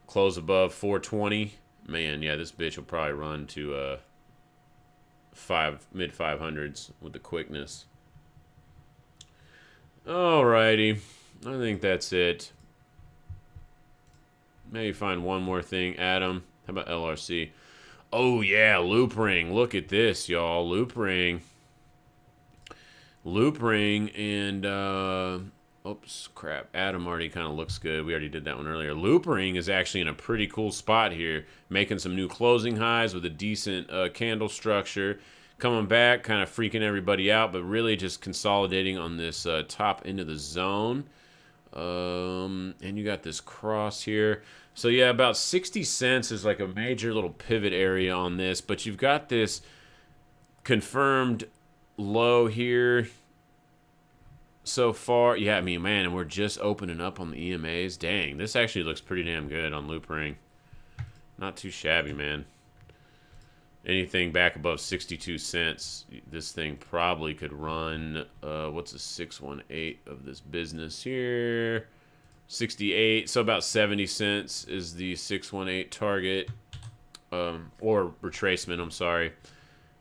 Close above 420. Man, yeah, this bitch will probably run to mid 500s with the quickness. Alrighty, I think that's it. Maybe find one more thing. Adam, how about LRC? Oh, yeah, loop ring. Look at this, y'all. Loop ring. Loop ring and, oops, crap. Adam already kind of looks good. We already did that one earlier. Loop ring is actually in a pretty cool spot here. Making some new closing highs with a decent candle structure. Coming back, kind of freaking everybody out, but really just consolidating on this top end of the zone. And you got this cross here. So yeah, about 60 cents is like a major little pivot area on this, but you've got this confirmed low here so far. Yeah, I mean, man, and we're just opening up on the EMAs. Dang, this actually looks pretty damn good on Loop Ring. Not too shabby, man. Anything back above 62 cents, this thing probably could run, what's a 618 of this business here? 68, so about 70 cents is the 618 target, or retracement, I'm sorry.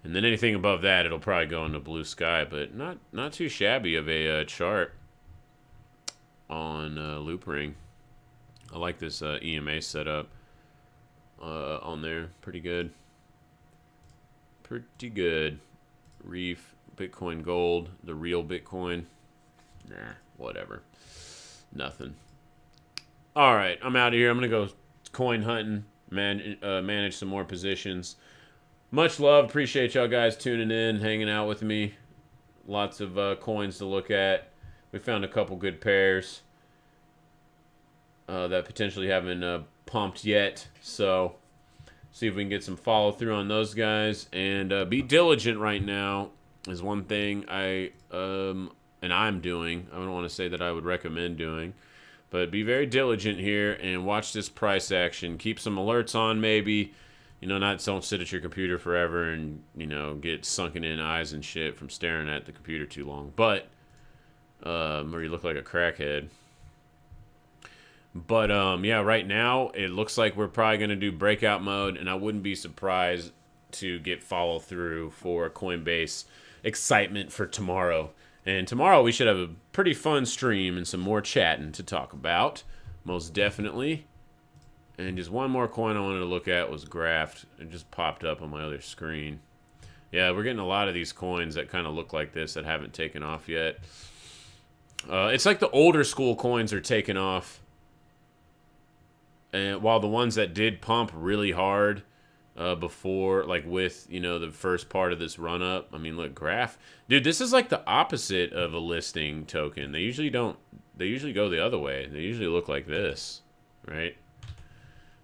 And then anything above that, it'll probably go into blue sky, but not too shabby of a chart on Loop Ring. I like this EMA setup on there, pretty good. Pretty good. Reef, Bitcoin Gold, the real Bitcoin. Nah, whatever. Nothing. All right, I'm out of here. I'm going to go coin hunting, manage some more positions. Much love. Appreciate y'all guys tuning in, hanging out with me. Lots of coins to look at. We found a couple good pairs that potentially haven't pumped yet. So see if we can get some follow through on those guys, and be diligent right now is one thing I'm doing. I don't want to say that I would recommend doing, But be very diligent here and watch this price action. Keep some alerts on, maybe. You know, don't sit at your computer forever and, you know, get sunken in eyes and shit from staring at the computer too long. But, or you look like a crackhead. But, yeah, right now, it looks like we're probably going to do breakout mode, and I wouldn't be surprised to get follow through for Coinbase excitement for tomorrow. And tomorrow we should have a pretty fun stream and some more chatting to talk about, most definitely. And just one more coin I wanted to look at was Graft. It just popped up on my other screen. Yeah, we're getting a lot of these coins that kind of look like this that haven't taken off yet. It's like the older school coins are taking off. And while the ones that did pump really hard before, like with, you know, the first part of this run up. I mean, look, Graph. Dude, this is like the opposite of a listing token. They usually don't, they usually go the other way. They usually look like this, right?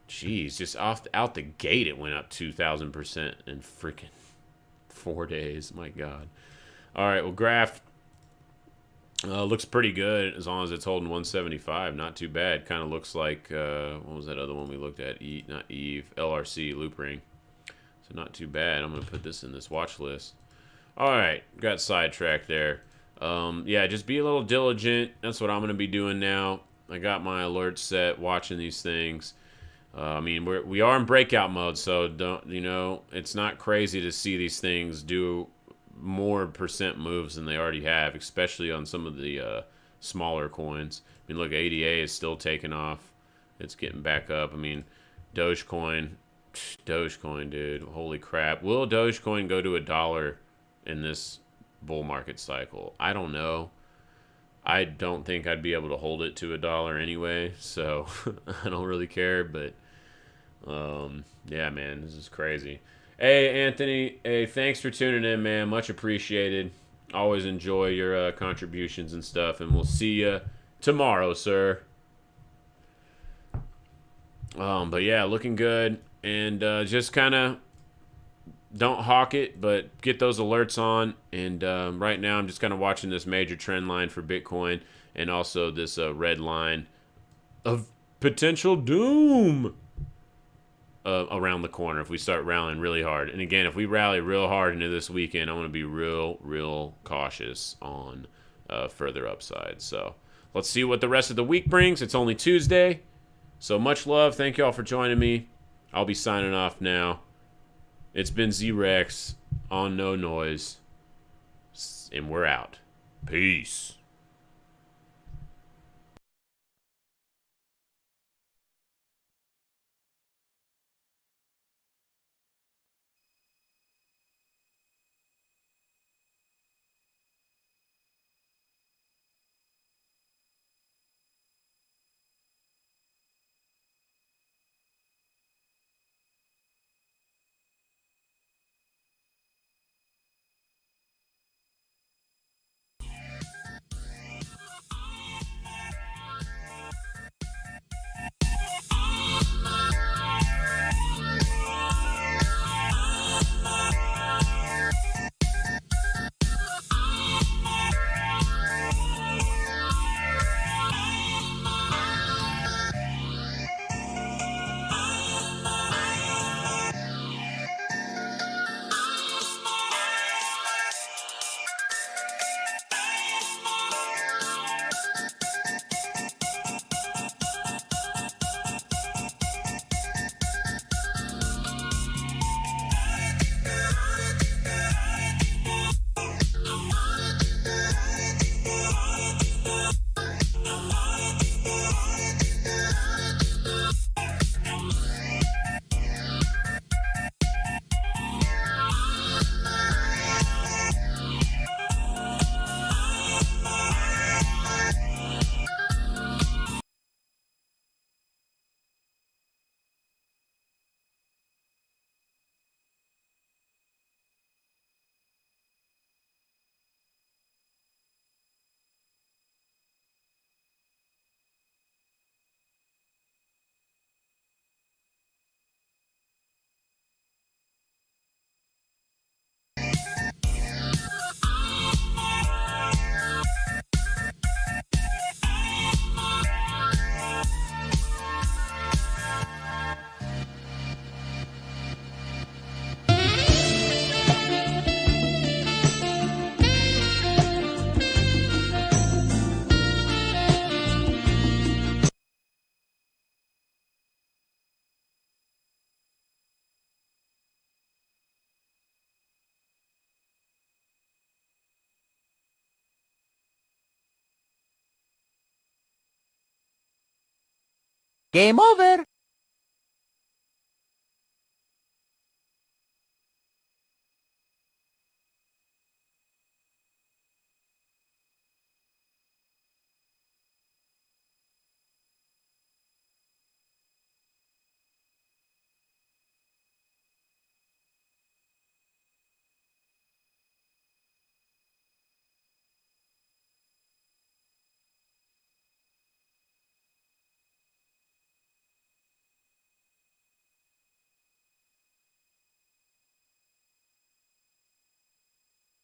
Jeez, just out the gate, it went up 2,000% in freaking 4 days. My God. All right, well, Graph looks pretty good as long as it's holding 175. Not too bad. Kind of looks like, what was that other one we looked at? Not Eve, LRC, Loop Ring. So not too bad. I'm going to put this in this watch list. All right, got sidetracked there. Yeah, just be a little diligent. That's what I'm going to be doing now. I got my alerts set, watching these things. I mean, we are in breakout mode, so don't, you know, it's not crazy to see these things do more percent moves than they already have, especially on some of the smaller coins. I mean, look, ADA is still taking off. It's getting back up. I mean, Dogecoin, dude, holy crap. Will Dogecoin go to $1 in this bull market cycle? I don't know. I don't think I'd be able to hold it to $1 anyway, so I don't really care. But yeah, man, this is crazy. Hey, Anthony. Hey, thanks for tuning in, man. Much appreciated. Always enjoy your contributions and stuff, and we'll see you tomorrow, sir. But yeah, looking good, and just kind of don't hawk it, but get those alerts on. And right now, I'm just kind of watching this major trend line for Bitcoin, and also this red line of potential doom around the corner if we start rallying really hard. And again, if we rally real hard into this weekend, I want to be real cautious on further upside. So let's see what the rest of the week brings. It's only Tuesday, so much love. Thank you all for joining me. I'll be signing off now. It's been Z-Rex on No Noiz, and we're out. Peace. Game over.